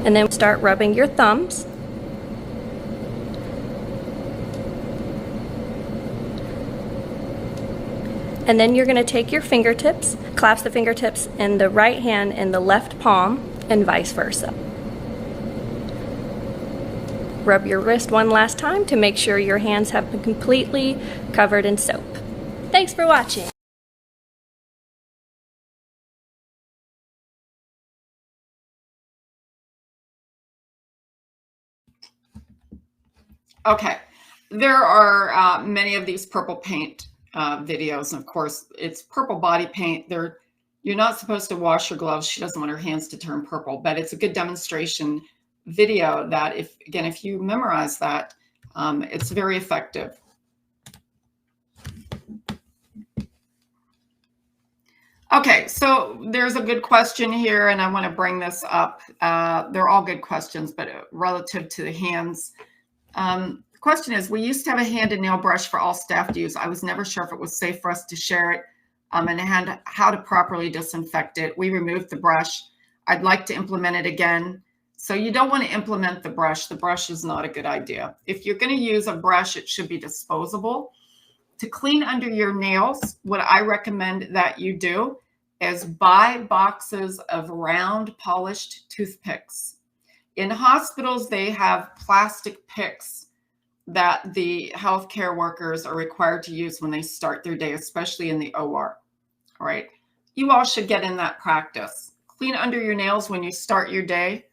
And then start rubbing your thumbs. And then you're going to take your fingertips, clasp the fingertips in the right hand in the left palm, and vice versa. Rub your wrist one last time to make sure your hands have been completely covered in soap. Thanks for watching. Okay, there are many of these purple paint videos. And of course, it's purple body paint. You're not supposed to wash your gloves. She doesn't want her hands to turn purple, but it's a good demonstration video that if you memorize that, it's very effective. Okay, so there's a good question here, and I want to bring this up. They're all good questions, but relative to the hands. The question is, we used to have a hand and nail brush for all staff to use. I was never sure if it was safe for us to share it and how to properly disinfect it. We removed the brush. I'd like to implement it again. So you don't want to implement the brush. The brush is not a good idea. If you're going to use a brush, it should be disposable. To clean under your nails, what I recommend that you do is buy boxes of round polished toothpicks. In hospitals, they have plastic picks that the healthcare workers are required to use when they start their day, especially in the OR. All right. You all should get in that practice. Clean under your nails when you start your day.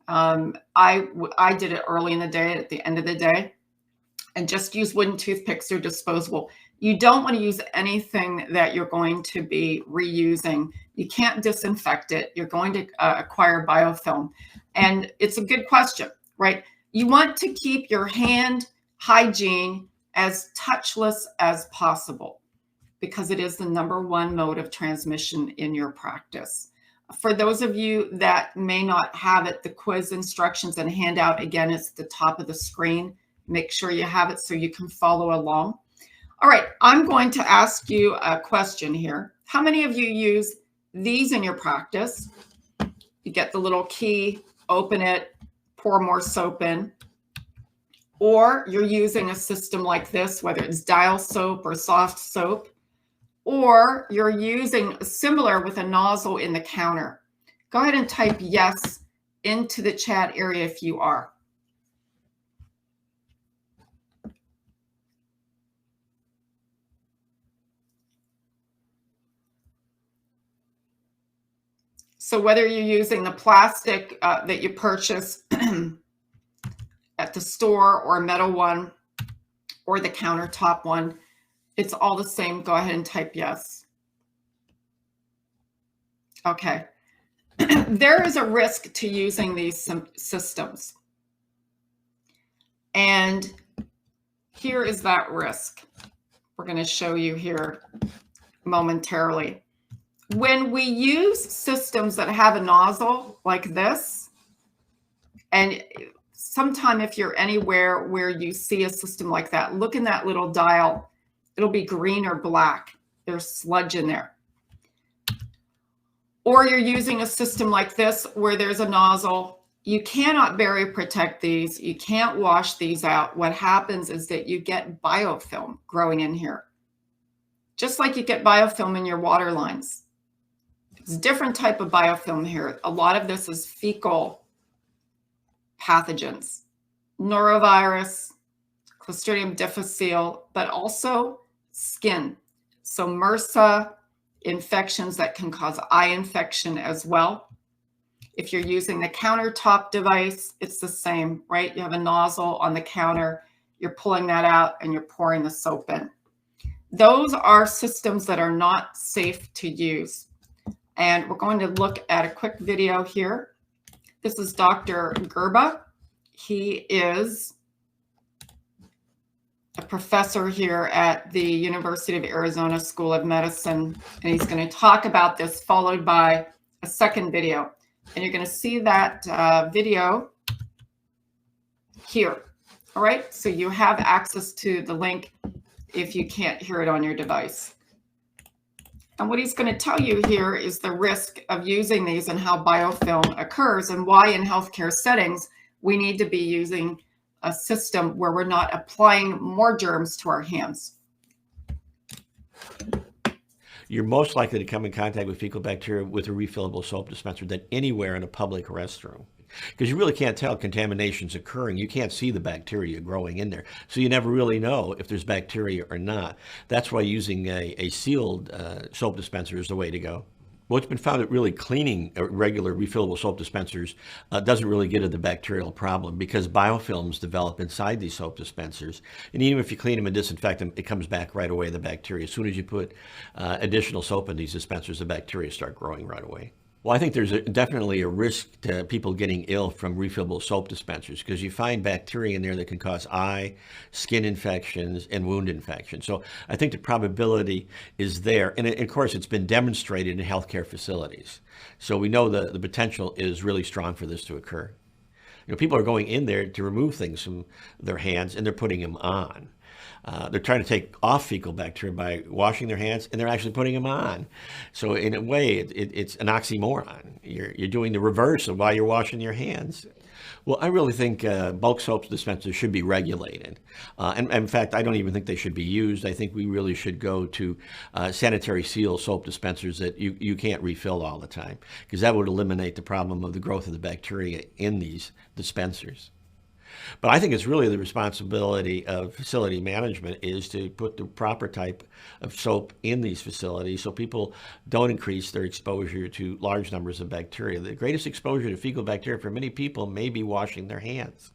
I did it early in the day, at the end of the day, and just use wooden toothpicks. They're disposable. You don't want to use anything that you're going to be reusing. You can't disinfect it. You're going to acquire biofilm. And it's a good question, right? You want to keep your hand hygiene as touchless as possible because it is the #1 mode of transmission in your practice. For those of you that may not have it, the quiz instructions and handout, again, is at the top of the screen. Make sure you have it so you can follow along. All right, I'm going to ask you a question here. How many of you use these in your practice? You get the little key, open it, pour more soap in, or you're using a system like this, whether it's dial soap or soft soap, or you're using similar with a nozzle in the counter. Go ahead and type yes into the chat area if you are. So whether you're using the plastic that you purchase at the store, or a metal one, or the countertop one, it's all the same. Go ahead and type yes. Okay. There is a risk to using these systems. And here is that risk. We're going to show you here momentarily. When we use systems that have a nozzle like this, and sometime if you're anywhere where you see a system like that, look in that little dial. It'll be green or black. There's sludge in there. Or you're using a system like this where there's a nozzle. You cannot barrier protect these. You can't wash these out. What happens is that you get biofilm growing in here, just like you get biofilm in your water lines. It's a different type of biofilm here. A lot of this is fecal pathogens, norovirus, Clostridium difficile, but also skin. So MRSA infections that can cause eye infection as well. If you're using the countertop device, it's the same, right? You have a nozzle on the counter, you're pulling that out and you're pouring the soap in. Those are systems that are not safe to use. And we're going to look at a quick video here. This is Dr. Gerba. He is a professor here at the University of Arizona School of Medicine, and he's going to talk about this, followed by a second video. And you're going to see that video here. All right, so you have access to the link if you can't hear it on your device. And what he's going to tell you here is the risk of using these and how biofilm occurs, and why in healthcare settings we need to be using a system where we're not applying more germs to our hands. You're most likely to come in contact with fecal bacteria with a refillable soap dispenser than anywhere in a public restroom, because you really can't tell contamination's occurring. You can't see the bacteria growing in there, so you never really know if there's bacteria or not. That's why using a sealed soap dispenser is the way to go. Well, it's been found that really cleaning regular refillable soap dispensers doesn't really get at the bacterial problem, because biofilms develop inside these soap dispensers. And even if you clean them and disinfect them, it comes back right away, the bacteria. As soon as you put additional soap in these dispensers, the bacteria start growing right away. Well, I think there's definitely a risk to people getting ill from refillable soap dispensers, because you find bacteria in there that can cause eye, skin infections, and wound infections. So I think the probability is there. And of course, it's been demonstrated in healthcare facilities. So we know the potential is really strong for this to occur. You know, people are going in there to remove things from their hands, and they're putting them on. They're trying to take off fecal bacteria by washing their hands, and they're actually putting them on. So in a way, it's an oxymoron. You're doing the reverse of why you're washing your hands. Well, I really think bulk soap dispensers should be regulated. And in fact, I don't even think they should be used. I think we really should go to sanitary seal soap dispensers that you can't refill all the time, because that would eliminate the problem of the growth of the bacteria in these dispensers. But I think it's really the responsibility of facility management is to put the proper type of soap in these facilities so people don't increase their exposure to large numbers of bacteria. The greatest exposure to fecal bacteria for many people may be washing their hands.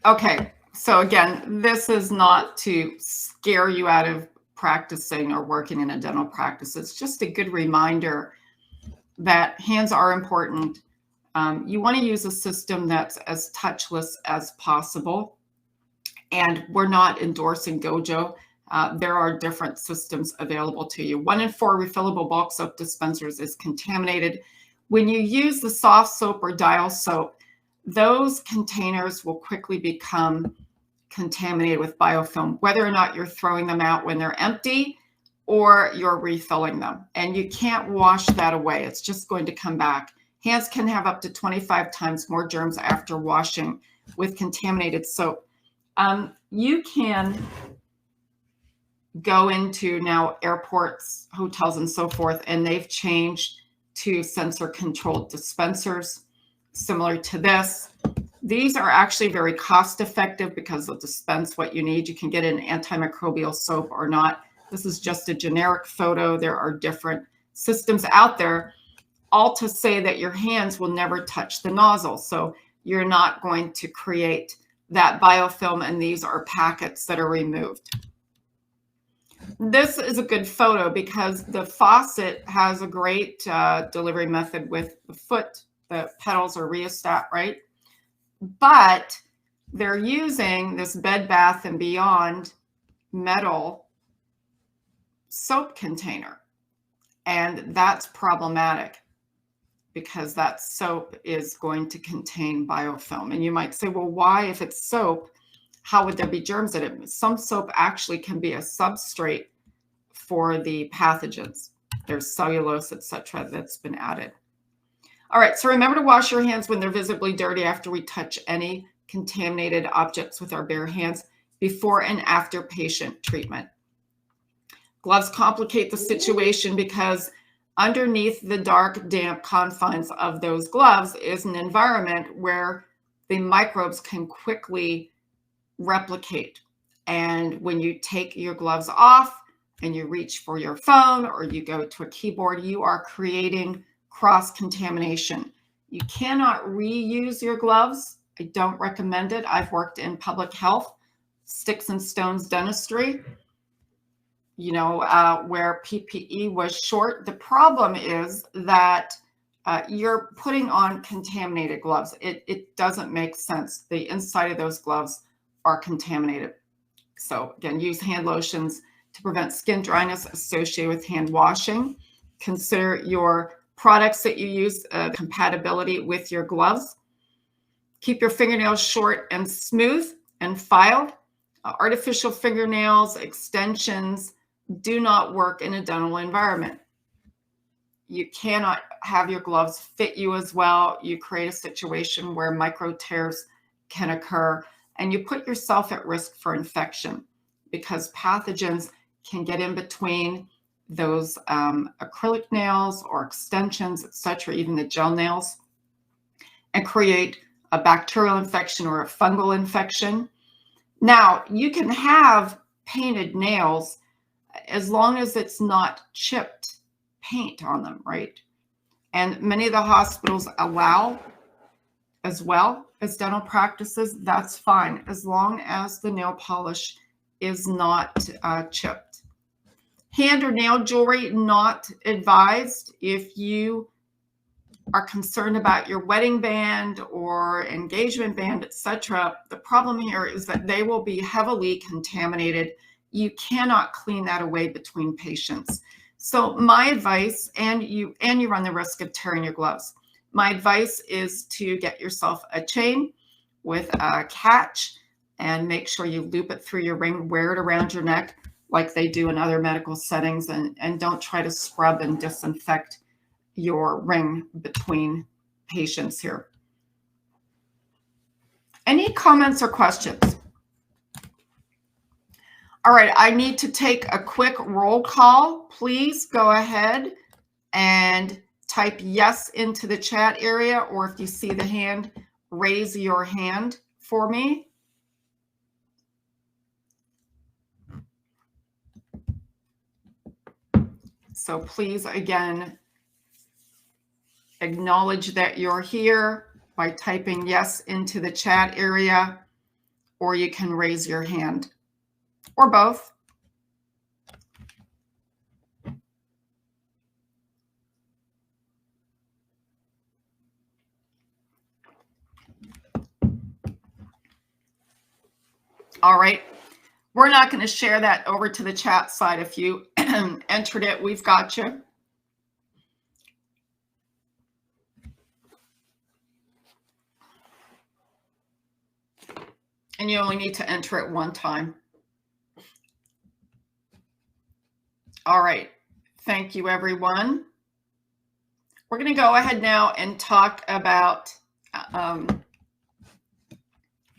Okay, so again, this is not to scare you out of practicing or working in a dental practice. It's just a good reminder that hands are important. You want to use a system that's as touchless as possible. And we're not endorsing Gojo. There are different systems available to you. 1 in 4 refillable bulk soap dispensers is contaminated. When you use the soft soap or dial soap, those containers will quickly become contaminated with biofilm, whether or not you're throwing them out when they're empty or you're refilling them. And you can't wash that away. It's just going to come back. Hands can have up to 25 times more germs after washing with contaminated soap. You can go into now airports, hotels, and so forth, and they've changed to sensor-controlled dispensers, similar to this. These are actually very cost-effective because they'll dispense what you need. You can get an antimicrobial soap or not. This is just a generic photo. There are different systems out there, all to say that your hands will never touch the nozzle. So you're not going to create that biofilm, and these are packets that are removed. This is a good photo because the faucet has a great delivery method with the foot. The pedals are rheostat, right? But they're using this Bed Bath & Beyond metal soap container. And that's problematic because that soap is going to contain biofilm. And you might say, well, why, if it's soap, how would there be germs in it? Some soap actually can be a substrate for the pathogens. There's cellulose, etc., that's been added. All right, so remember to wash your hands when they're visibly dirty after we touch any contaminated objects with our bare hands before and after patient treatment. Gloves complicate the situation because underneath the dark, damp confines of those gloves is an environment where the microbes can quickly replicate. And when you take your gloves off and you reach for your phone or you go to a keyboard, you are creating cross-contamination. You cannot reuse your gloves. I don't recommend it. I've worked in public health, sticks and stones dentistry, where PPE was short. The problem is that you're putting on contaminated gloves. It doesn't make sense. The inside of those gloves are contaminated. So again, use hand lotions to prevent skin dryness associated with hand washing. Consider your products that you use, compatibility with your gloves. Keep your fingernails short and smooth and filed. Artificial fingernails, extensions do not work in a dental environment. You cannot have your gloves fit you as well. You create a situation where micro tears can occur, and you put yourself at risk for infection because pathogens can get in between those acrylic nails or extensions, etc., even the gel nails, and create a bacterial infection or a fungal infection. Now, you can have painted nails as long as it's not chipped paint on them, right? And many of the hospitals allow, as well as dental practices, that's fine, as long as the nail polish is not chipped. Hand or nail jewelry, not advised. If you are concerned about your wedding band or engagement band, etc., the problem here is that they will be heavily contaminated. You cannot clean that away between patients. So my advice, and you run the risk of tearing your gloves. My advice is to get yourself a chain with a catch and make sure you loop it through your ring, wear it around your neck like they do in other medical settings, and don't try to scrub and disinfect your ring between patients here. Any comments or questions? All right, I need to take a quick roll call. Please go ahead and type yes into the chat area, or if you see the hand, raise your hand for me. So please, again, acknowledge that you're here by typing yes into the chat area. or you can raise your hand, or both. All right. We're not going to share that over to the chat side. If you entered it, we've got you. And you only need to enter it one time. All right. Thank you, everyone. We're going to go ahead now and talk about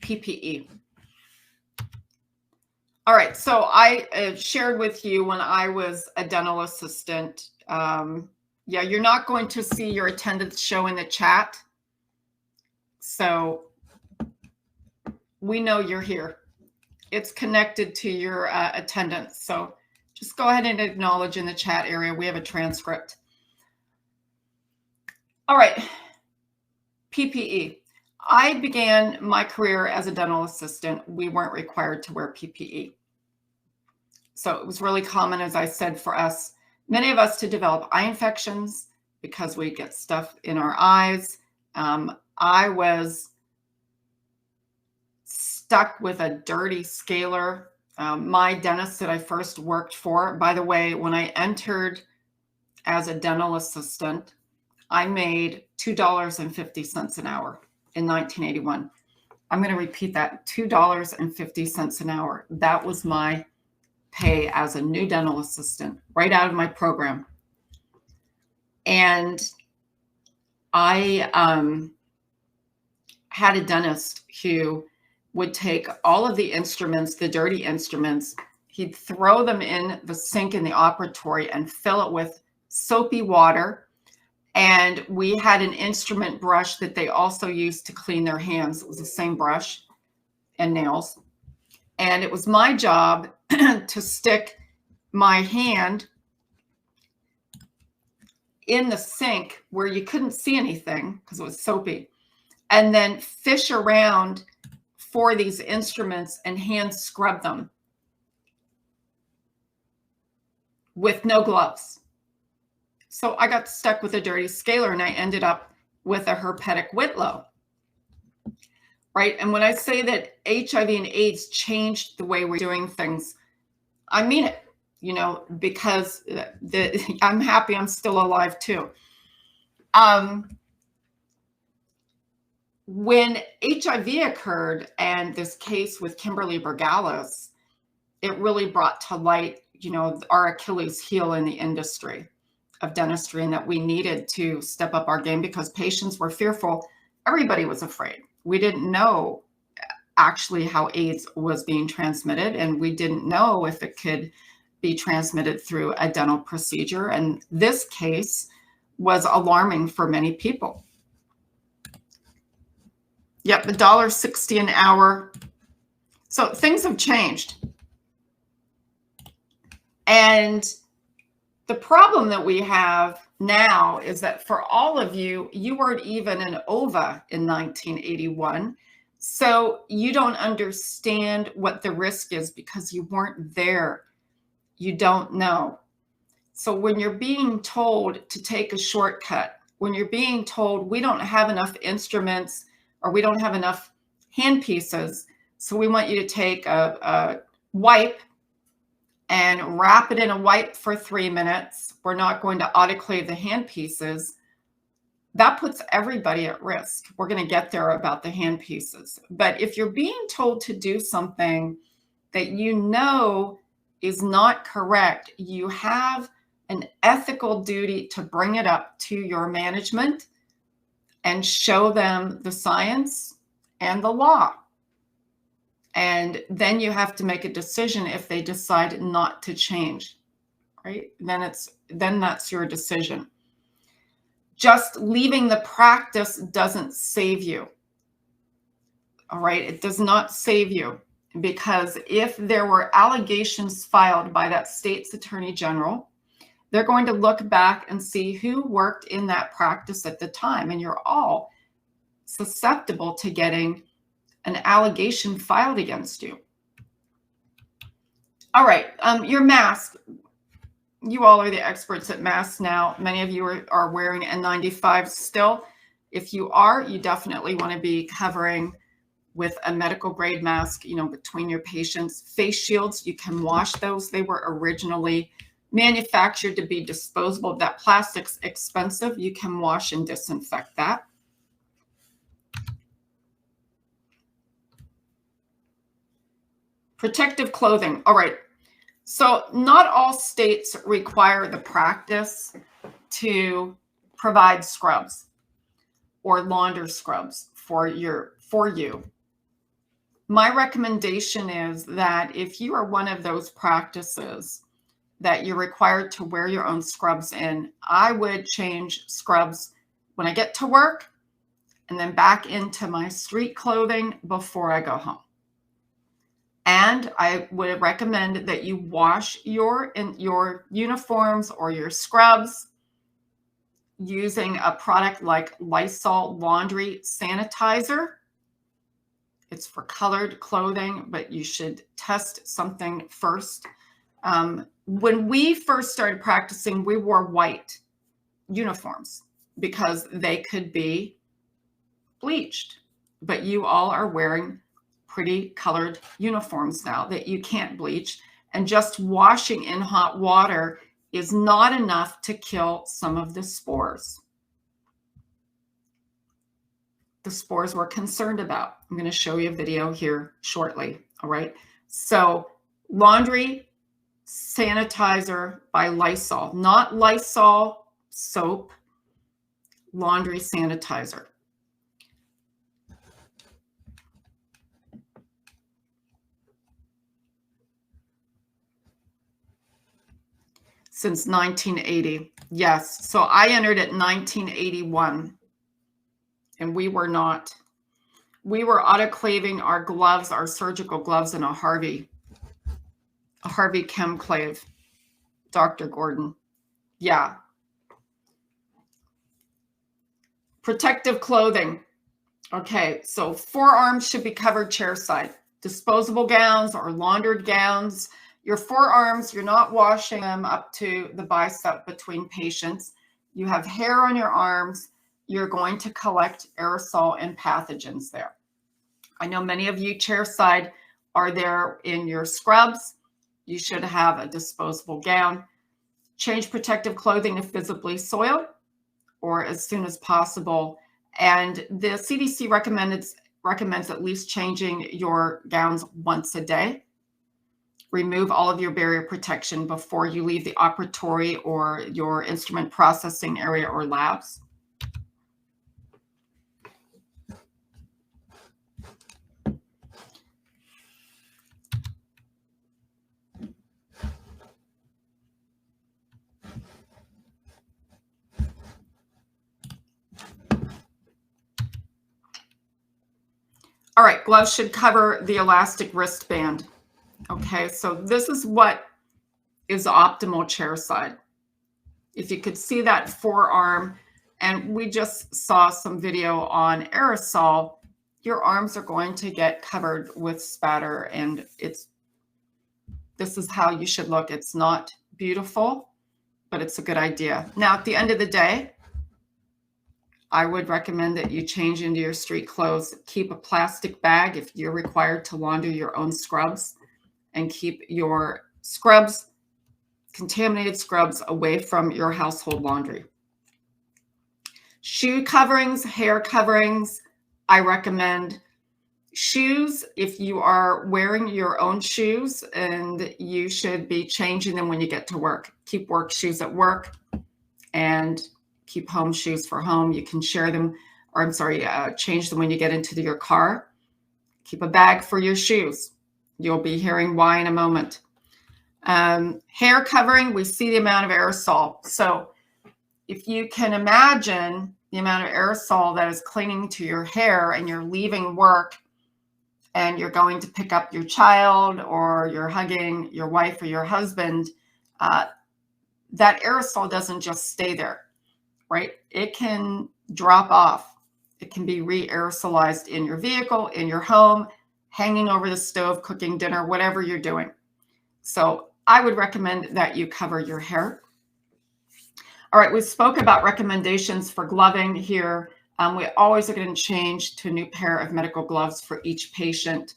PPE. All right. So I shared with you when I was a dental assistant. Yeah, you're not going to see your attendance show in the chat. So we know you're here. It's connected to your attendance. So just go ahead and acknowledge in the chat area. We have a transcript. All right. PPE. I began my career as a dental assistant. We weren't required to wear PPE. So it was really common, as I said, for us, many of us, to develop eye infections because we get stuff in our eyes. I was stuck with a dirty scaler. My dentist that I first worked for, by the way, when I entered as a dental assistant, I made $2.50 an hour in 1981. I'm going to repeat that, $2.50 an hour. That was my pay as a new dental assistant right out of my program. And I had a dentist who would take all of the instruments, the dirty instruments, he'd throw them in the sink in the operatory and fill it with soapy water. And we had an instrument brush that they also used to clean their hands. It was the same brush and nails. And it was my job to stick my hand in the sink where you couldn't see anything because it was soapy, and then fish around for these instruments and hand scrub them with no gloves. So I got stuck with a dirty scaler and I ended up with a herpetic Whitlow, right? And when I say that HIV and AIDS changed the way we're doing things, I mean it, you know, because I'm happy I'm still alive too. When HIV occurred and this case with Kimberly Bergalis, it really brought to light, you know, our Achilles heel in the industry of dentistry, and that we needed to step up our game because patients were fearful. Everybody was afraid. We didn't know actually how AIDS was being transmitted, and we didn't know if it could be transmitted through a dental procedure. And this case was alarming for many people. Yep, $1.60 an hour. So things have changed. And the problem that we have now is that for all of you, you weren't even an OVA in 1981. So you don't understand what the risk is because you weren't there. You don't know. So when you're being told to take a shortcut, when you're being told we don't have enough instruments or we don't have enough hand pieces, so we want you to take a wipe and wrap it in a wipe for 3 minutes. We're not going to autoclave the hand pieces. That puts everybody at risk. We're going to get there about the hand pieces. But if you're being told to do something that you know is not correct, you have an ethical duty to bring it up to your management and show them the science and the law. And then you have to make a decision if they decide not to change, right? Then that's your decision. Just leaving the practice doesn't save you, all right? It does not save you, because if there were allegations filed by that state's attorney general, they're going to look back and see who worked in that practice at the time, and you're all susceptible to getting an allegation filed against you. All right, your mask. You all are the experts at masks now. Many of you are wearing N95 still. If you are, you definitely want to be covering with a medical grade mask, you know, between your patients. Face shields, you can wash those. They were originally manufactured to be disposable. That plastic's expensive. You can wash and disinfect that. Protective clothing. All right. So not all states require the practice to provide scrubs or launder scrubs for you. My recommendation is that if you are one of those practices that you're required to wear your own scrubs in, I would change scrubs when I get to work and then back into my street clothing before I go home. And I would recommend that you wash your uniforms or your scrubs using a product like Lysol laundry sanitizer. It's for colored clothing, but you should test something first. When we first started practicing, we wore white uniforms because they could be bleached, but you all are wearing pretty colored uniforms now that you can't bleach, and just washing in hot water is not enough to kill some of the spores. The spores we're concerned about. I'm going to show you a video here shortly. All right. So laundry sanitizer by Lysol, not Lysol soap, laundry sanitizer. Since 1980. Yes. So I entered it in 1981. And we were autoclaving our gloves, our surgical gloves, in a Harvey Chemclave, Dr. Gordon. Yeah. Protective clothing. Okay, so forearms should be covered chairside. Disposable gowns or laundered gowns. Your forearms, you're not washing them up to the bicep between patients. You have hair on your arms. You're going to collect aerosol and pathogens there. I know many of you chairside are there in your scrubs. You should have a disposable gown. Change protective clothing if visibly soiled or as soon as possible. And the CDC recommends at least changing your gowns once a day. Remove all of your barrier protection before you leave the operatory or your instrument processing area or labs. All right, gloves should cover the elastic wristband. Okay, so this is what is optimal chairside. If you could see that forearm, and we just saw some video on aerosol, your arms are going to get covered with spatter, and this is how you should look. It's not beautiful, but it's a good idea. Now, at the end of the day, I would recommend that you change into your street clothes. Keep a plastic bag if you're required to launder your own scrubs, and keep your scrubs, contaminated scrubs, away from your household laundry. Shoe coverings, hair coverings, I recommend. Shoes, if you are wearing your own shoes, and you should be changing them when you get to work. Keep work shoes at work and keep home shoes for home. You can share them, or change them when you get into your car. Keep a bag for your shoes. You'll be hearing why in a moment. Hair covering, we see the amount of aerosol. So if you can imagine the amount of aerosol that is clinging to your hair, and you're leaving work and you're going to pick up your child, or you're hugging your wife or your husband, that aerosol doesn't just stay there, right? It can drop off It can be re-aerosolized in your vehicle, in your home, hanging over the stove, cooking dinner, whatever you're doing. So I would recommend that you cover your hair. All right, we spoke about recommendations for gloving here. We always are going to change to a new pair of medical gloves for each patient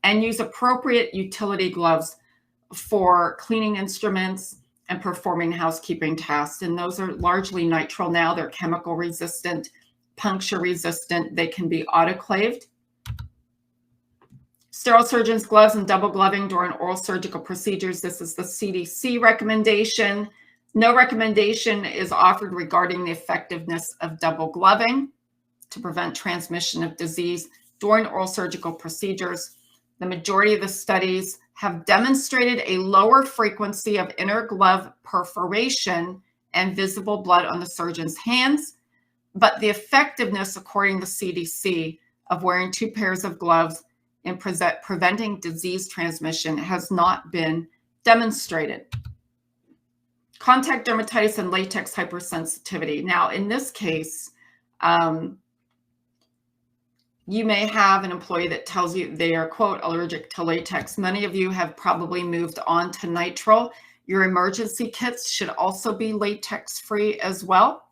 and use appropriate utility gloves for cleaning instruments and performing housekeeping tasks. And those are largely nitrile now. They're chemical resistant, puncture resistant. They can be autoclaved. Sterile surgeons' gloves and double gloving during oral surgical procedures. This is the CDC recommendation. No recommendation is offered regarding the effectiveness of double gloving to prevent transmission of disease during oral surgical procedures. The majority of the studies have demonstrated a lower frequency of inner glove perforation and visible blood on the surgeon's hands, but the effectiveness, according to CDC, of wearing 2 pairs of gloves in preventing disease transmission has not been demonstrated. Contact dermatitis and latex hypersensitivity. Now, in this case, you may have an employee that tells you they are, quote, allergic to latex. Many of you have probably moved on to nitrile. Your emergency kits should also be latex-free as well.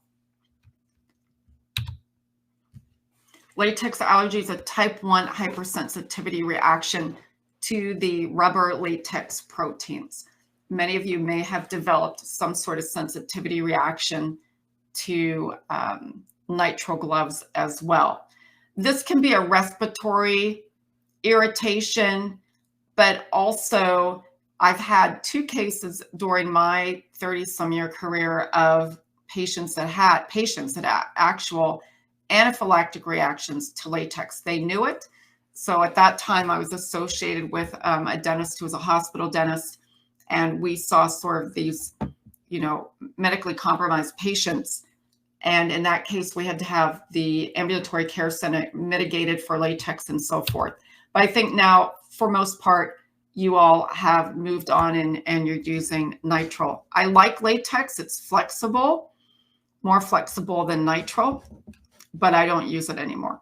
Latex allergy is a type 1 hypersensitivity reaction to the rubber latex proteins. Many of you may have developed some sort of sensitivity reaction to nitrile gloves as well. This can be a respiratory irritation, but also I've had 2 cases during my 30-some-year career of patients that had actual anaphylactic reactions to latex. They knew it. So at that time, I was associated with a dentist who was a hospital dentist, and we saw sort of these, medically compromised patients. And in that case, we had to have the ambulatory care center mitigated for latex and so forth. But I think now, for most part, you all have moved on and you're using nitrile. I like latex. It's flexible, more flexible than nitrile, but I don't use it anymore.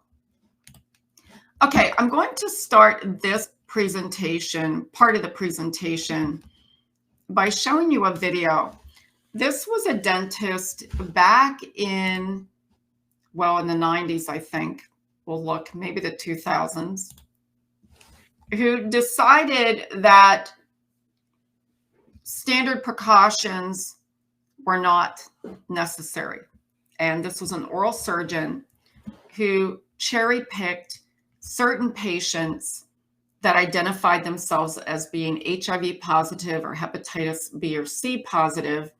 Okay, I'm going to start this presentation, part of the presentation, by showing you a video. This was a dentist back in the 90s, I think. We'll look, maybe the 2000s, who decided that standard precautions were not necessary. And this was an oral surgeon who cherry-picked certain patients that identified themselves as being HIV positive or hepatitis B or C positive,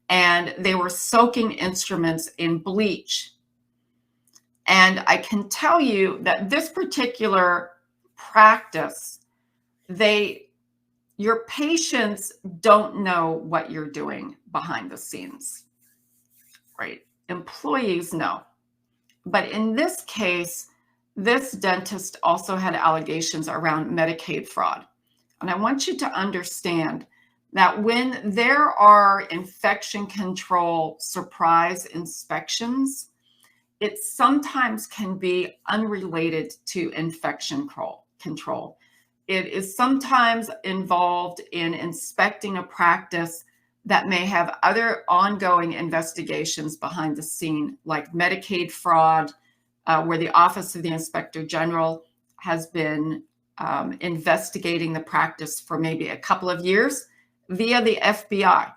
and they were soaking instruments in bleach. And I can tell you that this particular practice, your patients don't know what you're doing behind the scenes, right? Employees know. But in this case, this dentist also had allegations around Medicaid fraud. And I want you to understand that when there are infection control surprise inspections, it sometimes can be unrelated to infection control. It is sometimes involved in inspecting a practice that may have other ongoing investigations behind the scene, like Medicaid fraud, where the Office of the Inspector General has been investigating the practice for maybe a couple of years via the FBI.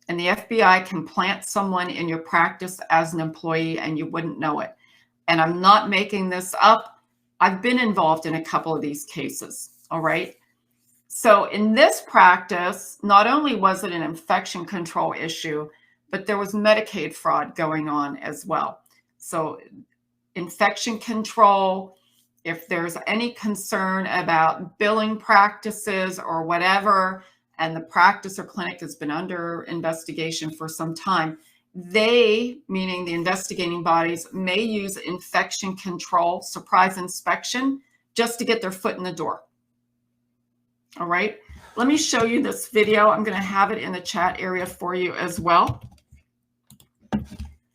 And the FBI can plant someone in your practice as an employee and you wouldn't know it. And I'm not making this up. I've been involved in a couple of these cases, all right? So in this practice, not only was it an infection control issue, but there was Medicaid fraud going on as well. So infection control, if there's any concern about billing practices or whatever, and the practice or clinic has been under investigation for some time, they, meaning the investigating bodies, may use infection control, surprise inspection, just to get their foot in the door. All right, let me show you this video. I'm going to have it in the chat area for you as well.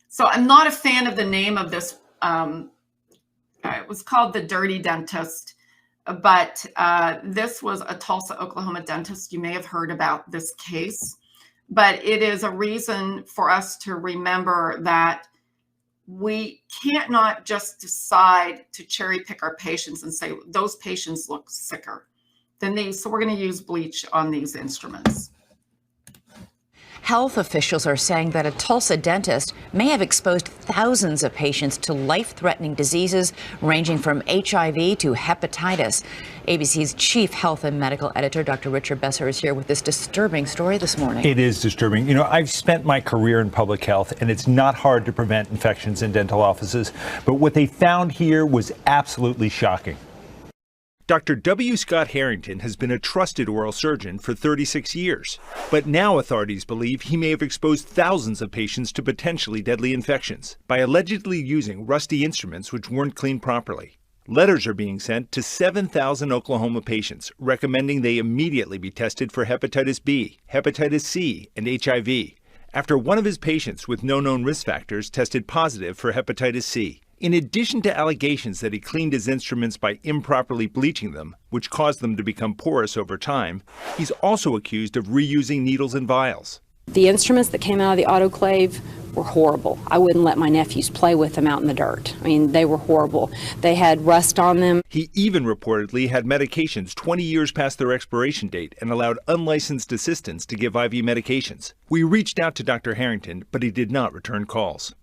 So I'm not a fan of the name of this It was called The Dirty Dentist, but this was a Tulsa, Oklahoma dentist. You may have heard about this case, but it is a reason for us to remember that we can't not just decide to cherry pick our patients and say, those patients look sicker than these, so we're going to use bleach on these instruments. Health officials are saying that a Tulsa dentist may have exposed thousands of patients to life-threatening diseases ranging from HIV to hepatitis. ABC's chief health and medical editor, Dr. Richard Besser, is here with this disturbing story this morning. It is disturbing. You know, I've spent my career in public health, and it's not hard to prevent infections in dental offices. But what they found here was absolutely shocking. Dr. W. Scott Harrington has been a trusted oral surgeon for 36 years. But now authorities believe he may have exposed thousands of patients to potentially deadly infections by allegedly using rusty instruments which weren't cleaned properly. Letters are being sent to 7,000 Oklahoma patients recommending they immediately be tested for hepatitis B, hepatitis C, and HIV after one of his patients with no known risk factors tested positive for hepatitis C. In addition to allegations that he cleaned his instruments by improperly bleaching them, which caused them to become porous over time, he's also accused of reusing needles and vials. The instruments that came out of the autoclave were horrible. I wouldn't let my nephews play with them out in the dirt. I mean, they were horrible. They had rust on them. He even reportedly had medications 20 years past their expiration date and allowed unlicensed assistants to give IV medications. We reached out to Dr. Harrington, but he did not return calls.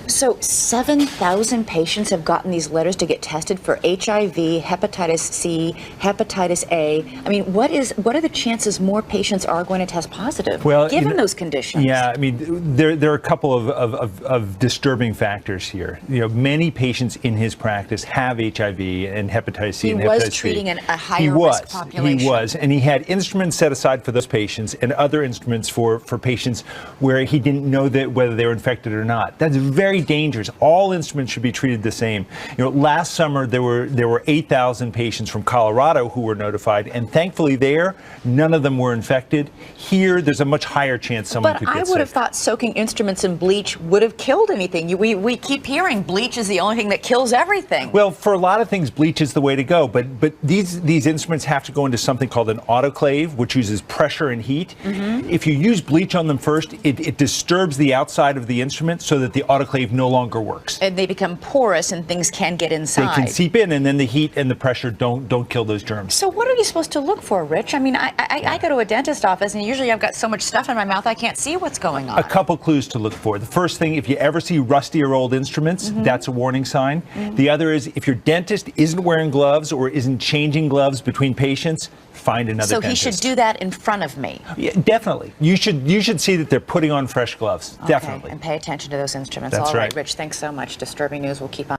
So 7,000 patients have gotten these letters to get tested for HIV, hepatitis C, hepatitis A. I mean, what are the chances more patients are going to test positive, given those conditions? Yeah, I mean, there are a couple of disturbing factors here. You know, many patients in his practice have HIV and hepatitis C and hepatitis B. He was treating a higher risk population. He was, and he had instruments set aside for those patients and other instruments for patients where he didn't know that whether they were infected or not. That's very dangerous. All instruments should be treated the same. You know, last summer there were 8,000 patients from Colorado who were notified, and thankfully there, none of them were infected. Here, there's a much higher chance someone could get sick. But I would have thought soaking instruments in bleach would have killed anything. We keep hearing bleach is the only thing that kills everything. Well, for a lot of things, bleach is the way to go. But these instruments have to go into something called an autoclave, which uses pressure and heat. Mm-hmm. If you use bleach on them first, it disturbs the outside of the instrument so that the autoclave no longer works. And they become porous and things can get inside. They can seep in, and then the heat and the pressure don't kill those germs. So what are you supposed to look for, Rich? I mean, I go to a dentist office, and usually I've got so much stuff in my mouth I can't see what's going on. A couple clues to look for. The first thing, if you ever see rusty or old instruments, that's a warning sign. The other is if your dentist isn't wearing gloves or isn't changing gloves between patients, find another dentist. So he should do that in front of me? Yeah, definitely. You should see that they're putting on fresh gloves. Okay, definitely. and pay attention to those instruments. That's All right, right. Rich, thanks so much. Disturbing news. We'll keep on.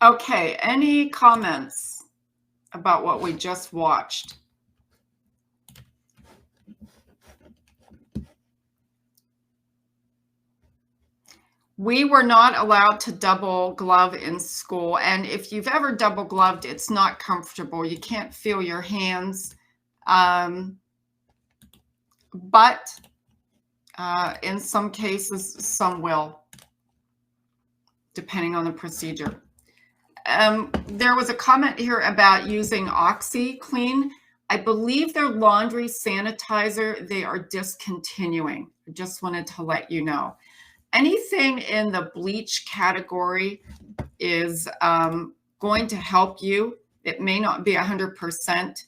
Okay, any comments about what we just watched? We were not allowed to double glove in school. And if you've ever double gloved, it's not comfortable. You can't feel your hands. But in some cases, some will, depending on the procedure. There was a comment here about using OxyClean. I believe their laundry sanitizer, they are discontinuing. I just wanted to let you know. Anything in the bleach category is going to help you. It may not be 100%,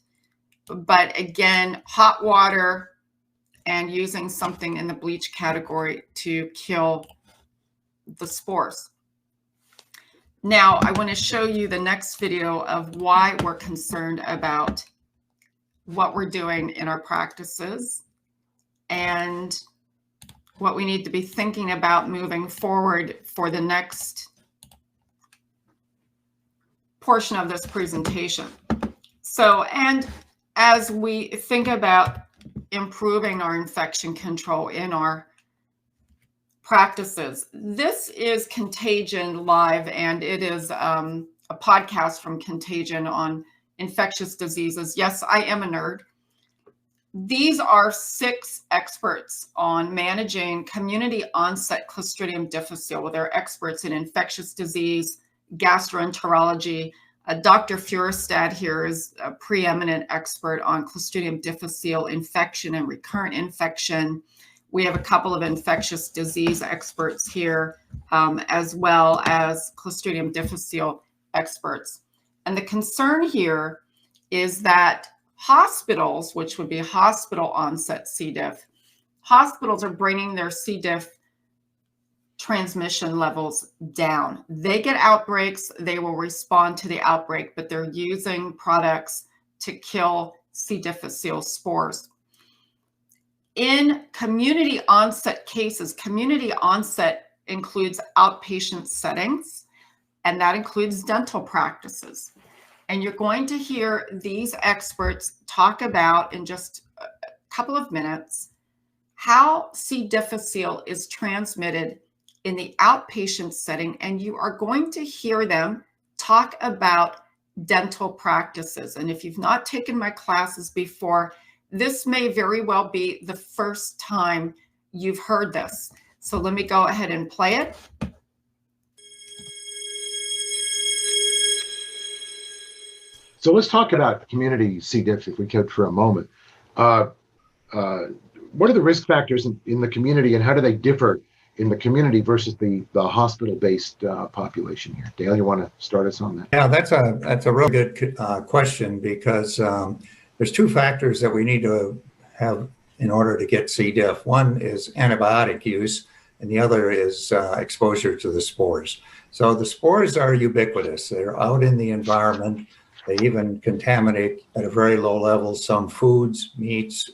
but again, hot water and using something in the bleach category to kill the spores. Now, I want to show you the next video of why we're concerned about what we're doing in our practices and what we need to be thinking about moving forward for the next portion of this presentation. So, and as we think about improving our infection control in our practices, this is Contagion Live, and it is a podcast from Contagion on infectious diseases. Yes, I am a nerd. These are 6 experts on managing community onset Clostridium difficile. They're experts in infectious disease, gastroenterology. Dr. Furestad here is a preeminent expert on Clostridium difficile infection and recurrent infection. We have a couple of infectious disease experts here, as well as Clostridium difficile experts. And the concern here is that hospitals, which would be hospital onset C. diff, hospitals are bringing their C. diff transmission levels down. They get outbreaks, they will respond to the outbreak, but they're using products to kill C. difficile spores. In community onset cases, community onset includes outpatient settings, and that includes dental practices. And you're going to hear these experts talk about in just a couple of minutes how C. difficile is transmitted in the outpatient setting, and you are going to hear them talk about dental practices. And if you've not taken my classes before, this may very well be the first time you've heard this. So let me go ahead and play it. So let's talk about community C. diff, if we could, for a moment. What are the risk factors in the community, and how do they differ in the community versus the hospital-based population here? Dale, you want to start us on that? Yeah, that's a real good question, because there's 2 factors that we need to have in order to get C. diff. One is antibiotic use, and the other is exposure to the spores. So the spores are ubiquitous. They're out in the environment. They even contaminate at a very low level some foods, meats,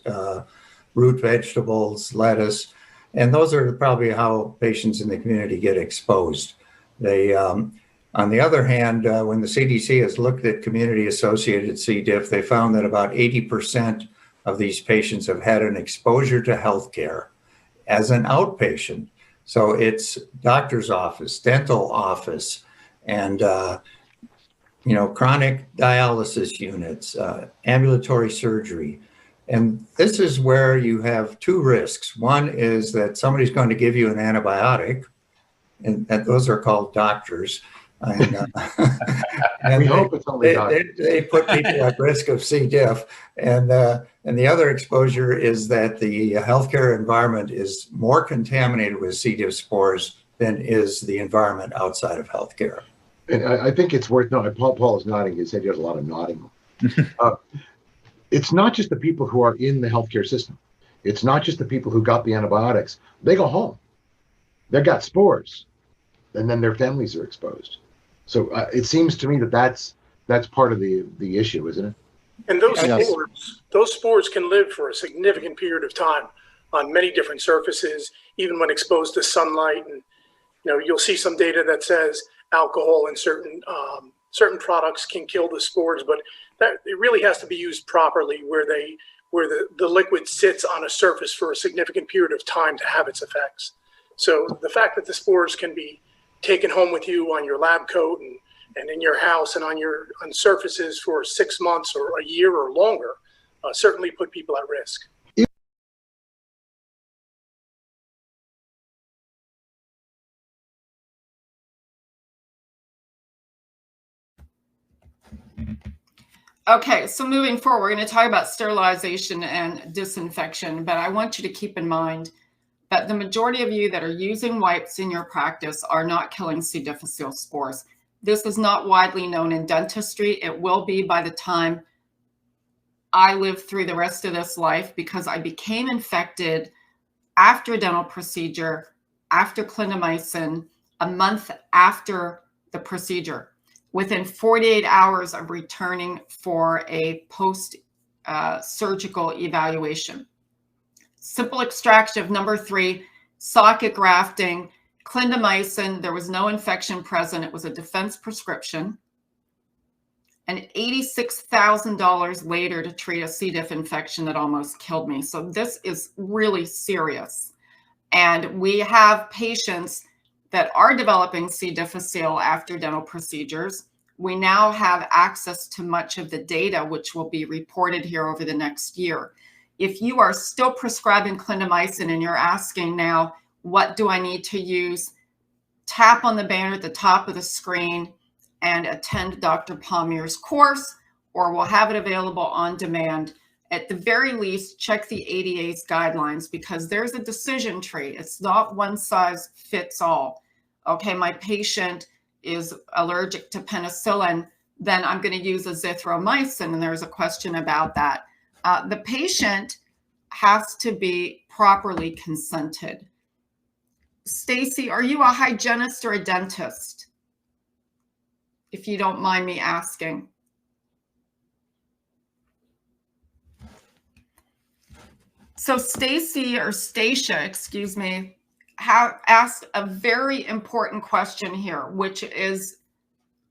root vegetables, lettuce, and those are probably how patients in the community get exposed. They, on the other hand, when the CDC has looked at community-associated C. diff, they found that about 80% of these patients have had an exposure to healthcare as an outpatient. So it's doctor's office, dental office, and chronic dialysis units, ambulatory surgery. And this is where you have 2 risks. One is that somebody's going to give you an antibiotic, and those are called doctors. And, we hope it's only doctors. They put people at risk of C. diff. And the other exposure is that the healthcare environment is more contaminated with C. diff spores than is the environment outside of healthcare. And I think it's worth noting, Paul is nodding his head. He does a lot of nodding. It's not just the people who are in the healthcare system. It's not just the people who got the antibiotics. They go home. They've got spores, and then their families are exposed. So it seems to me that that's part of the issue, isn't it? And those spores can live for a significant period of time on many different surfaces, even when exposed to sunlight. And you'll see some data that says alcohol in certain products can kill the spores, but that it really has to be used properly, where the liquid sits on a surface for a significant period of time to have its effects. So the fact that the spores can be taken home with you on your lab coat and in your house and on surfaces for 6 months or a year or longer certainly put people at risk. Okay, so moving forward, we're going to talk about sterilization and disinfection, but I want you to keep in mind that the majority of you that are using wipes in your practice are not killing C. difficile spores. This is not widely known in dentistry. It will be by the time I live through the rest of this life, because I became infected after a dental procedure, after clindamycin, a month after the procedure, within 48 hours of returning for a post-surgical evaluation. Simple extraction of number 3, socket grafting, clindamycin. There was no infection present. It was a defense prescription. And $86,000 later to treat a C. diff infection that almost killed me. So this is really serious. And we have patients that are developing C. difficile after dental procedures. We now have access to much of the data, which will be reported here over the next year. If you are still prescribing clindamycin and you're asking now, what do I need to use? Tap on the banner at the top of the screen and attend Dr. Palmier's course, or we'll have it available on demand. At the very least, check the ADA's guidelines, because there's a decision tree. It's not one size fits all. Okay, my patient is allergic to penicillin, then I'm going to use azithromycin, and there's a question about that. The patient has to be properly consented. Stacy, are you a hygienist or a dentist? If you don't mind me asking. So Stacy, or Stacia, excuse me, asked a very important question here, which is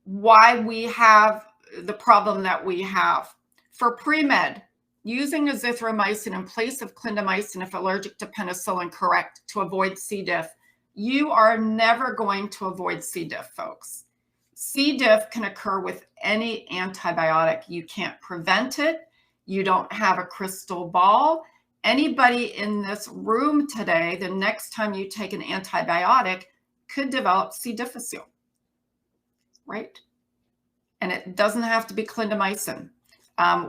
why we have the problem that we have. For pre-med, using azithromycin in place of clindamycin if allergic to penicillin, correct, to avoid C. diff. You are never going to avoid C. diff, folks. C. diff can occur with any antibiotic. You can't prevent it. You don't have a crystal ball. Anybody in this room today, the next time you take an antibiotic, could develop C. difficile, right? And it doesn't have to be clindamycin.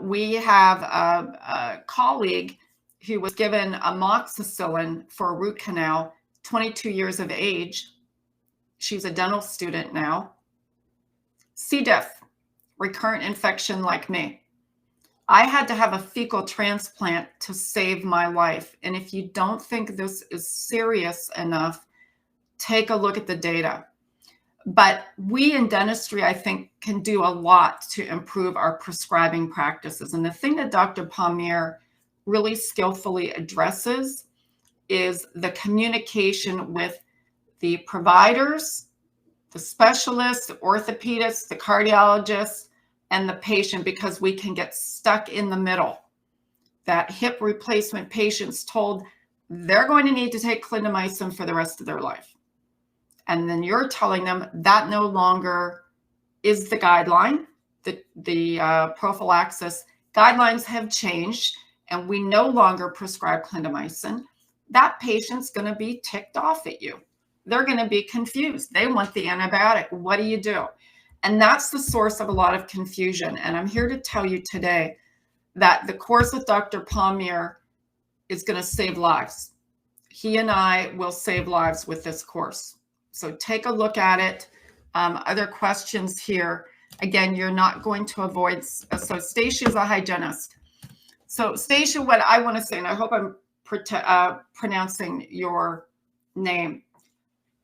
We have a colleague who was given amoxicillin for a root canal, 22 years of age. She's a dental student now. C. diff, recurrent infection like me. I had to have a fecal transplant to save my life. And if you don't think this is serious enough, take a look at the data. But we in dentistry, I think, can do a lot to improve our prescribing practices. And the thing that Dr. Palmier really skillfully addresses is the communication with the providers, the specialists, the orthopedists, the cardiologists, and the patient, because we can get stuck in the middle. That hip replacement patient's told they're going to need to take clindamycin for the rest of their life. And then you're telling them that no longer is the guideline. The prophylaxis guidelines have changed, and we no longer prescribe clindamycin. That patient's going to be ticked off at you. They're going to be confused. They want the antibiotic. What do you do? And that's the source of a lot of confusion. And I'm here to tell you today that the course with Dr. Palmier is going to save lives. He and I will save lives with this course. So take a look at it. Other questions here. Again, you're not going to avoid. So Stacia is a hygienist. So Stacia, what I want to say, and I hope I'm pronouncing your name.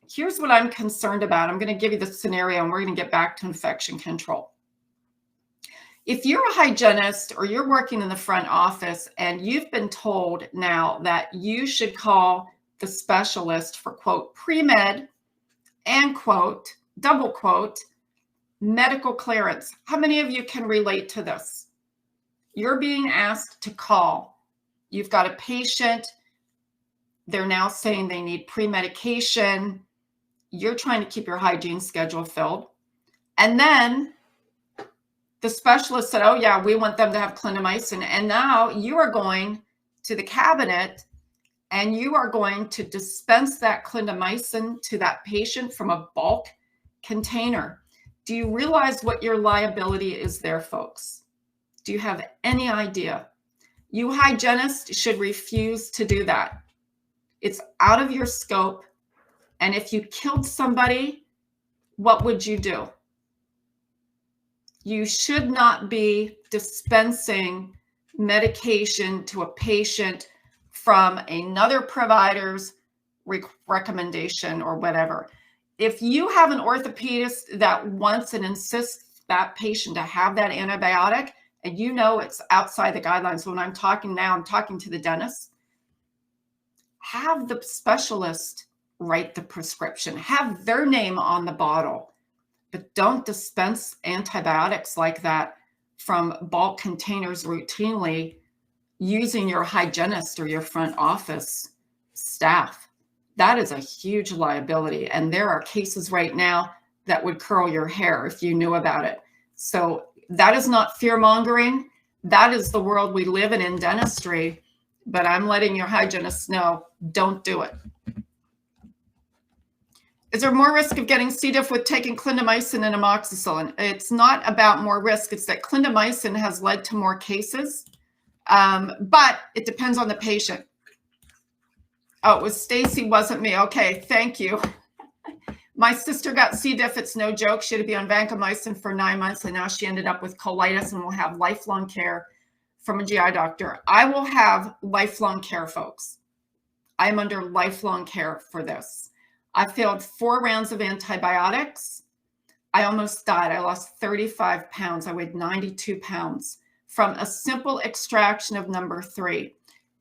Here's what I'm concerned about. I'm going to give you the scenario, and we're going to get back to infection control. If you're a hygienist or you're working in the front office and you've been told now that you should call the specialist for, quote, pre-med and, quote, double quote, medical clearance. How many of you can relate to this? You're being asked to call. You've got a patient. They're now saying they need pre-medication. You're trying to keep your hygiene schedule filled. And then the specialist said, oh yeah, we want them to have clindamycin. And now you are going to the cabinet and you are going to dispense that clindamycin to that patient from a bulk container. Do you realize what your liability is there, folks? Do you have any idea? You hygienists should refuse to do that. It's out of your scope. And if you killed somebody, what would you do? You should not be dispensing medication to a patient from another provider's recommendation or whatever. If you have an orthopedist that wants and insists that patient to have that antibiotic, and you know it's outside the guidelines, so when I'm talking now, I'm talking to the dentist, have the specialist write the prescription, have their name on the bottle, but don't dispense antibiotics like that from bulk containers routinely using your hygienist or your front office staff. That is a huge liability. And there are cases right now that would curl your hair if you knew about it. So that is not fear mongering. That is the world we live in dentistry. but I'm letting your hygienists know, don't do it. Is there more risk of getting C. diff with taking clindamycin and amoxicillin? It's not about more risk. It's that clindamycin has led to more cases, but it depends on the patient. Oh, it was Stacy, wasn't me. Okay, thank you. My sister got C. diff. It's no joke. She had to be on vancomycin for 9 months, and now she ended up with colitis and will have lifelong care from a GI doctor. I will have lifelong care, folks. I am under lifelong care for this. I failed 4 rounds of antibiotics. I almost died. I lost 35 pounds. I weighed 92 pounds from a simple extraction of number 3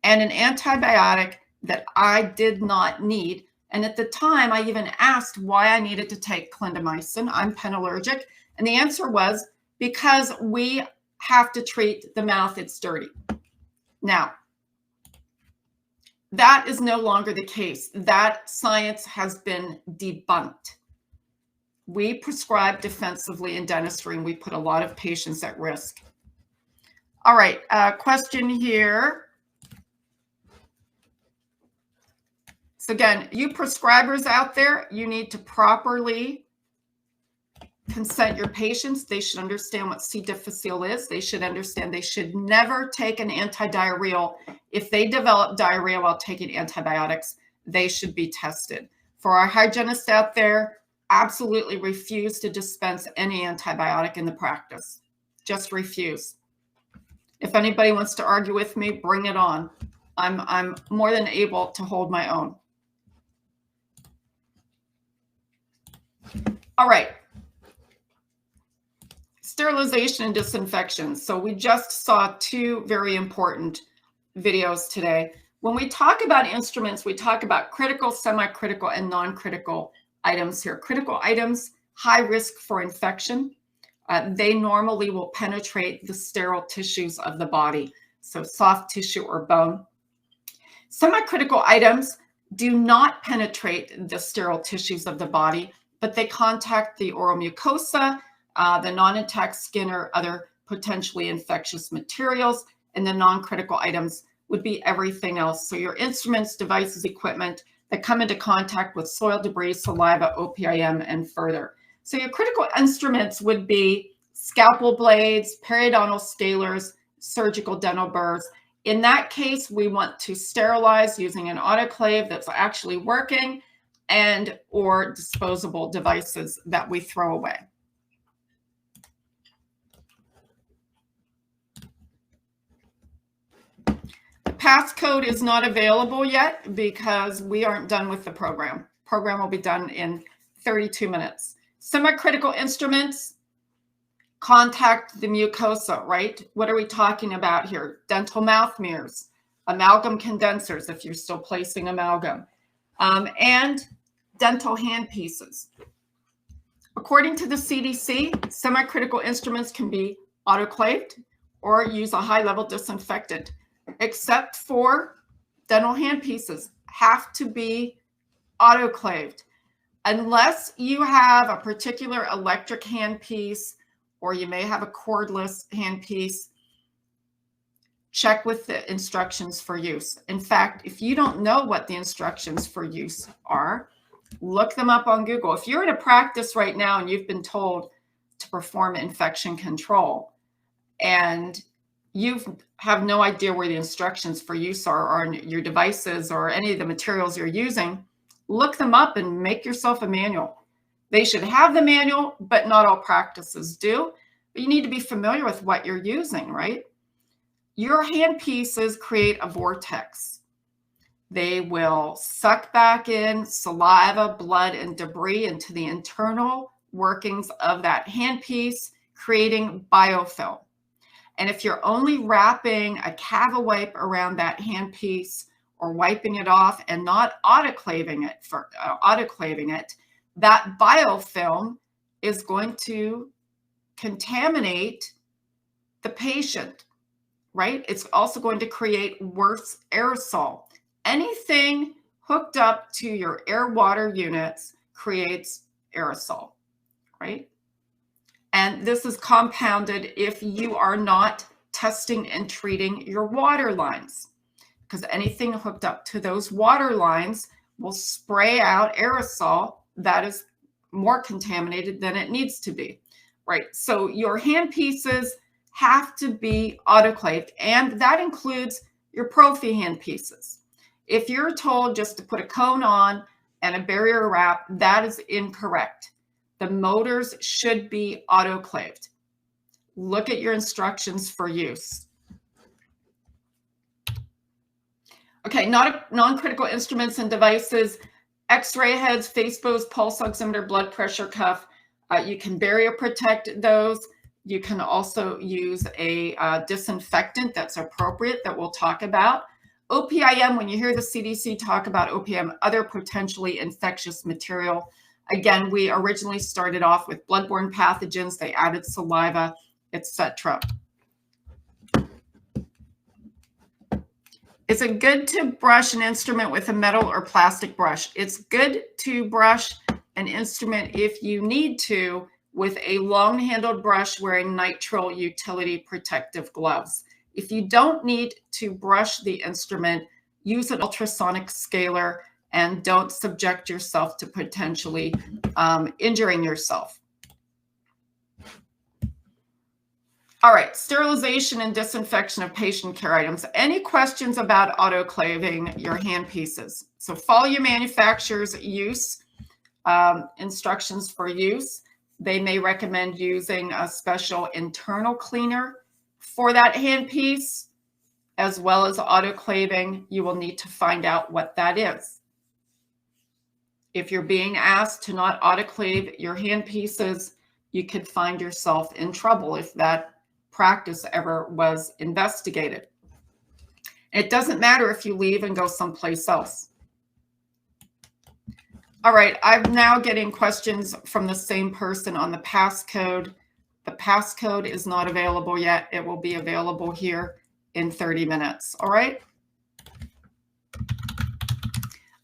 and an antibiotic that I did not need. And at the time, I even asked why I needed to take clindamycin. I'm penallergic. And the answer was because we have to treat the mouth. It's dirty. Now, that is no longer the case. That science has been debunked. We prescribe defensively in dentistry, and we put a lot of patients at risk. All right, question here. So again, you prescribers out there, you need to properly consent your patients. They should understand what C. difficile is. They should understand they should never take an antidiarrheal. If they develop diarrhea while taking antibiotics, they should be tested. For our hygienists out there, absolutely refuse to dispense any antibiotic in the practice. Just refuse. If anybody wants to argue with me, bring it on. I'm more than able to hold my own. All right. Sterilization and disinfection. So we just saw 2 very important videos today. When we talk about instruments, we talk about critical, semi-critical, and non-critical items here. Critical items, high risk for infection. They normally will penetrate the sterile tissues of the body, so soft tissue or bone. Semi-critical items do not penetrate the sterile tissues of the body, but they contact the oral mucosa, the non-intact skin, or other potentially infectious materials. And the non-critical items would be everything else. So your instruments, devices, equipment that come into contact with soil, debris, saliva, OPIM, and further. So your critical instruments would be scalpel blades, periodontal scalers, surgical dental burrs. In that case, we want to sterilize using an autoclave that's actually working, and or disposable devices that we throw away. The passcode is not available yet because we aren't done with the program. Program will be done in 32 minutes. Semi-critical instruments contact the mucosa, right? What are we talking about here? Dental mouth mirrors, amalgam condensers, if you're still placing amalgam, and dental handpieces. According to the CDC, semi-critical instruments can be autoclaved or use a high-level disinfectant, except for dental handpieces have to be autoclaved. Unless you have a particular electric handpiece, or you may have a cordless handpiece, check with the instructions for use. In fact, if you don't know what the instructions for use are, look them up on Google. If you're in a practice right now and you've been told to perform infection control and you have no idea where the instructions for use are on your devices or any of the materials you're using, look them up and make yourself a manual. They should have the manual, but not all practices do. But you need to be familiar with what you're using, right? Your handpieces create a vortex. They will suck back in saliva, blood, and debris into the internal workings of that handpiece, creating biofilm. And if you're only wrapping a Cava wipe around that handpiece or wiping it off and not autoclaving it, that biofilm is going to contaminate the patient, right? It's also going to create worse aerosol. Anything hooked up to your air-water units creates aerosol, right? And this is compounded if you are not testing and treating your water lines, because anything hooked up to those water lines will spray out aerosol that is more contaminated than it needs to be, right? So your hand pieces have to be autoclaved, and that includes your Profi hand pieces. If you're told just to put a cone on and a barrier wrap, that is incorrect. The motors should be autoclaved. Look at your instructions for use. Okay, non-critical instruments and devices, X-ray heads, face bows, pulse oximeter, blood pressure cuff. You can barrier protect those. You can also use a disinfectant that's appropriate that we'll talk about. OPIM, when you hear the CDC talk about OPIM, other potentially infectious material. Again, we originally started off with bloodborne pathogens. They added saliva, etc. Is it good to brush an instrument with a metal or plastic brush? It's good to brush an instrument if you need to with a long-handled brush wearing nitrile utility protective gloves. If you don't need to brush the instrument, use an ultrasonic scaler and don't subject yourself to potentially injuring yourself. All right, sterilization and disinfection of patient care items. Any questions about autoclaving your hand pieces? So follow your manufacturer's use instructions for use. They may recommend using a special internal cleaner for that handpiece, as well as autoclaving. You will need to find out what that is. If you're being asked to not autoclave your handpieces, you could find yourself in trouble if that practice ever was investigated. It doesn't matter if you leave and go someplace else. All right, I'm now getting questions from the same person on the passcode. The passcode is not available yet. It will be available here in 30 minutes, all right?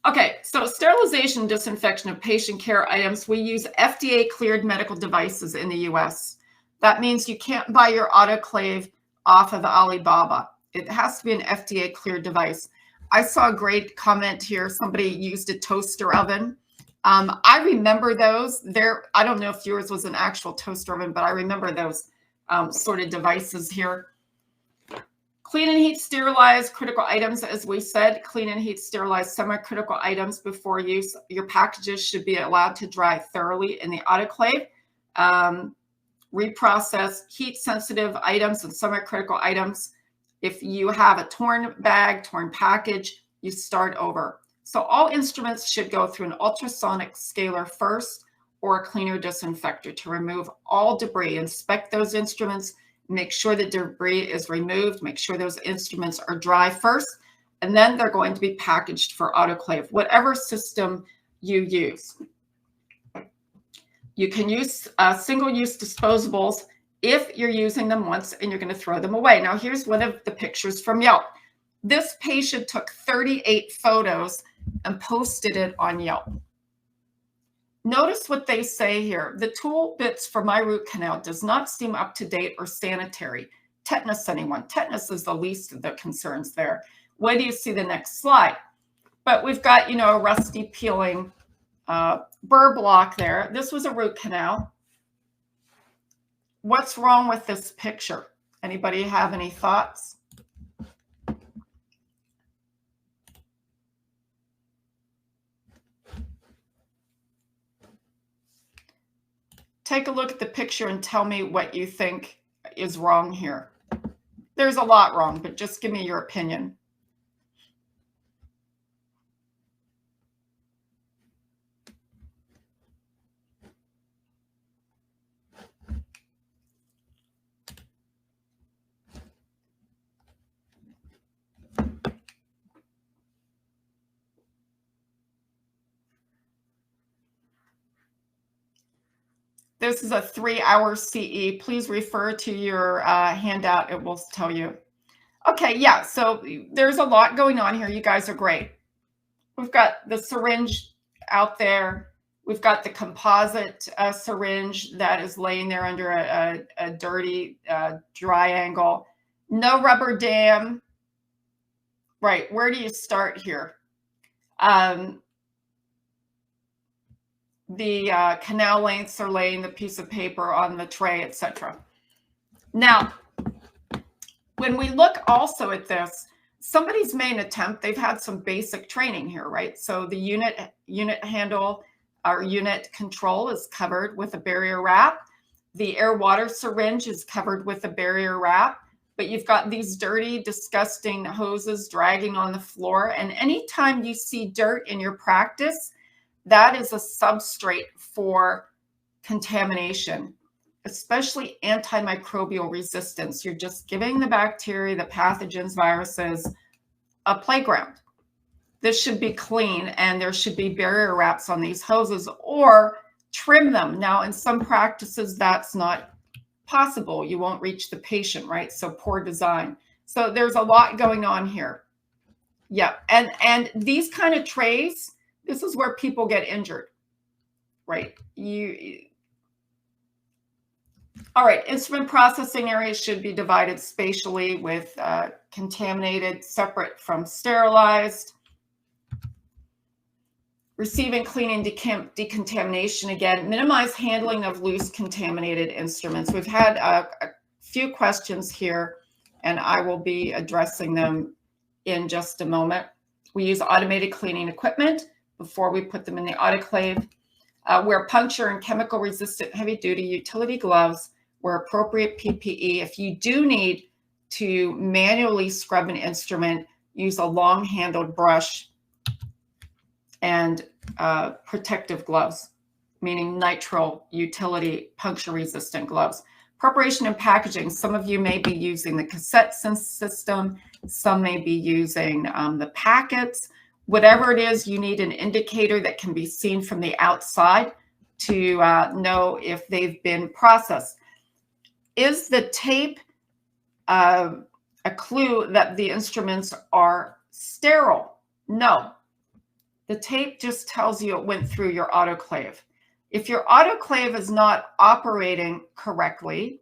Okay, so sterilization and disinfection of patient care items. We use FDA-cleared medical devices in the US. That means you can't buy your autoclave off of Alibaba. It has to be an FDA-cleared device. I saw a great comment here. Somebody used a toaster oven. I remember those. I don't know if yours was an actual toaster oven, but I remember those sort of devices here. Clean and heat sterilize critical items, as we said. Clean and heat sterilize semi-critical items before use. Your packages should be allowed to dry thoroughly in the autoclave. Reprocess heat-sensitive items and semi-critical items. If you have a torn bag, torn package, you start over. So all instruments should go through an ultrasonic scaler first or a cleaner disinfector to remove all debris. Inspect those instruments, make sure the debris is removed, make sure those instruments are dry first, and then they're going to be packaged for autoclave, whatever system you use. You can use single-use disposables if you're using them once and you're going to throw them away. Now, here's one of the pictures from Yelp. This patient took 38 photos and posted it on Yelp. Notice what they say here. The tool bits for my root canal does not seem up to date or sanitary. Tetanus, anyone? Tetanus is the least of the concerns there. Wait do you see the next slide? But we've got, you know, a rusty peeling burr block there. This was a root canal. What's wrong with this picture? Anybody have any thoughts? Take a look at the picture and tell me what you think is wrong here. There's a lot wrong, but just give me your opinion. This is a 3-hour CE. Please refer to your handout. It will tell you. Okay, yeah, so there's a lot going on here. You guys are great. We've got the syringe out there. We've got the composite syringe that is laying there under a dirty dry angle. No rubber dam. Right, where do you start here? The canal lengths are laying the piece of paper on the tray, etc. Now, when we look also at this, somebody's main attempt, they've had some basic training here, right? So the unit handle, our unit control is covered with a barrier wrap. The air water syringe is covered with a barrier wrap, but you've got these dirty, disgusting hoses dragging on the floor. And anytime you see dirt in your practice, that is a substrate for contamination, especially antimicrobial resistance. You're just giving the bacteria, the pathogens, viruses, a playground. This should be clean, and there should be barrier wraps on these hoses, or trim them. Now, in some practices, that's not possible. You won't reach the patient, right? So poor design. So there's a lot going on here. Yeah, and these kind of trays, this is where people get injured, right? All right, instrument processing areas should be divided spatially with contaminated separate from sterilized. Receiving, cleaning, decontamination, again, minimize handling of loose contaminated instruments. We've had a few questions here, and I will be addressing them in just a moment. We use automated cleaning equipment before we put them in the autoclave. Wear puncture and chemical resistant heavy duty utility gloves, wear appropriate PPE. If you do need to manually scrub an instrument, use a long handled brush and protective gloves, meaning nitrile utility puncture resistant gloves. Preparation and packaging. Some of you may be using the cassette system. Some may be using the packets. Whatever it is, you need an indicator that can be seen from the outside to know if they've been processed. Is the tape a clue that the instruments are sterile? No. The tape just tells you it went through your autoclave. If your autoclave is not operating correctly,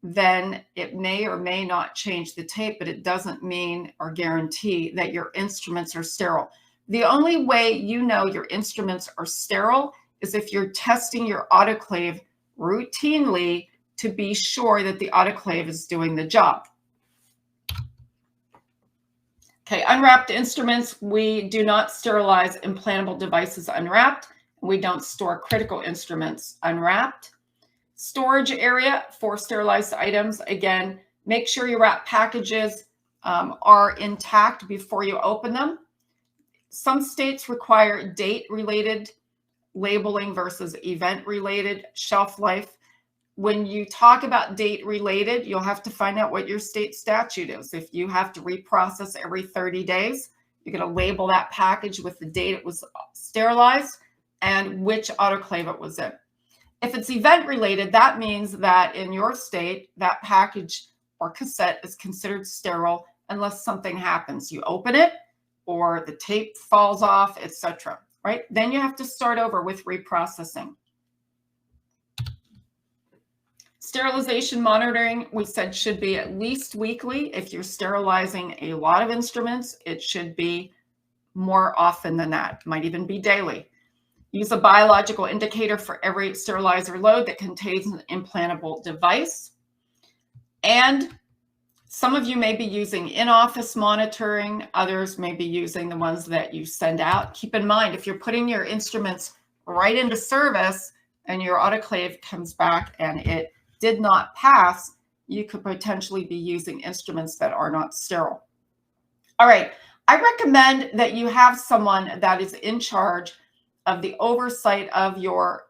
then it may or may not change the tape, but it doesn't mean or guarantee that your instruments are sterile. The only way you know your instruments are sterile is if you're testing your autoclave routinely to be sure that the autoclave is doing the job. Okay, unwrapped instruments. We do not sterilize implantable devices unwrapped. We don't store critical instruments unwrapped. Storage area for sterilized items. Again, make sure your wrap packages are intact before you open them. Some states require date-related labeling versus event-related shelf life. When you talk about date related, you'll have to find out what your state statute is. If you have to reprocess every 30 days, you're going to label that package with the date it was sterilized and which autoclave it was in. If it's event related, that means that in your state, that package or cassette is considered sterile unless something happens. You open it or the tape falls off, etc. Right? Then you have to start over with reprocessing. Sterilization monitoring, we said, should be at least weekly. If you're sterilizing a lot of instruments, it should be more often than that. It might even be daily. Use a biological indicator for every sterilizer load that contains an implantable device. And some of you may be using in-office monitoring. Others may be using the ones that you send out. Keep in mind, if you're putting your instruments right into service and your autoclave comes back and it did not pass, you could potentially be using instruments that are not sterile. All right, I recommend that you have someone that is in charge of the oversight of your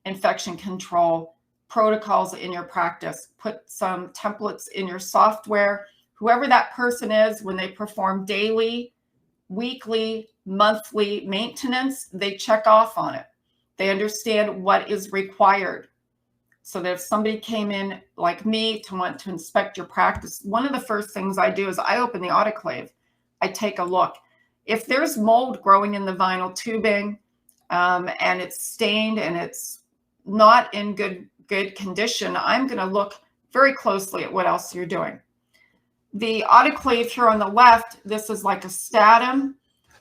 infection control protocols in your practice. Put some templates in your software. Whoever that person is, when they perform daily, weekly, monthly maintenance, they check off on it. They understand what is required. So that if somebody came in like me to want to inspect your practice, one of the first things I do is I open the autoclave. I take a look. If there's mold growing in the vinyl tubing and it's stained and it's not in good condition, I'm going to look very closely at what else you're doing. The autoclave here on the left, this is like a Statum.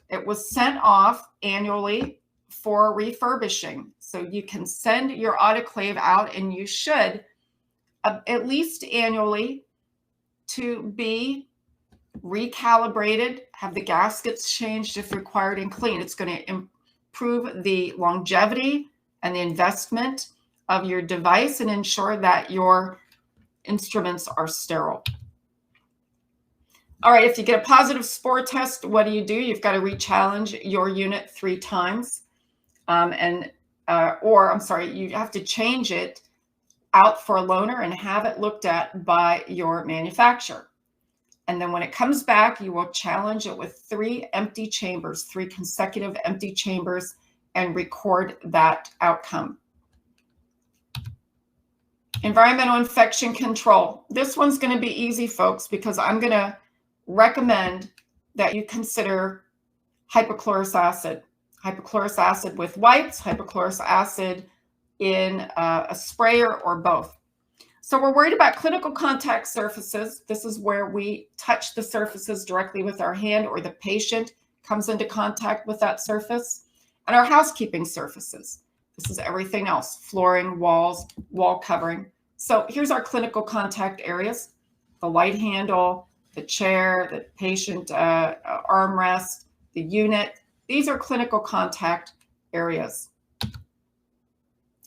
It was sent off annually for refurbishing. So you can send your autoclave out, and you should at least annually to be recalibrated, have the gaskets changed if required, and clean. It's going to improve the longevity and the investment of your device and ensure that your instruments are sterile. All right, if you get a positive spore test, what do? You've got to re-challenge your unit 3 times. You have to change it out for a loaner and have it looked at by your manufacturer. And then when it comes back, you will challenge it with 3 empty chambers, 3 consecutive empty chambers, and record that outcome. Environmental infection control. This one's going to be easy, folks, because I'm going to recommend that you consider hypochlorous acid. Hypochlorous acid with wipes, hypochlorous acid in a sprayer, or both. So we're worried about clinical contact surfaces. This is where we touch the surfaces directly with our hand, or the patient comes into contact with that surface. And our housekeeping surfaces. This is everything else: flooring, walls, wall covering. So here's our clinical contact areas: the light handle, the chair, the patient armrest, the unit. These are clinical contact areas.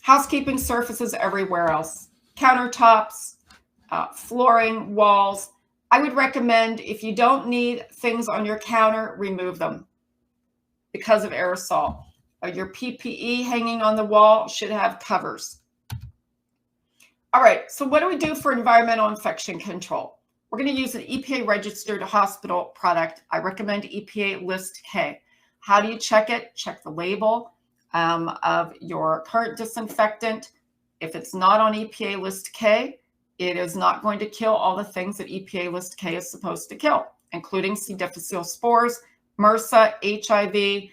Housekeeping surfaces everywhere else: countertops, flooring, walls. I would recommend, if you don't need things on your counter, remove them because of aerosol. Your PPE hanging on the wall should have covers. All right, so what do we do for environmental infection control? We're going to use an EPA registered hospital product. I recommend EPA List K. How do you check it? Check the label of your current disinfectant. If it's not on EPA List K, it is not going to kill all the things that EPA List K is supposed to kill, including C. difficile spores, MRSA, HIV,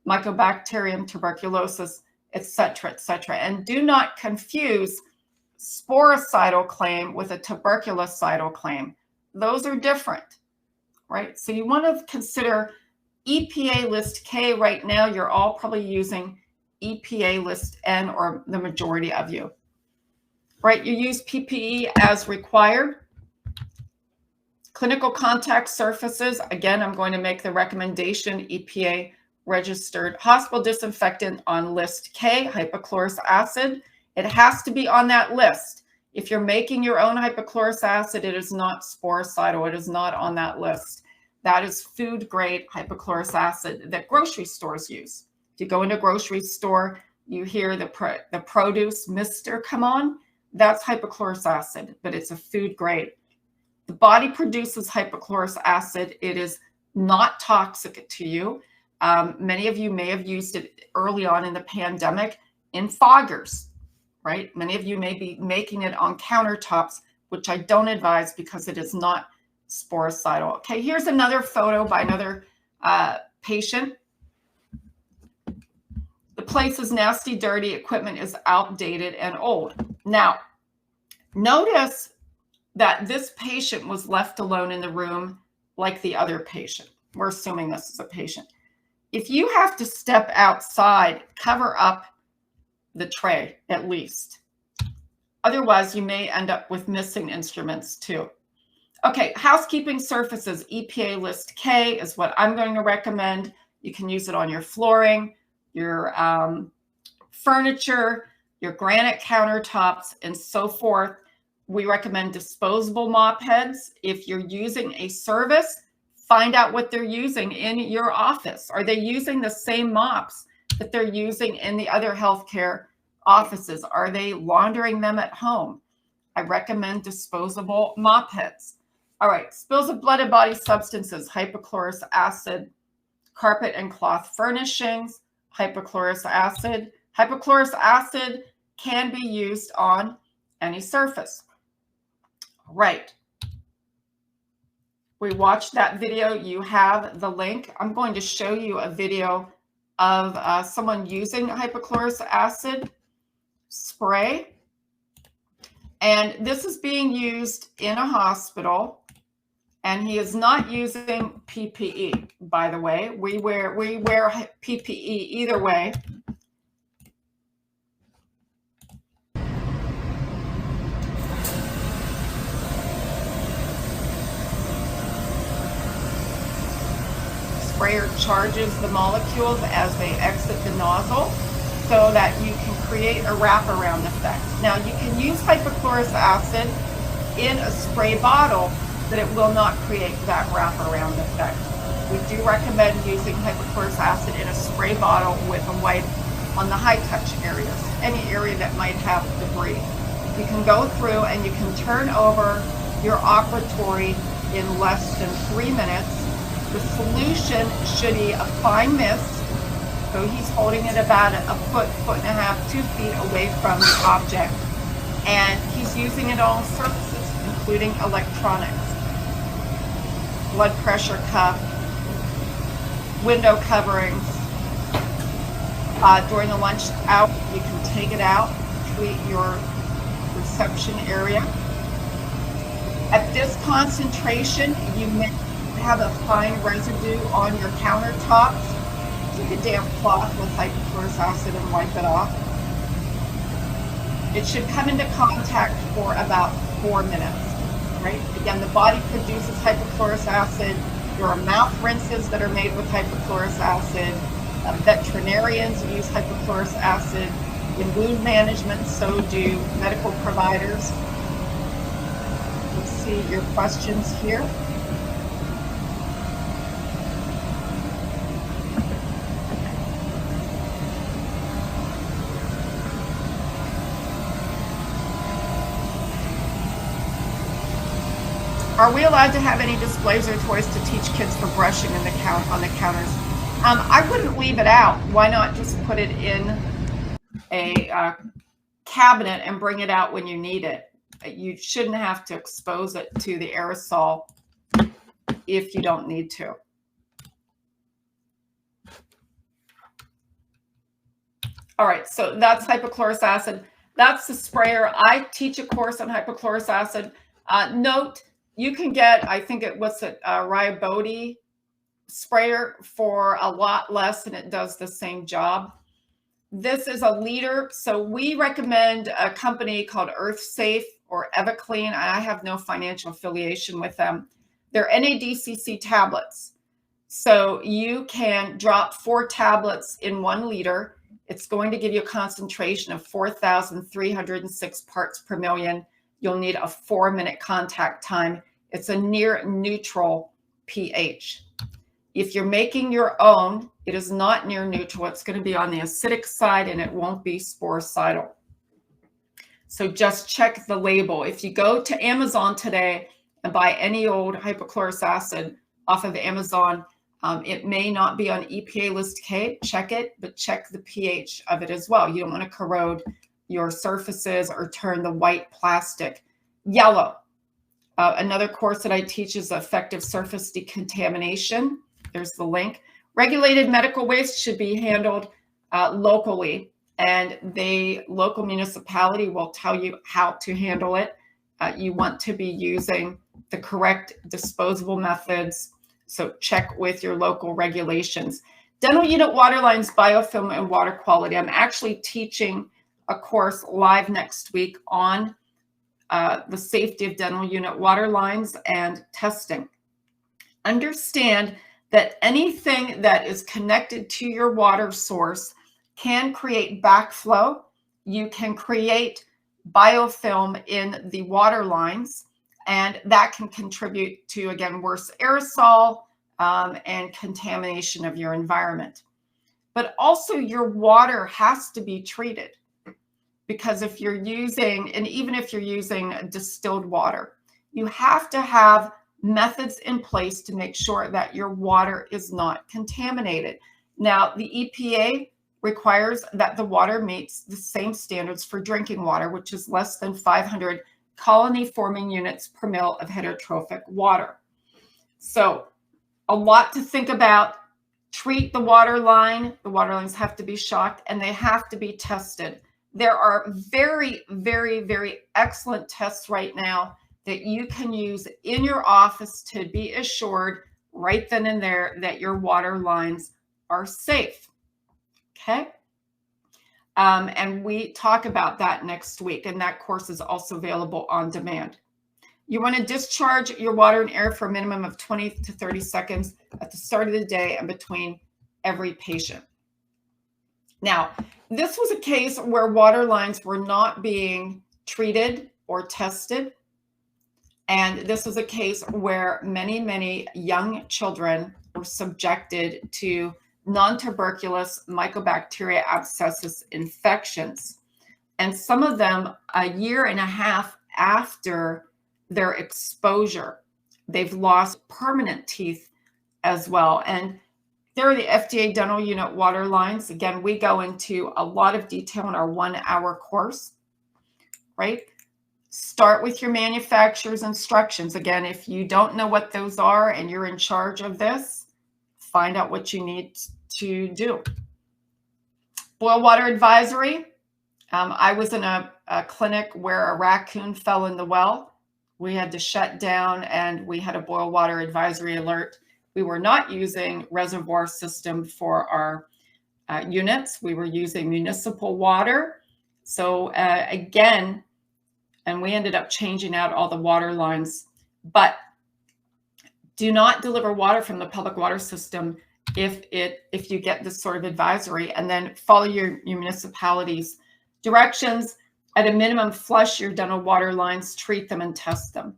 Mycobacterium, tuberculosis, etc., etc. And do not confuse sporicidal claim with a tuberculocidal claim. Those are different, right? So you want to consider EPA List K. Right now, you're all probably using EPA List N, or the majority of you, right? You use PPE as required. Clinical contact surfaces, again, I'm going to make the recommendation EPA registered hospital disinfectant on List K, hypochlorous acid. It has to be on that list. If you're making your own hypochlorous acid, it is not sporicidal. It is not on that list. That is food grade hypochlorous acid that grocery stores use. If you go into a grocery store, you hear the produce mister come on, that's hypochlorous acid, but it's a food grade. The body produces hypochlorous acid. It is not toxic to you. Many of you may have used it early on in the pandemic in foggers, right? Many of you may be making it on countertops, which I don't advise because it is not sporicidal. Okay, here's another photo by another patient. The place is nasty, dirty, equipment is outdated and old. Now, notice that this patient was left alone in the room like the other patient. We're assuming this is a patient. If you have to step outside, cover up the tray at least. Otherwise, you may end up with missing instruments too. Okay, housekeeping surfaces, EPA List K is what I'm going to recommend. You can use it on your flooring, your furniture, your granite countertops, and so forth. We recommend disposable mop heads. If you're using a service, find out what they're using in your office. Are they using the same mops that they're using in the other healthcare offices? Are they laundering them at home? I recommend disposable mop heads. All right, spills of blood and body substances, hypochlorous acid, carpet and cloth furnishings, hypochlorous acid. Hypochlorous acid can be used on any surface. Right. We watched that video. You have the link. I'm going to show you a video of someone using hypochlorous acid spray. And this is being used in a hospital And he is not using PPE, by the way. We wear PPE either way. Sprayer charges the molecules as they exit the nozzle so that you can create a wraparound effect. Now, you can use hypochlorous acid in a spray bottle, but it will not create that wraparound effect. We do recommend using hypochlorous acid in a spray bottle with a wipe on the high touch areas, any area that might have debris. You can go through and you can turn over your operatory in less than 3 minutes. The solution should be a fine mist. So he's holding it about a foot, foot and a half, 2 feet away from the object. And he's using it on surfaces, including electronics, blood pressure cuff, window coverings. During the lunch hour, you can take it out, treat your reception area. At this concentration, you may have a fine residue on your countertops. Take a damp cloth with hypochlorous acid and wipe it off. It should come into contact for about 4 minutes, right? Again, the body produces hypochlorous acid. There are mouth rinses that are made with hypochlorous acid. Veterinarians use hypochlorous acid in wound management, so do medical providers. Let's see your questions here. Are we allowed to have any displays or toys to teach kids for brushing on the counters? I wouldn't leave it out. Why not just put it in a cabinet and bring it out when you need it? You shouldn't have to expose it to the aerosol if you don't need to. All right, so that's hypochlorous acid. That's the sprayer. I teach a course on hypochlorous acid. Note, you can get, I think it was a Ryabody sprayer for a lot less, and it does the same job. This is a liter, so we recommend a company called EarthSafe or EvaClean. I have no financial affiliation with them. They're NADCC tablets. So you can drop 4 tablets in 1 liter. It's going to give you a concentration of 4,306 parts per million. You'll need a 4-minute contact time. It's a near neutral pH. If you're making your own, it is not near neutral. It's going to be on the acidic side and it won't be sporicidal. So just check the label. If you go to Amazon today and buy any old hypochlorous acid off of Amazon, it may not be on EPA list K. Check it, but check the pH of it as well. You don't want to corrode your surfaces or turn the white plastic yellow. Another course that I teach is effective surface decontamination. There's the link. Regulated medical waste should be handled locally, and the local municipality will tell you how to handle it. You want to be using the correct disposable methods, so check with your local regulations. Dental unit water lines, biofilm, and water quality. I'm actually teaching a course live next week on the safety of dental unit water lines and testing. Understand that anything that is connected to your water source can create backflow. You can create biofilm in the water lines, and that can contribute to, again, worse aerosol and contamination of your environment. But also your water has to be treated, because if you're using, and even if you're using distilled water, you have to have methods in place to make sure that your water is not contaminated. Now, the EPA requires that the water meets the same standards for drinking water, which is less than 500 colony-forming units per mil of heterotrophic water. So a lot to think about. Treat the water line. The water lines have to be shocked, and they have to be tested. There are very, very, very excellent tests right now that you can use in your office to be assured right then and there that your water lines are safe. Okay. And we talk about that next week, and that course is also available on demand. You want to discharge your water and air for a minimum of 20 to 30 seconds at the start of the day and between every patient. Now, this was a case where water lines were not being treated or tested. And this was a case where many, many young children were subjected to non-tuberculous mycobacteria abscessus infections. And some of them a year and a half after their exposure, they've lost permanent teeth as well. And there are the FDA dental unit water lines. Again, we go into a lot of detail in our 1-hour course, right? Start with your manufacturer's instructions. Again, if you don't know what those are and you're in charge of this, find out what you need to do. Boil water advisory. I was in a clinic where a raccoon fell in the well. We had to shut down and we had a boil water advisory alert. We were not using reservoir system for our units. We were using municipal water. So again, and we ended up changing out all the water lines. But do not deliver water from the public water system if you get this sort of advisory, and then follow your municipality's directions. At a minimum, flush your dental water lines, treat them, and test them.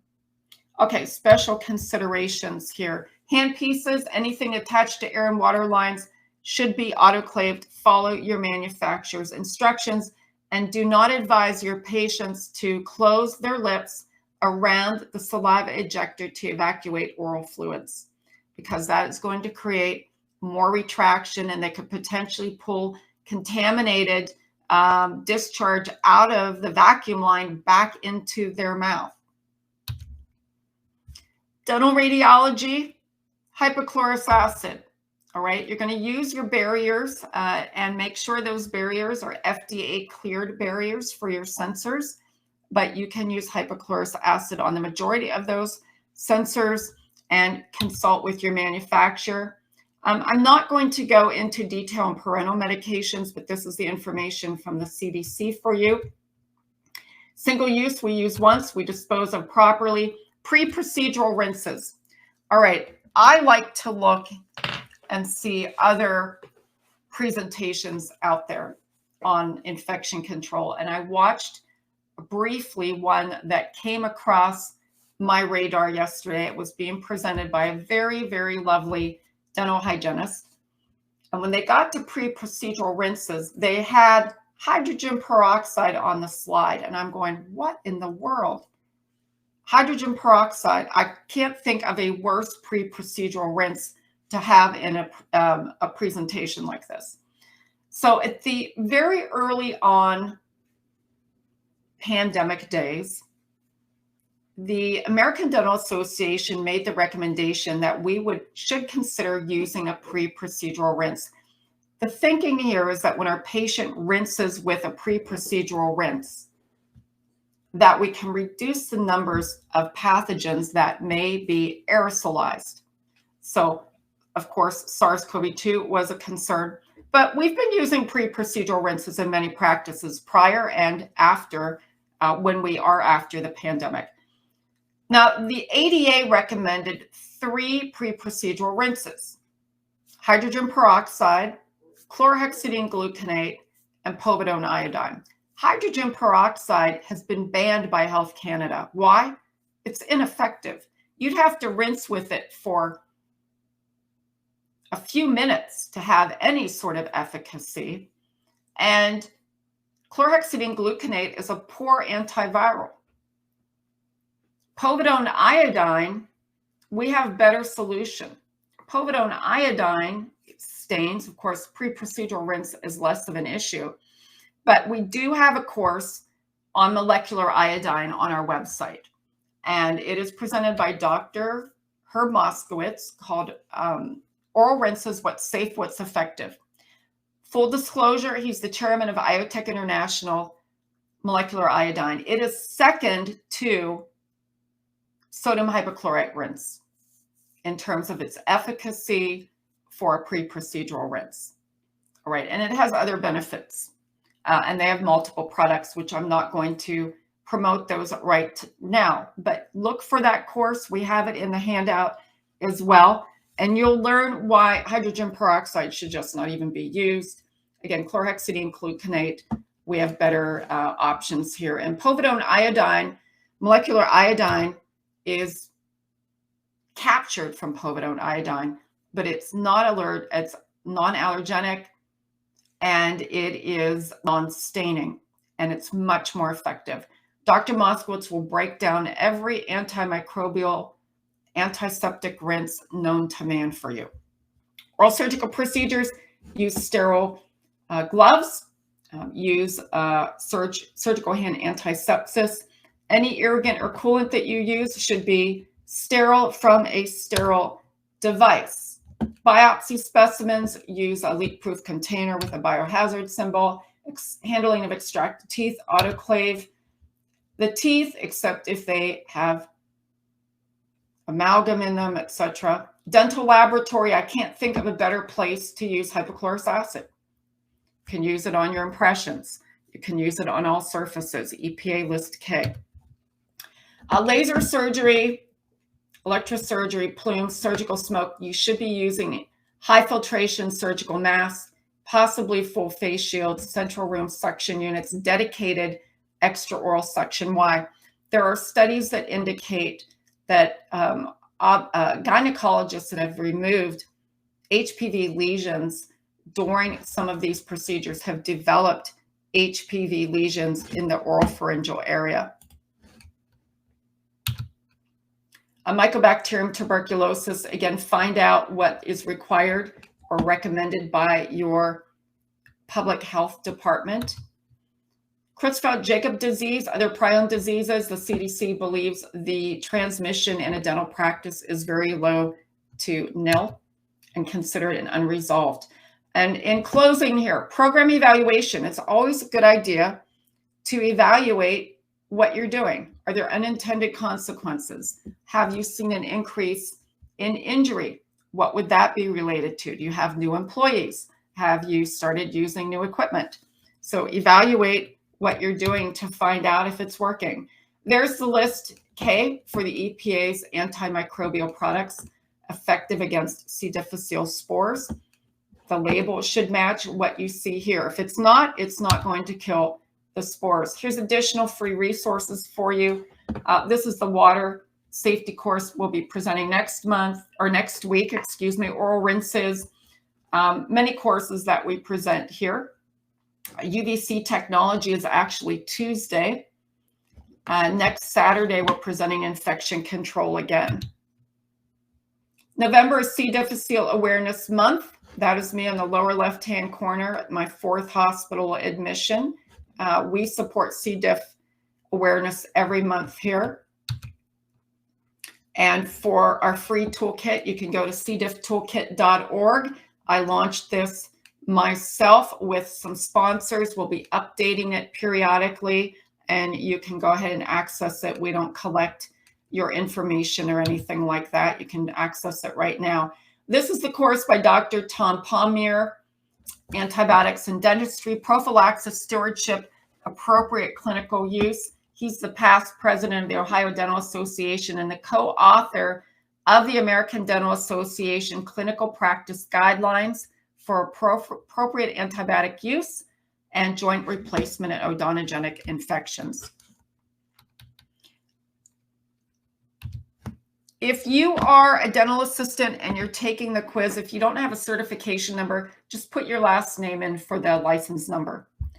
Okay, special considerations here. Hand pieces, anything attached to air and water lines should be autoclaved. Follow your manufacturer's instructions, and do not advise your patients to close their lips around the saliva ejector to evacuate oral fluids, because that is going to create more retraction, and they could potentially pull contaminated discharge out of the vacuum line back into their mouth. Dental radiology, hypochlorous acid. All right, you're going to use your barriers and make sure those barriers are FDA cleared barriers for your sensors, but you can use hypochlorous acid on the majority of those sensors and consult with your manufacturer. I'm not going to go into detail on parental medications, but this is the information from the CDC for you. Single use, we use once, we dispose of properly. Pre-procedural rinses. All right, I like to look and see other presentations out there on infection control. And I watched briefly one that came across my radar yesterday. It was being presented by a very, very lovely dental hygienist. And when they got to pre-procedural rinses, they had hydrogen peroxide on the slide. And I'm going, what in the world? Hydrogen peroxide, I can't think of a worse pre-procedural rinse to have in a presentation like this. So at the very early on pandemic days, the American Dental Association made the recommendation that we should consider using a pre-procedural rinse. The thinking here is that when our patient rinses with a pre-procedural rinse, that we can reduce the numbers of pathogens that may be aerosolized. So, of course, SARS-CoV-2 was a concern, but we've been using pre-procedural rinses in many practices prior and after, when we are after the pandemic. Now, the ADA recommended 3 pre-procedural rinses: hydrogen peroxide, chlorhexidine gluconate, and povidone iodine. Hydrogen peroxide has been banned by Health Canada. Why? It's ineffective. You'd have to rinse with it for a few minutes to have any sort of efficacy. And chlorhexidine gluconate is a poor antiviral. Povidone iodine, we have better solution. Povidone iodine stains, of course, pre-procedural rinse is less of an issue, but we do have a course on molecular iodine on our website. And it is presented by Dr. Herb Moskowitz, called Oral Rinses, What's Safe, What's Effective. Full disclosure, he's the chairman of IoTech International Molecular Iodine. It is second to sodium hypochlorite rinse in terms of its efficacy for a pre-procedural rinse. All right, and it has other benefits. And they have multiple products, which I'm not going to promote those right now. But look for that course. We have it in the handout as well. And you'll learn why hydrogen peroxide should just not even be used. Again, chlorhexidine, gluconate, we have better options here. And povidone iodine, molecular iodine is captured from povidone iodine, but it's not alert, it's non-allergenic, and it is non-staining, and it's much more effective. Dr. Moskowitz will break down every antimicrobial, antiseptic rinse known to man for you. Oral surgical procedures, use sterile gloves, use surgical hand antisepsis. Any irrigant or coolant that you use should be sterile from a sterile device. Biopsy specimens, use a leak-proof container with a biohazard symbol. Handling of extracted teeth, autoclave the teeth, except if they have amalgam in them, etc. Dental laboratory, I can't think of a better place to use hypochlorous acid. You can use it on your impressions. You can use it on all surfaces, EPA List K. Laser surgery, electrosurgery, plumes, surgical smoke, you should be using high filtration surgical masks, possibly full face shields, central room suction units, dedicated extraoral suction. Why? There are studies that indicate that gynecologists that have removed HPV lesions during some of these procedures have developed HPV lesions in the oropharyngeal area. A Mycobacterium tuberculosis, again, find out what is required or recommended by your public health department. Creutzfeldt-Jakob disease, other prion diseases, the CDC believes the transmission in a dental practice is very low to nil and considered an unresolved. And in closing here, program evaluation, it's always a good idea to evaluate what you're doing. Are there unintended consequences? Have you seen an increase in injury? What would that be related to? Do you have new employees? Have you started using new equipment? So evaluate what you're doing to find out if it's working. There's the list K for the EPA's antimicrobial products effective against C. difficile spores. The label should match what you see here. If it's not going to kill the spores. Here's additional free resources for you. This is the water safety course we'll be presenting next week, oral rinses, many courses that we present here. UVC technology is actually Tuesday. Next Saturday, we're presenting infection control again. November is C. difficile Awareness Month. That is me in the lower left-hand corner at my 4th hospital admission. We support C. diff awareness every month here. And for our free toolkit, you can go to cdifftoolkit.org. I launched this myself with some sponsors. We'll be updating it periodically, and you can go ahead and access it. We don't collect your information or anything like that. You can access it right now. This is the course by Dr. Tom Palmier, Antibiotics in Dentistry, Prophylaxis, Stewardship, Appropriate Clinical Use. He's the past president of the Ohio Dental Association and the co-author of the American Dental Association Clinical Practice Guidelines for appropriate antibiotic use and joint replacement and odontogenic infections. If you are a dental assistant and you're taking the quiz, if you don't have a certification number, just put your last name in for the license number.